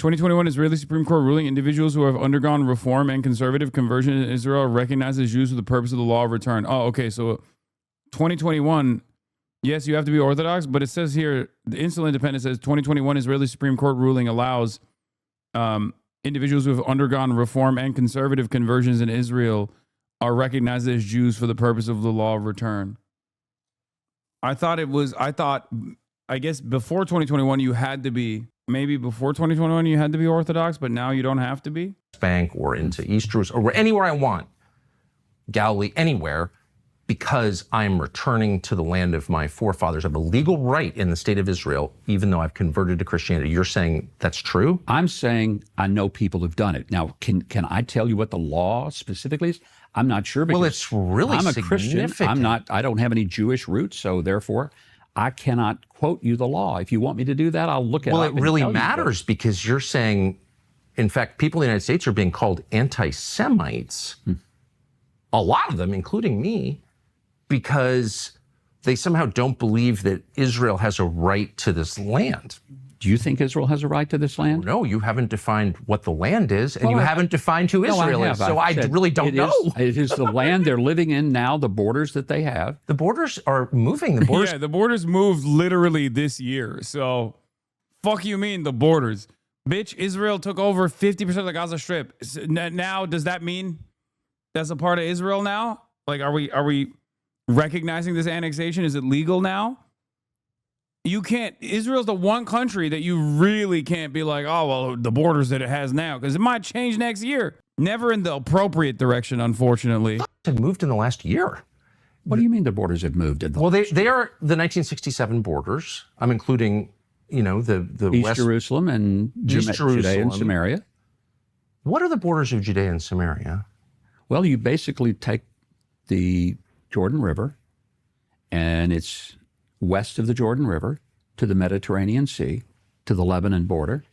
2021 Israeli Supreme Court ruling, individuals who have undergone reform and conservative conversion in Israel are recognized as Jews for the purpose of the law of return. Oh, okay. So 2021, yes, you have to be Orthodox, but it says here, the Insular Independent says 2021 Israeli Supreme Court ruling allows individuals who have undergone reform and conservative conversions in Israel are recognized as Jews for the purpose of the law of return. I guess before 2021, you had to be, maybe before 2021, you had to be Orthodox, but now you don't have to be? Bank or into East Jerusalem or anywhere I want, Galilee, anywhere, because I'm returning to the land of my forefathers. I have a legal right in the state of Israel, even though I've converted to Christianity. You're saying that's true? I'm saying I know people who've done it. Now, can I tell you what the law specifically is? I'm not sure. Because well, it's really I'm a Christian. I don't have any Jewish roots, so therefore I cannot quote you the law. If you want me to do that, I'll look at it. Well, it really matters because you're saying, in fact, people in the United States are being called anti-Semites. A lot of them, including me, because they somehow don't believe that Israel has a right to this land. Do you think Israel has a right to this land? No, you haven't defined what the land is, and you haven't defined who Israel is. So I really don't know. It is the land they're living in now, the borders that they have. The borders are moving. The borders. Yeah, the borders moved literally this year. So fuck you mean the borders. Bitch, Israel took over 50% of the Gaza Strip. Now, does that mean that's a part of Israel now? Like, are we recognizing this annexation? Is it legal now? You can't, Israel's the one country that you really can't be like, oh, well, the borders that it has now, because it might change next year. Never in the appropriate direction, unfortunately. Have moved in the last year. What do you mean the borders have moved? Well, they are the 1967 borders. I'm including, the East West Jerusalem and Judea and Samaria. What are the borders of Judea and Samaria? Well, you basically take the Jordan River, and it's west of the Jordan River to the Mediterranean Sea, to the Lebanon border.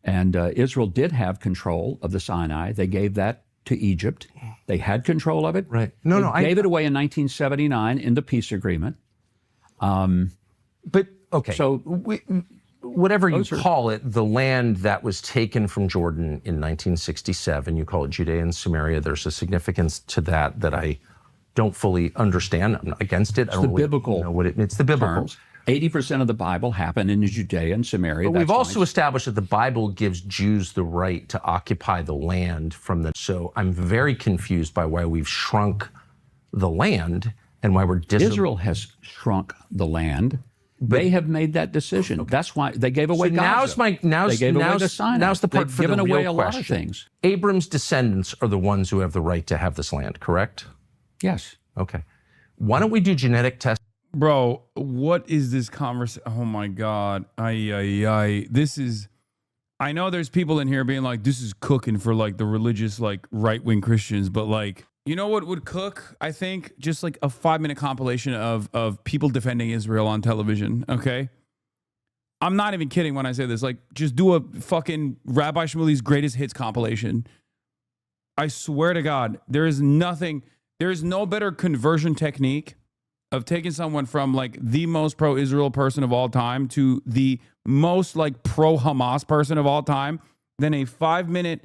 And Israel did have control of the Sinai. They gave that to Egypt. They had control of it. Right. They gave it away in 1979 in the peace agreement. But, okay. So whatever you call it, the land that was taken from Jordan in 1967, you call it Judea and Samaria. There's a significance to that I don't fully understand. I'm not against it. It's the biblical know what it's the biblical. Terms. 80% of the Bible happened in Judea and Samaria. But we've also established that the Bible gives Jews the right to occupy the land from the. So I'm very confused by why we've shrunk the land and why we're Israel has shrunk the land. They have made that decision. Okay. That's why they gave away Gaza. They gave away the Sinai. Now's the part They've for given the away real a question. lot of things. Abram's descendants are the ones who have the right to have this land, correct? Yes. Okay. Why don't we do genetic tests? Bro, what is this conversation? Oh my God. This is, I know there's people in here being like, this is cooking for like the religious, like right-wing Christians, but like, you know what would cook? I think just like a 5-minute compilation of people defending Israel on television. Okay. I'm not even kidding when I say this. Like, just do a fucking Rabbi Shmuley's greatest hits compilation. I swear to God, there is no better conversion technique of taking someone from like the most pro-Israel person of all time to the most like pro-Hamas person of all time than a 5-minute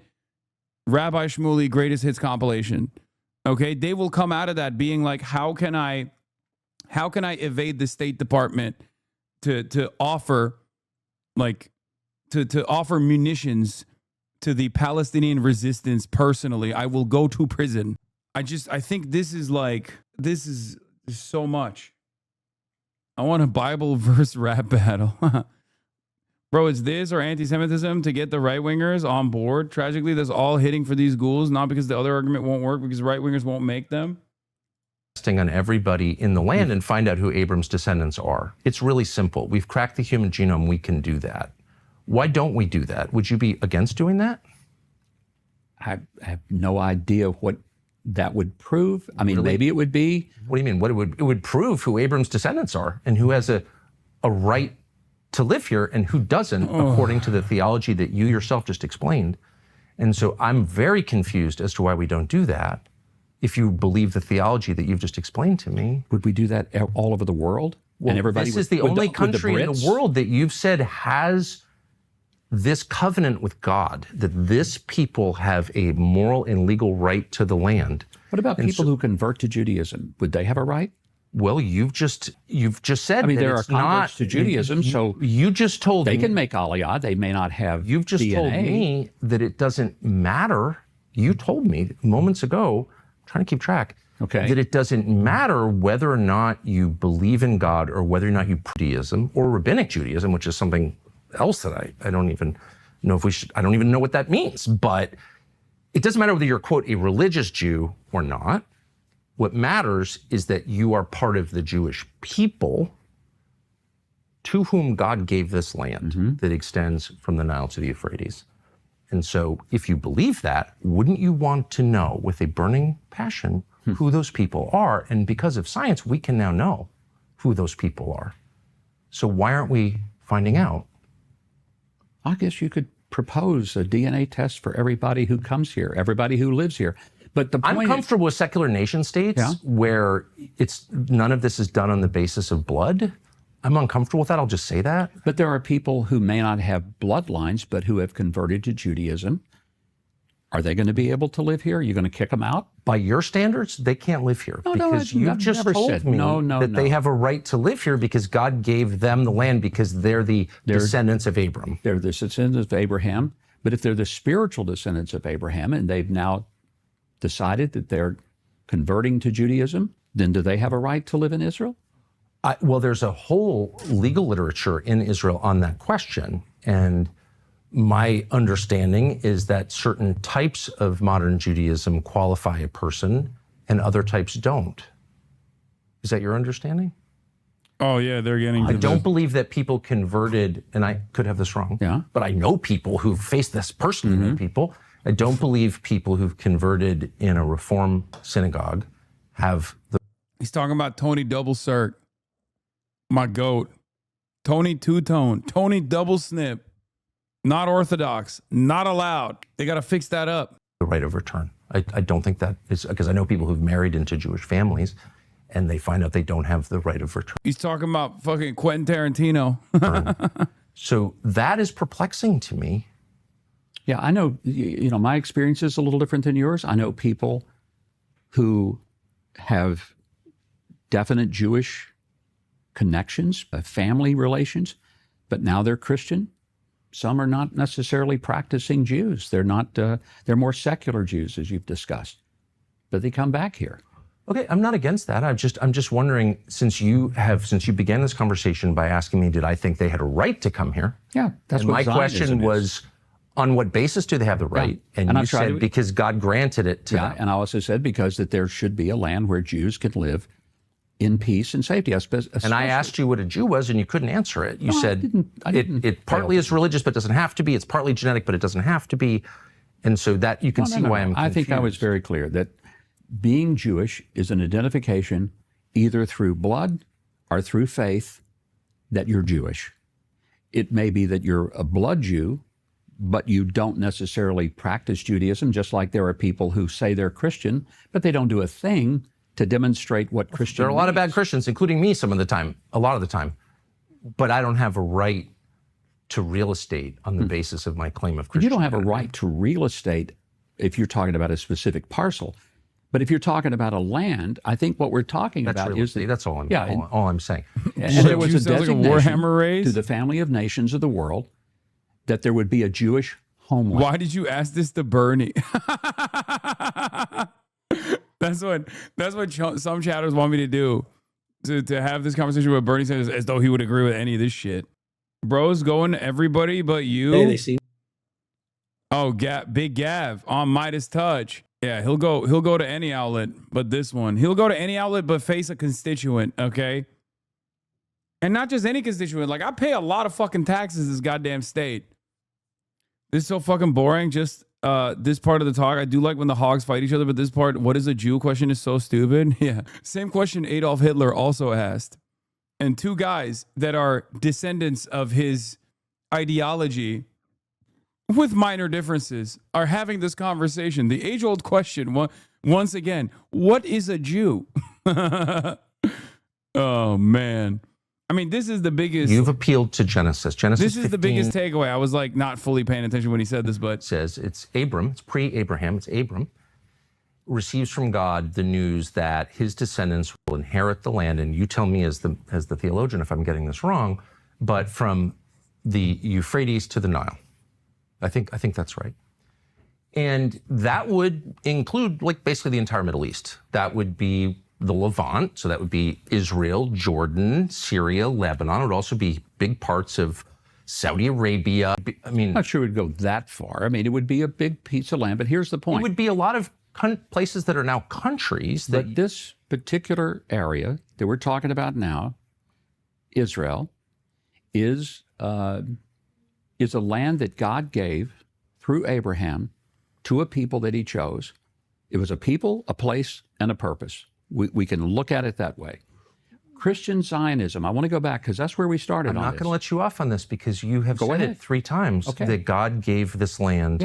Rabbi Shmuley greatest hits compilation. Okay, they will come out of that being like, how can I evade the State Department to offer like to offer munitions to the Palestinian resistance personally, I will go to prison. I think this is so much. I want a Bible verse rap battle. Bro, it's this or anti-Semitism to get the right-wingers on board. Tragically, that's all hitting for these ghouls, not because the other argument won't work, because right-wingers won't make them. On everybody in the land and find out who Abram's descendants are. It's really simple. We've cracked the human genome. We can do that. Why don't we do that? Would you be against doing that? I have no idea what that would prove. I mean, maybe it would be. What do you mean? It would prove who Abram's descendants are and who has a right to live here and who doesn't, according to the theology that you yourself just explained. And so I'm very confused as to why we don't do that. If you believe the theology that you've just explained to me. Would we do that all over the world? Well, and everybody this is the only country in the world that you've said has this covenant with God, that this people have a moral and legal right to the land. What about people who convert to Judaism? Would they have a right? Well, you've just said. I mean, that there are it's not converts to Judaism, so you just told they me can make Aliyah. They may not have. You've just DNA. told me that it doesn't matter. You told me moments ago. I'm trying to keep track. Okay. That it doesn't matter whether or not you believe in God or whether or not you Judaism or rabbinic Judaism, which is something else that I don't even know if we should. I don't even know what that means. But it doesn't matter whether you're, quote, a religious Jew or not. What matters is that you are part of the Jewish people to whom God gave this land that extends from the Nile to the Euphrates. And so if you believe that, wouldn't you want to know with a burning passion who those people are? And because of science, we can now know who those people are. So why aren't we finding out? I guess you could propose a DNA test for everybody who comes here, everybody who lives here. But the point I'm comfortable with secular nation states where none of this is done on the basis of blood. I'm uncomfortable with that. I'll just say that. But there are people who may not have bloodlines, but who have converted to Judaism. Are they going to be able to live here? Are you going to kick them out? By your standards, they can't live here because I've you've just never told said, me no, that they have a right to live here because God gave them the land because they're the descendants of Abram. They're the descendants of Abraham. But if they're the spiritual descendants of Abraham and they've now decided that they're converting to Judaism, then do they have a right to live in Israel? Well, there's a whole legal literature in Israel on that question. And my understanding is that certain types of modern Judaism qualify a person and other types don't. Is that your understanding? Oh, yeah, they're getting I don't believe that people converted, and I could have this wrong, but I know people who've faced this personally, know people. I don't believe people who've converted in a Reform synagogue have the... He's talking about Tony Double Circ, my goat. Tony Two-Tone, Tony Double Snip. Not Orthodox, not allowed. They got to fix that up. The right of return. I don't think that is, because I know people who've married into Jewish families and they find out they don't have the right of return. He's talking about fucking Quentin Tarantino. So that is perplexing to me. Yeah, I know, my experience is a little different than yours. I know people who have definite Jewish connections, family relations, but now they're Christian. Some are not necessarily practicing Jews. They're not. They're more secular Jews, as you've discussed. But they come back here. Okay, I'm not against that. I'm just wondering, since you began this conversation by asking me, did I think they had a right to come here? Yeah, that's what my Zionism question is. was, on what basis do they have the right? Yeah. And you said because God granted it to them. And I also said because that there should be a land where Jews can live in peace and safety. And I asked you what a Jew was, and you couldn't answer it. You said I didn't it partly is religious, but doesn't have to be. It's partly genetic, but it doesn't have to be. And so that you can see why I'm confused. I think I was very clear that being Jewish is an identification either through blood or through faith that you're Jewish. It may be that you're a blood Jew, but you don't necessarily practice Judaism, just like there are people who say they're Christian, but they don't do a thing to demonstrate what Christian There are a lot of means. bad Christians, including me some of the time, a lot of the time. But I don't have a right to real estate on the basis of my claim of Christianity. You don't have a right to real estate if you're talking about a specific parcel. But if you're talking about a land, I think what we're talking That's about real is estate. That's all I'm, Yeah, all I'm saying. and there was Jew a sounds like a designation Warhammer race. to the family of nations of the world that there would be a Jewish homeland. Why did you ask this to Bernie? That's what some chatters want me to do. To have this conversation with Bernie Sanders as though he would agree with any of this shit. Bro's going to everybody but you. Hey, they see. Oh, Big Gav on Midas Touch. Yeah, he'll go to any outlet but this one. He'll go to any outlet but face a constituent, okay? And not just any constituent. Like, I pay a lot of fucking taxes in this goddamn state. This is so fucking boring. Just this part of the talk. I do like when the hogs fight each other, but this part, what is a Jew question, is so stupid. Yeah. Same question Adolf Hitler also asked. And two guys that are descendants of his ideology with minor differences are having this conversation. The age-old question, once again, what is a Jew? Oh, man. I mean, this is the biggest... You've appealed to Genesis. This is the biggest takeaway. I was like not fully paying attention when he said this, but... Says it's Abram, it's pre-Abraham, it's Abram, receives from God the news that his descendants will inherit the land, and you tell me as the theologian if I'm getting this wrong, but from the Euphrates to the Nile. I think that's right. And that would include like basically the entire Middle East. That would be the Levant, so that would be Israel, Jordan, Syria, Lebanon. It would also be big parts of Saudi Arabia. I mean, I'm not sure it would go that far. I mean, it would be a big piece of land, but here's the point. It would be a lot of places that are now countries. But this particular area that we're talking about now, Israel, is a land that God gave through Abraham to a people that he chose. It was a people, a place, and a purpose. We can look at it that way. Christian Zionism, I want to go back because that's where we started on this. I'm not going to let you off on this because you have said it 3 times that God gave this land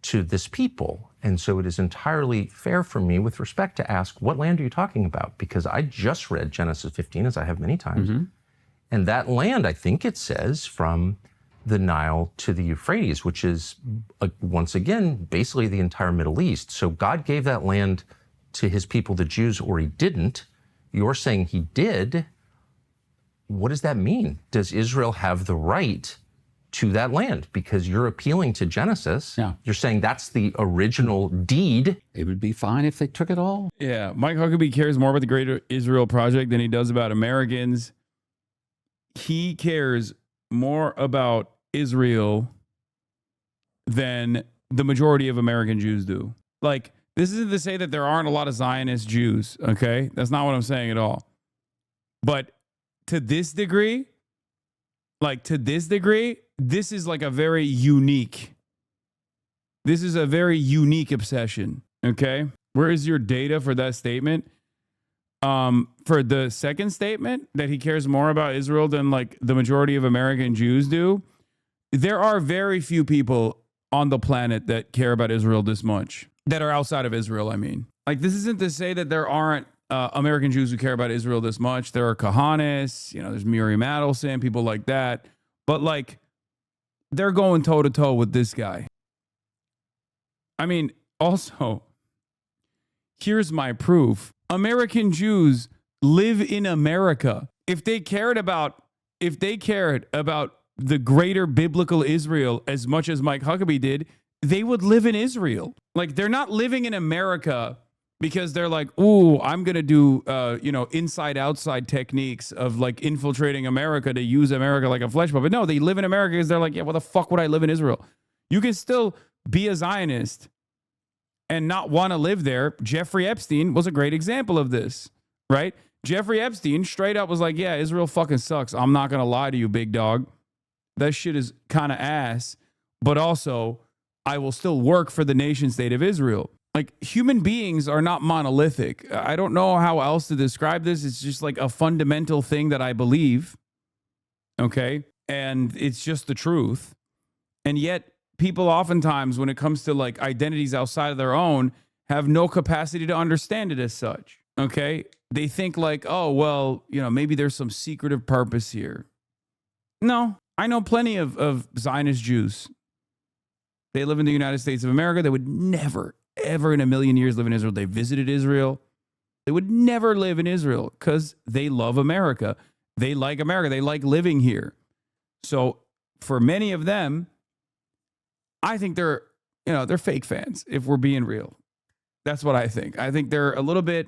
to this people. And so it is entirely fair for me with respect to ask, what land are you talking about? Because I just read Genesis 15, as I have many times. Mm-hmm. And that land, I think it says, from the Nile to the Euphrates, which is, once again, basically the entire Middle East. So God gave that land to his people, the Jews, or he didn't. You're saying he did. What does that mean? Does Israel have the right to that land? Because you're appealing to Genesis. Yeah. You're saying that's the original deed. It would be fine if they took it all. Yeah, Mike Huckabee cares more about the Greater Israel Project than he does about Americans. He cares more about Israel than the majority of American Jews do. Like, this isn't to say that there aren't a lot of Zionist Jews, okay? That's not what I'm saying at all. But to this degree, this is like a very unique, obsession, okay? Where is your data for that statement? For the second statement, that he cares more about Israel than like the majority of American Jews do, there are very few people on the planet that care about Israel this much, that are outside of Israel, I mean. Like, this isn't to say that there aren't American Jews who care about Israel this much. There are Kahanis, there's Miriam Adelson, people like that. But, like, they're going toe-to-toe with this guy. I mean, also, here's my proof. American Jews live in America. If they cared about the greater biblical Israel as much as Mike Huckabee did, they would live in Israel. Like, they're not living in America because they're like, ooh, I'm going to do, inside-outside techniques of, like, infiltrating America to use America like a flesh puppet. No, they live in America because they're like, yeah, why the fuck would I live in Israel? You can still be a Zionist and not want to live there. Jeffrey Epstein was a great example of this, right? Jeffrey Epstein straight up was like, yeah, Israel fucking sucks. I'm not going to lie to you, big dog. That shit is kind of ass. But also, I will still work for the nation state of Israel. Like, human beings are not monolithic. I don't know how else to describe this. It's just like a fundamental thing that I believe. Okay? And it's just the truth. And yet, people oftentimes, when it comes to like identities outside of their own, have no capacity to understand it as such. Okay? They think like, oh, well, maybe there's some secretive purpose here. No, I know plenty of Zionist Jews. They live in the United States of America. They would never, ever in a million years live in Israel. They visited Israel. They would never live in Israel because they love America. They like America. They like living here. So for many of them, I think they're fake fans, if we're being real. That's what I think. I think they're a little bit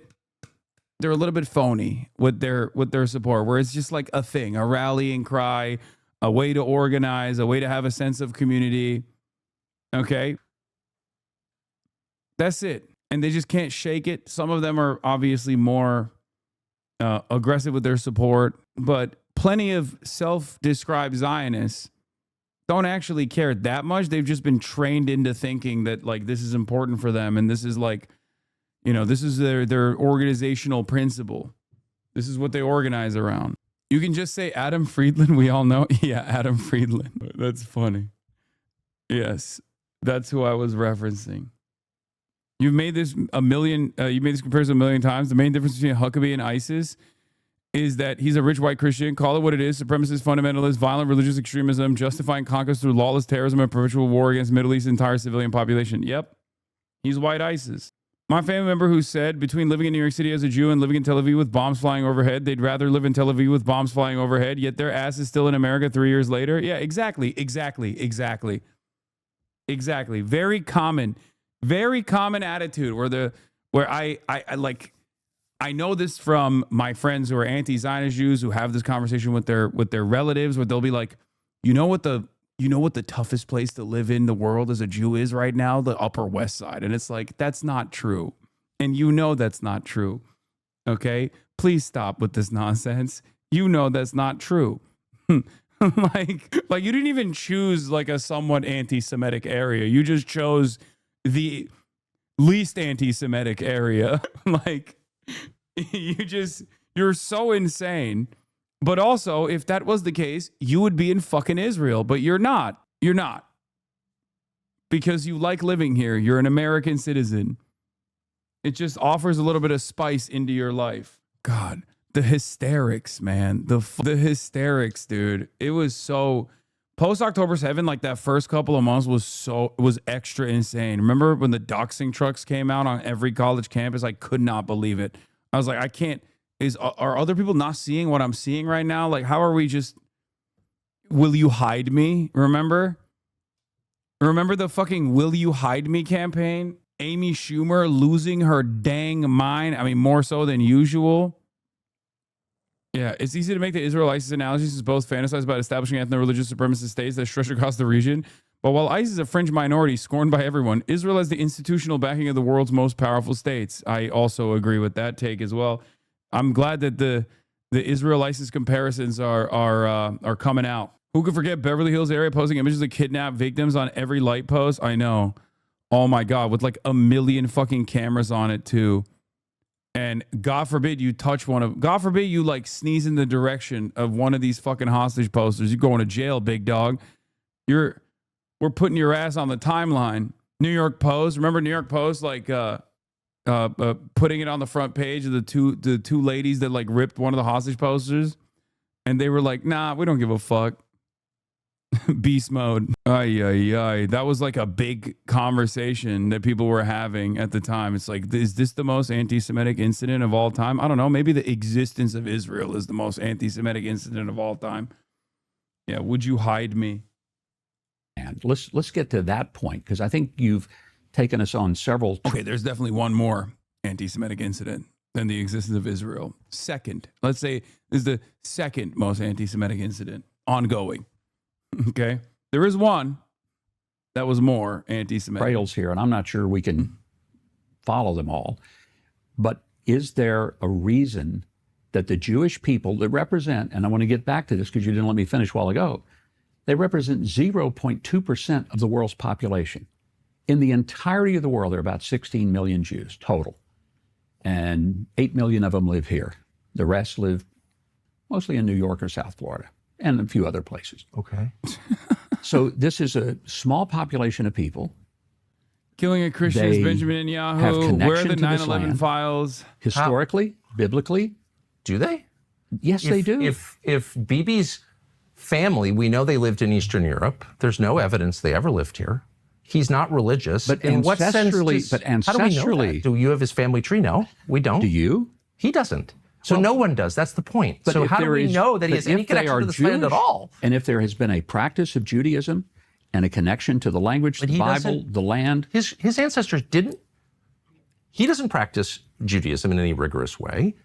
phony with their support, where it's just like a thing, a rallying cry, a way to organize, a way to have a sense of community. Okay. That's it. And they just can't shake it. Some of them are obviously more aggressive with their support, but plenty of self-described Zionists don't actually care that much. They've just been trained into thinking that like this is important for them, and this is like, this is their organizational principle. This is what they organize around. You can just say Adam Friedland. We all know. Yeah, Adam Friedland. That's funny. Yes, that's who I was referencing. You've made this you made this comparison a million times. The main difference between Huckabee and ISIS is that he's a rich white Christian. Call it what it is: supremacist, fundamentalist, violent religious extremism, justifying conquest through lawless terrorism and perpetual war against Middle East's entire civilian population. Yep, he's white ISIS. My family member who said between living in New York City as a Jew and living in Tel Aviv with bombs flying overhead, they'd rather live in Tel Aviv with bombs flying overhead, yet their ass is still in America 3 years later. Yeah, exactly. Very common attitude where I know this from my friends who are anti-Zionist Jews who have this conversation with their relatives, where they'll be like, you know what the toughest place to live in the world as a Jew is right now? The Upper West Side. And it's like, that's not true. And that's not true. Okay? Please stop with this nonsense. That's not true. like you didn't even choose like a somewhat anti-Semitic area. You just chose the least anti-Semitic area. Like you're so insane. But also, if that was the case, you would be in fucking Israel, but you're not. You're not. Because you like living here. You're an American citizen. It just offers a little bit of spice into your life. God, the hysterics, man. The hysterics, dude. It was so post October 7, like that first couple of months was extra insane. Remember when the doxing trucks came out on every college campus? I could not believe it. I was like, I can't. Are other people not seeing what I'm seeing right now? Like, how are we just, will you hide me? Remember the fucking will you hide me campaign? Amy Schumer losing her dang mind. I mean, more so than usual. Yeah, it's easy to make the Israel-ISIS analogy since both fantasize about establishing ethno-religious supremacist states that stretch across the region. But while ISIS is a fringe minority scorned by everyone, Israel has the institutional backing of the world's most powerful states. I also agree with that take as well. I'm glad that the Israel-ISIS comparisons are coming out. Who could forget Beverly Hills area posting images of kidnapped victims on every light post? I know. Oh my God, with like 1 million fucking cameras on it too. And God forbid you touch God forbid you like sneeze in the direction of one of these fucking hostage posters. You're going to jail, big dog. We're putting your ass on the timeline. New York Post. Remember New York Post, like, putting it on the front page of the two ladies that like ripped one of the hostage posters, and they were like, nah, we don't give a fuck. Beast mode. That was like a big conversation that people were having at the time. It's like, is this the most anti-Semitic incident of all time? I don't know. Maybe the existence of Israel is the most anti-Semitic incident of all time. Yeah. Would you hide me? And let's get to that point, because I think you've taken us on several. Okay, there's definitely one more anti-Semitic incident than the existence of Israel. Second, let's say this is the second most anti-Semitic incident ongoing. Okay, there is one that was more anti-Semitic. Trails here, and I'm not sure we can follow them all. But is there a reason that the Jewish people that represent, and I want to get back to this because you didn't let me finish a while ago, they represent 0.2% of the world's population. In the entirety of the world, there are about 16 million Jews total, and 8 million of them live here. The rest live mostly in New York or South Florida and a few other places. Okay. So this is a small population of people. Killing a Christian is Benjamin Netanyahu. Where are the 9/11 files? Historically, biblically. Do they? Yes, they do. If Bibi's family, we know they lived in Eastern Europe. There's no evidence they ever lived here. He's not religious. But in what sense? How do we know that? Do you have his family tree? No, we don't. Do you? He doesn't. So no one does. That's the point. So how do we know that he has any connection to this land at all? And if there has been a practice of Judaism and a connection to the language, But the he Bible, doesn't- the land. His ancestors didn't. He doesn't practice Judaism in any rigorous way.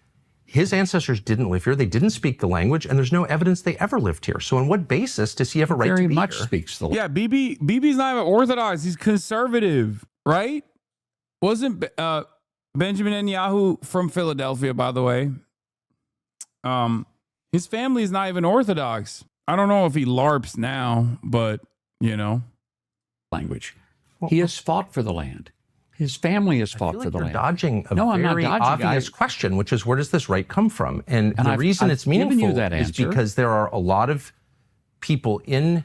His ancestors didn't live here. They didn't speak the language, and there's no evidence they ever lived here. So on what basis does he have a right Very to be much here? speaks the Yeah, BB's not even Orthodox. He's conservative, right? Wasn't Benjamin Netanyahu from Philadelphia, by the way? His family is not even Orthodox. I don't know if he LARPs now, but you know, language. He has fought for the land. His family has fought for the You're land. dodging a No, I'm not very dodging. obvious question, which is where does this right come from? And the I've reason it's given you meaningful that is answer. because there are a lot of people in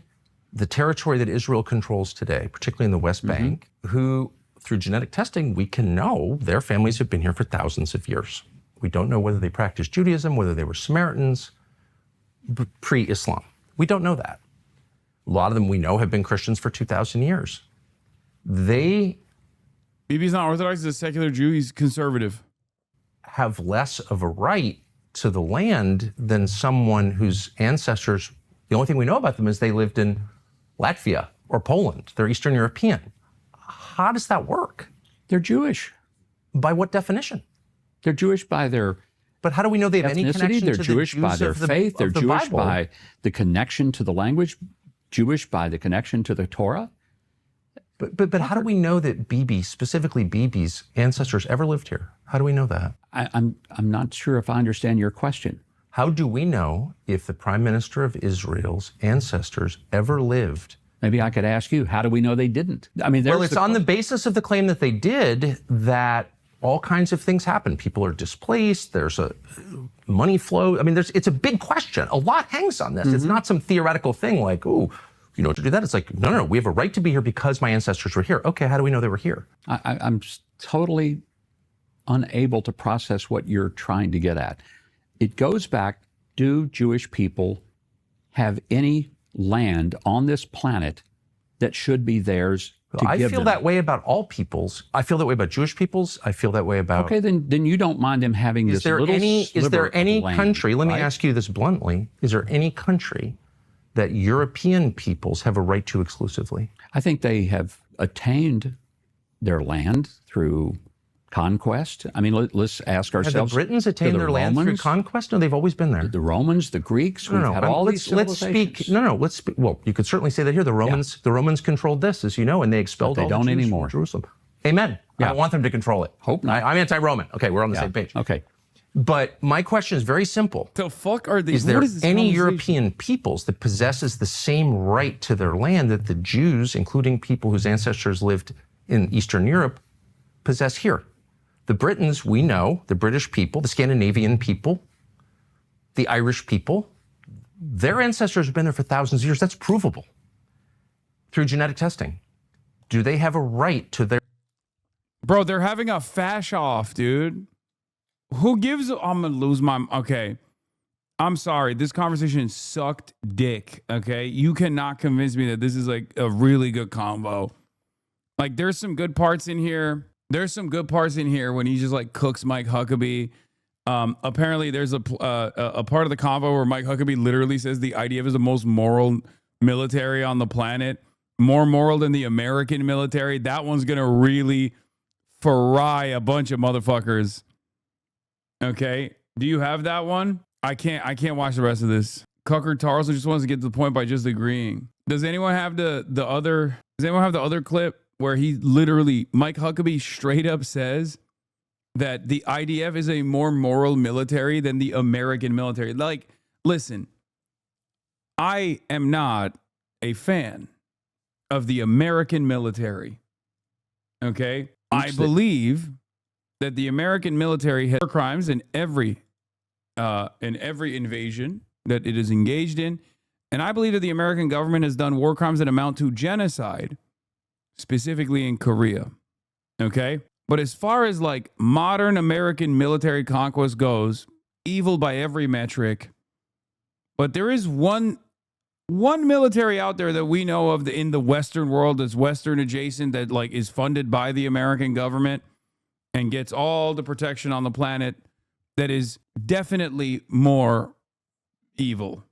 the territory that Israel controls today, particularly in the West Mm-hmm. Bank, who, through genetic testing, we can know their families have been here for thousands of years. We don't know whether they practiced Judaism, whether they were Samaritans, pre-Islam. We don't know that. A lot of them we know have been Christians for 2,000 years. BB's not Orthodox. He's a secular Jew. He's conservative. Have less of a right to the land than someone whose ancestors, the only thing we know about them is they lived in Latvia or Poland. They're Eastern European. How does that work? They're Jewish. By what definition? They're Jewish by their But how do we know they have any ethnicity. connection They're to Jewish the Jews by their of the, faith. They're of the Jewish Bible? by the connection to the language. Jewish by the connection to the Torah. But how do we know that BB, specifically BB's ancestors, ever lived here? How do we know that? I'm not sure if I understand your question. How do we know if the Prime Minister of Israel's ancestors ever lived? Maybe I could ask you, how do we know they didn't? I mean, Well, it's on the basis of the claim that they did that all kinds of things happen. People are displaced. There's a money flow. I mean, it's a big question. A lot hangs on this. It's not some theoretical thing like, oh, you know, to do that. It's like, no, we have a right to be here because my ancestors were here. Okay, how do we know they were here? I'm totally unable to process what you're trying to get at. It goes back, do Jewish people have any land on this planet that should be theirs to I give feel them? that way about all peoples. I feel that way about Jewish peoples. I feel that way about... Okay, then you don't mind them having Is this there little any sliver of land, country, let me right? ask you this bluntly, is there any country that European peoples have a right to exclusively? I think they have attained their land through conquest. I mean, let's ask Have the ourselves. Britons do attained the their land through Romans- conquest? No, they've always been there. The Romans, the Greeks, we've had all these let's civilizations. speak. Let's speak. Well, you could certainly say that here. The Romans controlled this, as you know, and they expelled But they all the don't Jews anymore. from Jerusalem. Amen. I Yeah. don't want them to control it. Hope not. I'm anti-Roman. Okay, we're on the same page. Okay. But my question is very simple. The fuck are these? Is there what is this any conversation? European peoples that possesses the same right to their land that the Jews, including people whose ancestors lived in Eastern Europe, possess here? The Britons, we know, the British people, the Scandinavian people, the Irish people, their ancestors have been there for thousands of years. That's provable through genetic testing. Do they have a right to their... Bro, they're having a fash off, dude. Who gives? I'm gonna lose my. Okay, I'm sorry. This conversation sucked dick. Okay, you cannot convince me that this is like a really good combo. Like, there's some good parts in here. There's some good parts in here when he just like cooks Mike Huckabee. Apparently, there's a part of the convo where Mike Huckabee literally says the IDF is the most moral military on the planet, more moral than the American military. That one's gonna really fry a bunch of motherfuckers. Okay, do you have that one? I can't watch the rest of this. Carlson just wants to get to the point by just agreeing. Does anyone have the other? Does anyone have the other clip where he literally, Mike Huckabee straight up says that the IDF is a more moral military than the American military? Like, listen, I am not a fan of the American military. Okay, I believe that the American military has war crimes in every invasion that it is engaged in. And I believe that the American government has done war crimes that amount to genocide, specifically in Korea. Okay? But as far as like modern American military conquest goes, evil by every metric. But there is one military out there that we know of in the Western world that's Western adjacent, that like is funded by the American government and gets all the protection on the planet, that is definitely more evil.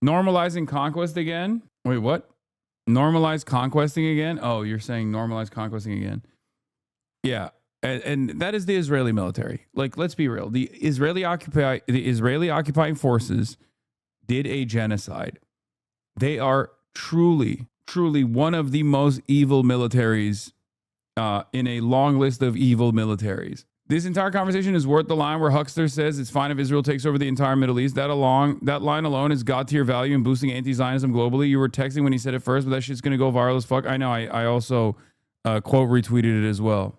Normalizing conquest again? Wait, what? Normalize conquesting again? Oh, you're saying normalize conquesting again. Yeah. And that is the Israeli military. Like, let's be real. The Israeli occupying forces did a genocide. They are truly one of the most evil militaries in a long list of evil militaries. This entire conversation is worth the line where Huckster says it's fine if Israel takes over the entire Middle East. That line alone is God tier value in boosting anti-Zionism globally. You were texting when he said it first, but that shit's going to go viral as fuck. I know. I also quote retweeted it as well.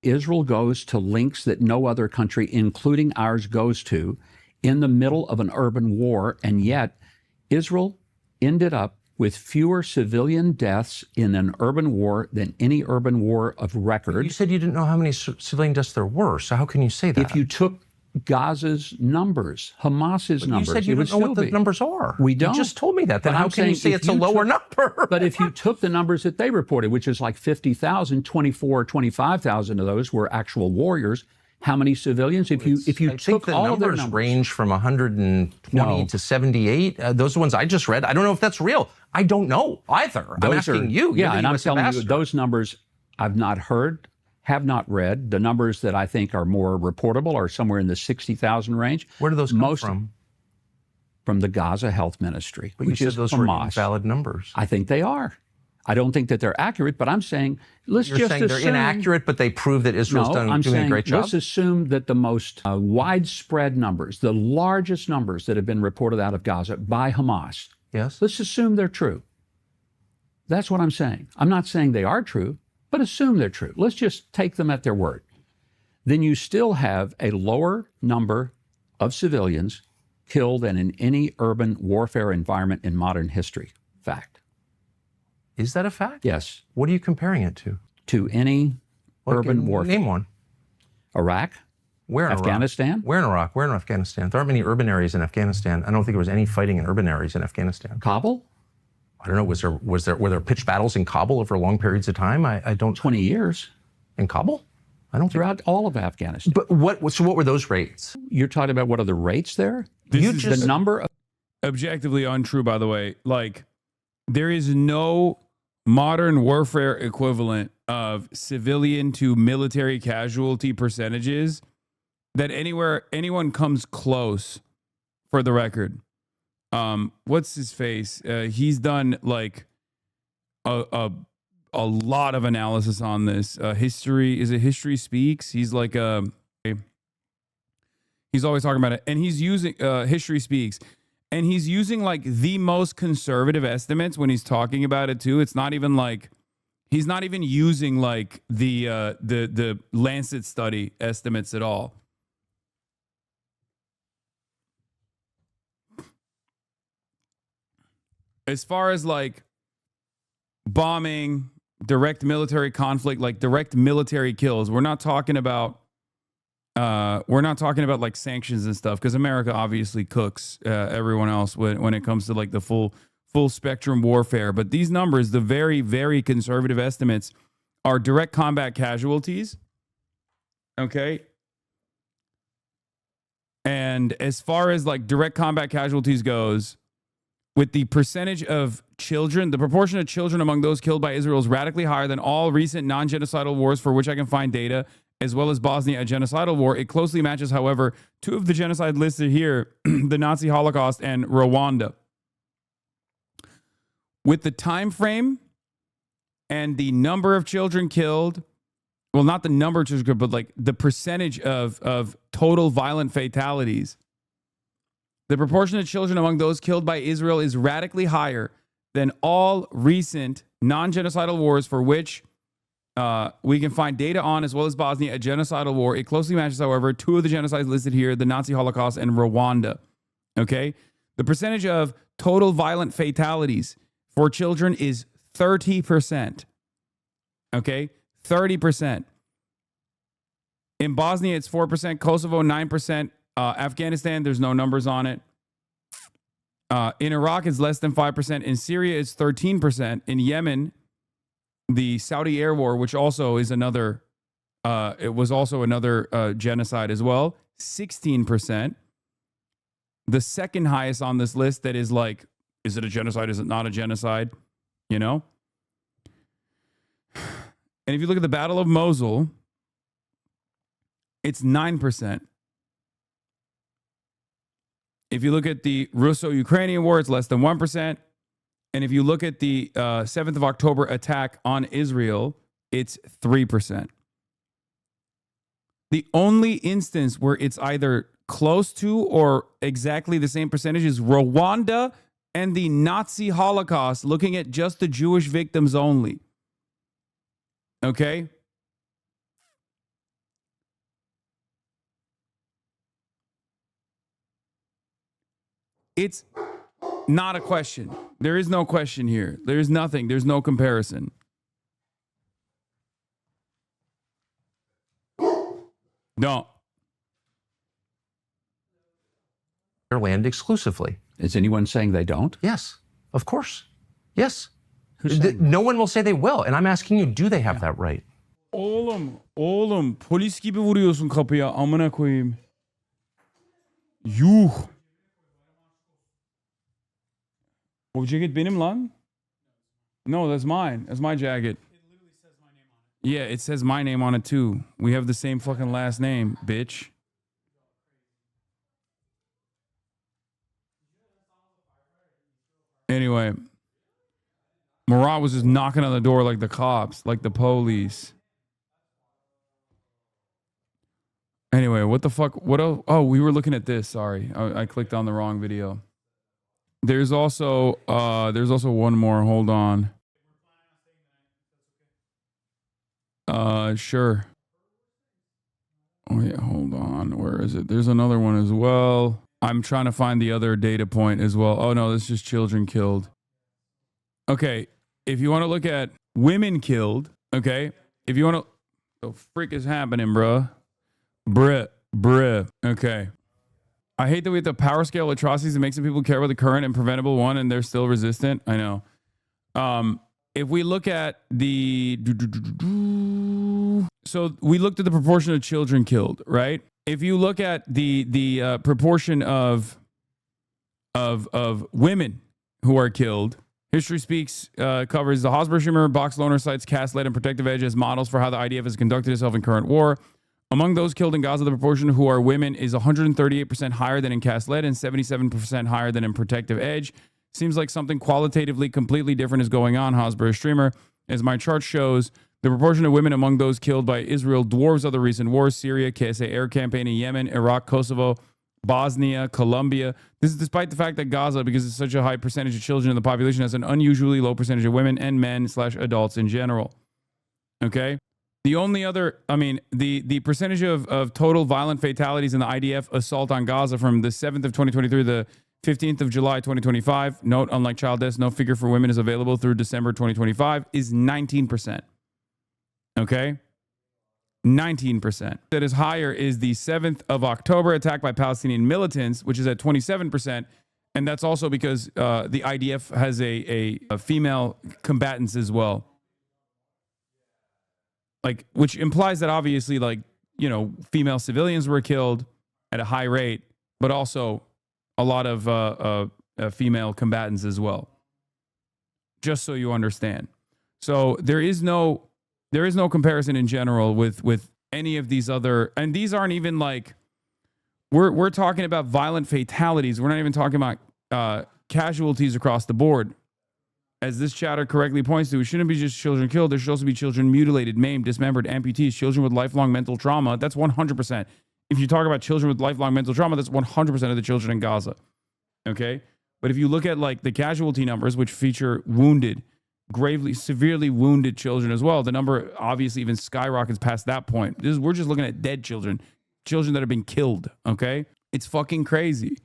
Israel goes to links that no other country, including ours, goes to in the middle of an urban war. And yet Israel ended up with fewer civilian deaths in an urban war than any urban war of record. You said you didn't know how many civilian deaths there were, so how can you say that? If you took Gaza's numbers, Hamas's numbers, you said you don't know what the numbers are. We don't. You just told me that. Then But how I'm can you saying say if it's a you lower took- number? But if you took the numbers that they reported, which is like 50,000, 24, 25,000 of those were actual warriors. How many civilians? If you I think took the all of their numbers numbers, range from 120 No. to 78. Those are the ones I just read. I don't know if that's real. I don't know either. I'm those asking are, you. Yeah, You're the and I'm US telling you, ambassador. those numbers I've not heard, have not read. The numbers that I think are more reportable are somewhere in the 60,000 range. Where do those come Most from? From the Gaza Health Ministry, But which you is said those were Hamas. invalid numbers. I think they are. I don't think that they're accurate, but I'm saying let's You're just saying assume they're inaccurate, but they prove that Israel's I'm doing a saying great job? let's assume that the most widespread numbers, the largest numbers that have been reported out of Gaza by Hamas, Yes. let's assume they're true. That's what I'm saying. I'm not saying they are true, but assume they're true. Let's just take them at their word. Then you still have a lower number of civilians killed than in any urban warfare environment in modern history. Fact. Is that a fact? Yes. What are you comparing it to? To any urban warfare. Name one. Iraq, Where in Afghanistan. Iraq? Where in Iraq? Where in Afghanistan? There aren't many urban areas in Afghanistan. I don't think there was any fighting in urban areas in Afghanistan. Kabul, I don't know. Were there pitched battles in Kabul over long periods of time? I don't. 20 years In Kabul? I don't think. throughout all of Afghanistan. But what were those rates? You're talking about what are the rates there? This is The number of objectively untrue, by the way. Like, there is no modern warfare equivalent of civilian to military casualty percentages that anyone comes close, for the record. What's his face? He's done like a lot of analysis on this. History Speaks? He's like he's always talking about it, and he's using History Speaks. And he's using like the most conservative estimates when he's talking about it too. It's not even like he's not even using like the Lancet study estimates at all. As far as like bombing, direct military conflict, like direct military kills, we're not talking about like sanctions and stuff, because America obviously cooks everyone else when it comes to like the full spectrum warfare. But these numbers, the very, very conservative estimates, are direct combat casualties. Okay. And as far as like direct combat casualties goes, with the percentage of children, the proportion of children among those killed by Israel is radically higher than all recent non-genocidal wars for which I can find data, as well as Bosnia, a genocidal war. It closely matches, however, two of the genocide listed here, the Nazi Holocaust and Rwanda. With the time frame and the number of children killed, well, not the number of children killed, but like the percentage of total violent fatalities, the proportion of children among those killed by Israel is radically higher than all recent non-genocidal wars for which we can find data on, as well as Bosnia, a genocidal war. It closely matches, however, two of the genocides listed here, the Nazi Holocaust and Rwanda. Okay? The percentage of total violent fatalities for children is 30%. Okay? 30%. In Bosnia, it's 4%. Kosovo, 9%. Afghanistan, there's no numbers on it. In Iraq, it's less than 5%. In Syria, it's 13%. In Yemen, the Saudi air war, which also is another, it was also another genocide as well, 16%. The second highest on this list that is like, is it a genocide? Is it not a genocide? you know? And if you look at the Battle of Mosul, it's 9%. If you look at the Russo-Ukrainian war, it's less than 1%. And if you look at the 7th of October attack on Israel, it's 3%. The only instance where it's either close to or exactly the same percentage is Rwanda and the Nazi Holocaust, looking at just the Jewish victims only. Okay? It's not a question. There is no question here. There's nothing. There's no comparison. No. Their land exclusively. Is anyone saying they don't? Yes, of course. Yes. Who's saying that? No one will say they will. And I'm asking you, do they have that right? Oğlum polis gibi vuruyorsun kapıya amına koyayım. Yuh. O ceket benim lan. No, that's mine. That's my jacket. It literally says my name on it. Yeah, it says my name on it too. We have the same fucking last name, bitch. Anyway, Murat was just knocking on the door like the cops, like the police. Anyway, what the fuck? What else? Oh, we were looking at this. Sorry, I clicked on the wrong video. There's also one more. Hold on. Sure. Oh yeah, hold on. Where is it? There's another one as well. I'm trying to find the other data point as well. Oh no, this is just children killed. Okay, if you want to look at women killed, okay? If you want to, the frick is happening, bruh? Bruh. Okay. I hate that we have the power scale atrocities that makes some people care about the current and preventable one, and they're still resistant. I know. If we look at the, so we looked at the proportion of children killed, right? If you look at the proportion of women who are killed, History Speaks covers the Hasanverse streamer, box loaner sites, cast lead, and protective edge as models for how the IDF has conducted itself in current war. Among those killed in Gaza, the proportion who are women is 138% higher than in cast lead and 77% higher than in protective edge. Seems like something qualitatively completely different is going on, Hasanverse streamer. As my chart shows, the proportion of women among those killed by Israel dwarfs other recent wars: Syria, KSA air campaign in Yemen, Iraq, Kosovo, Bosnia, Colombia. This is despite the fact that Gaza, because it's such a high percentage of children in the population, has an unusually low percentage of women and men/adults in general. Okay? The only other, the percentage of total violent fatalities in the IDF assault on Gaza from the 7th of 2023 to the 15th of July 2025, note, unlike child deaths, no figure for women is available through December 2025, is 19%. Okay? 19%. That is higher is the 7th of October attack by Palestinian militants, which is at 27%. And that's also because the IDF has a female combatants as well. Like, which implies that obviously, like, you know, female civilians were killed at a high rate, but also a lot of female combatants as well. Just so you understand. So there is no comparison in general with any of these other, and these aren't even like, we're talking about violent fatalities. We're not even talking about casualties across the board. As this chatter correctly points to, it shouldn't be just children killed. There should also be children mutilated, maimed, dismembered, amputees, children with lifelong mental trauma. That's 100%. If you talk about children with lifelong mental trauma, that's 100% of the children in Gaza. Okay? But if you look at like the casualty numbers, which feature wounded, gravely, severely wounded children as well, the number obviously even skyrockets past that point. We're just looking at dead children that have been killed. Okay? It's fucking crazy.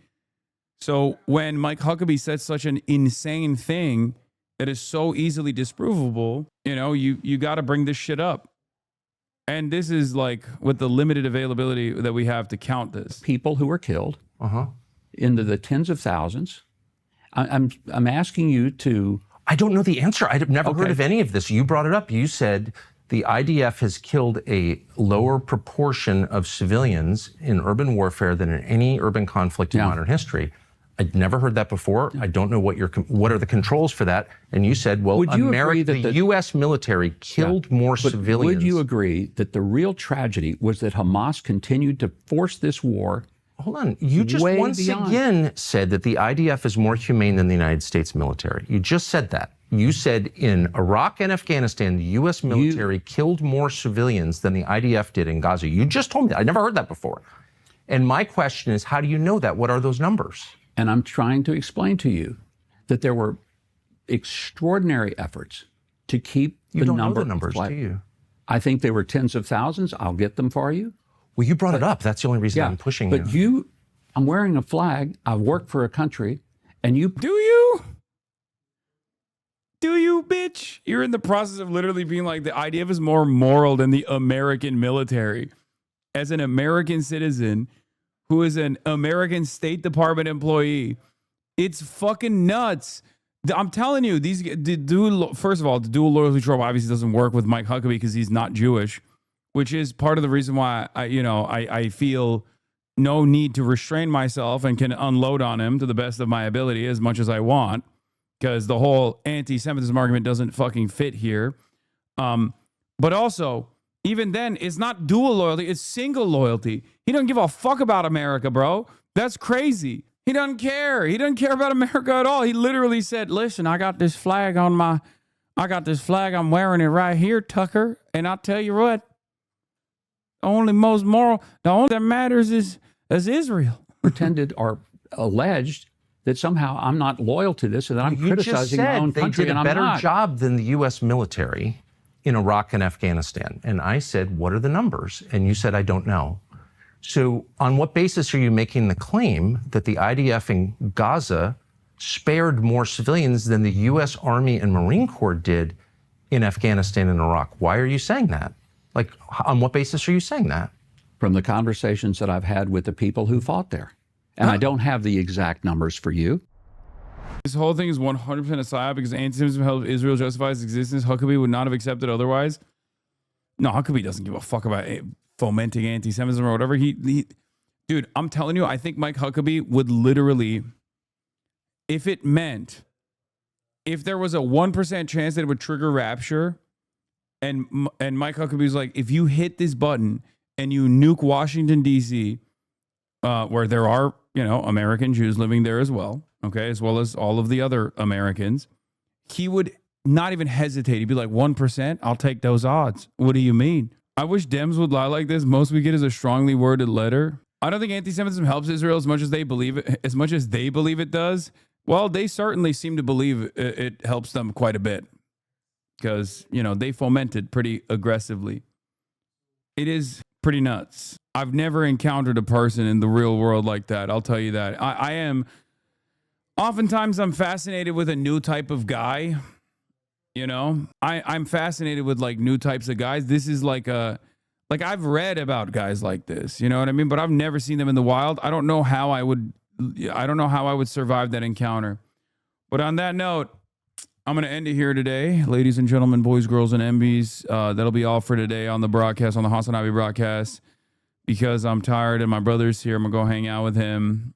So when Mike Huckabee said such an insane thing that is so easily disprovable, you know, you got to bring this shit up. And this is like with the limited availability that we have to count this. People who were killed into the tens of thousands. I'm asking you to. I don't know the answer. I've never heard of any of this. You brought it up. You said the IDF has killed a lower proportion of civilians in urban warfare than in any urban conflict in modern history. I'd never heard that before. I don't know what are the controls for that. And you said, well, Would you agree America, that the U.S. military killed more But civilians. would you agree that the real tragedy was that Hamas continued to force this war? Hold on. You just way once beyond. again said that the IDF is more humane than the United States military. You just said that. You said in Iraq and Afghanistan, the U.S. military killed more civilians than the IDF did in Gaza. You just told me that. I never heard that before. And my question is, how do you know that? What are those numbers? And I'm trying to explain to you that there were extraordinary efforts to keep You don't number know the numbers, of do you? I think they were tens of thousands. I'll get them for you. Well, you brought it up. That's the only reason I'm pushing but I'm wearing a flag. I've worked for a country, and you. Do you? Do you, bitch? You're in the process of literally being like, the IDF is more moral than the American military. As an American citizen who is an American State Department employee, it's fucking nuts. I'm telling you, first of all, the dual loyalty trope obviously doesn't work with Mike Huckabee because he's not Jewish, which is part of the reason why I feel no need to restrain myself and can unload on him to the best of my ability as much as I want, because the whole anti-Semitism argument doesn't fucking fit here. But also, even then, it's not dual loyalty, it's single loyalty. He doesn't give a fuck about America, bro. That's crazy. He doesn't care. He doesn't care about America at all. He literally said, listen, I got this flag, I'm wearing it right here, Tucker. And I'll tell you what, the only that matters is Israel. Pretended or alleged that somehow I'm not loyal to this and that I'm criticizing my own country, and I'm not. They did a better job than the U.S. military in Iraq and Afghanistan. And I said, what are the numbers? And you said, I don't know. So on what basis are you making the claim that the IDF in Gaza spared more civilians than the U.S. Army and Marine Corps did in Afghanistan and Iraq? Why are you saying that? Like, on what basis are you saying that? From the conversations that I've had with the people who fought there. And I don't have the exact numbers for you. This whole thing is 100% a psyop because anti-Semitism helps Israel justify its existence. Huckabee would not have accepted otherwise. No, Huckabee doesn't give a fuck about fomenting anti-Semitism or whatever. Dude, I'm telling you, I think Mike Huckabee would literally, if there was a 1% chance that it would trigger rapture, and Mike Huckabee's like, if you hit this button and you nuke Washington, D.C., where there are, American Jews living there as well, okay, as well as all of the other Americans, he would not even hesitate. He'd be like, 1%, I'll take those odds. What do you mean? I wish Dems would lie like this. Most we get is a strongly worded letter. I don't think anti-Semitism helps Israel as much as they believe it does. Well, they certainly seem to believe it helps them quite a bit because, they foment it pretty aggressively. It is pretty nuts. I've never encountered a person in the real world like that. I'll tell you that. Oftentimes I'm fascinated with a new type of guy. I'm fascinated with like new types of guys. This is like I've read about guys like this, you know what I mean? But I've never seen them in the wild. I don't know how I would survive that encounter. But on that note, I'm going to end it here today. Ladies and gentlemen, boys, girls, and MBs, that'll be all for today on the broadcast, on the HasanAbi broadcast, because I'm tired and my brother's here. I'm going to go hang out with him.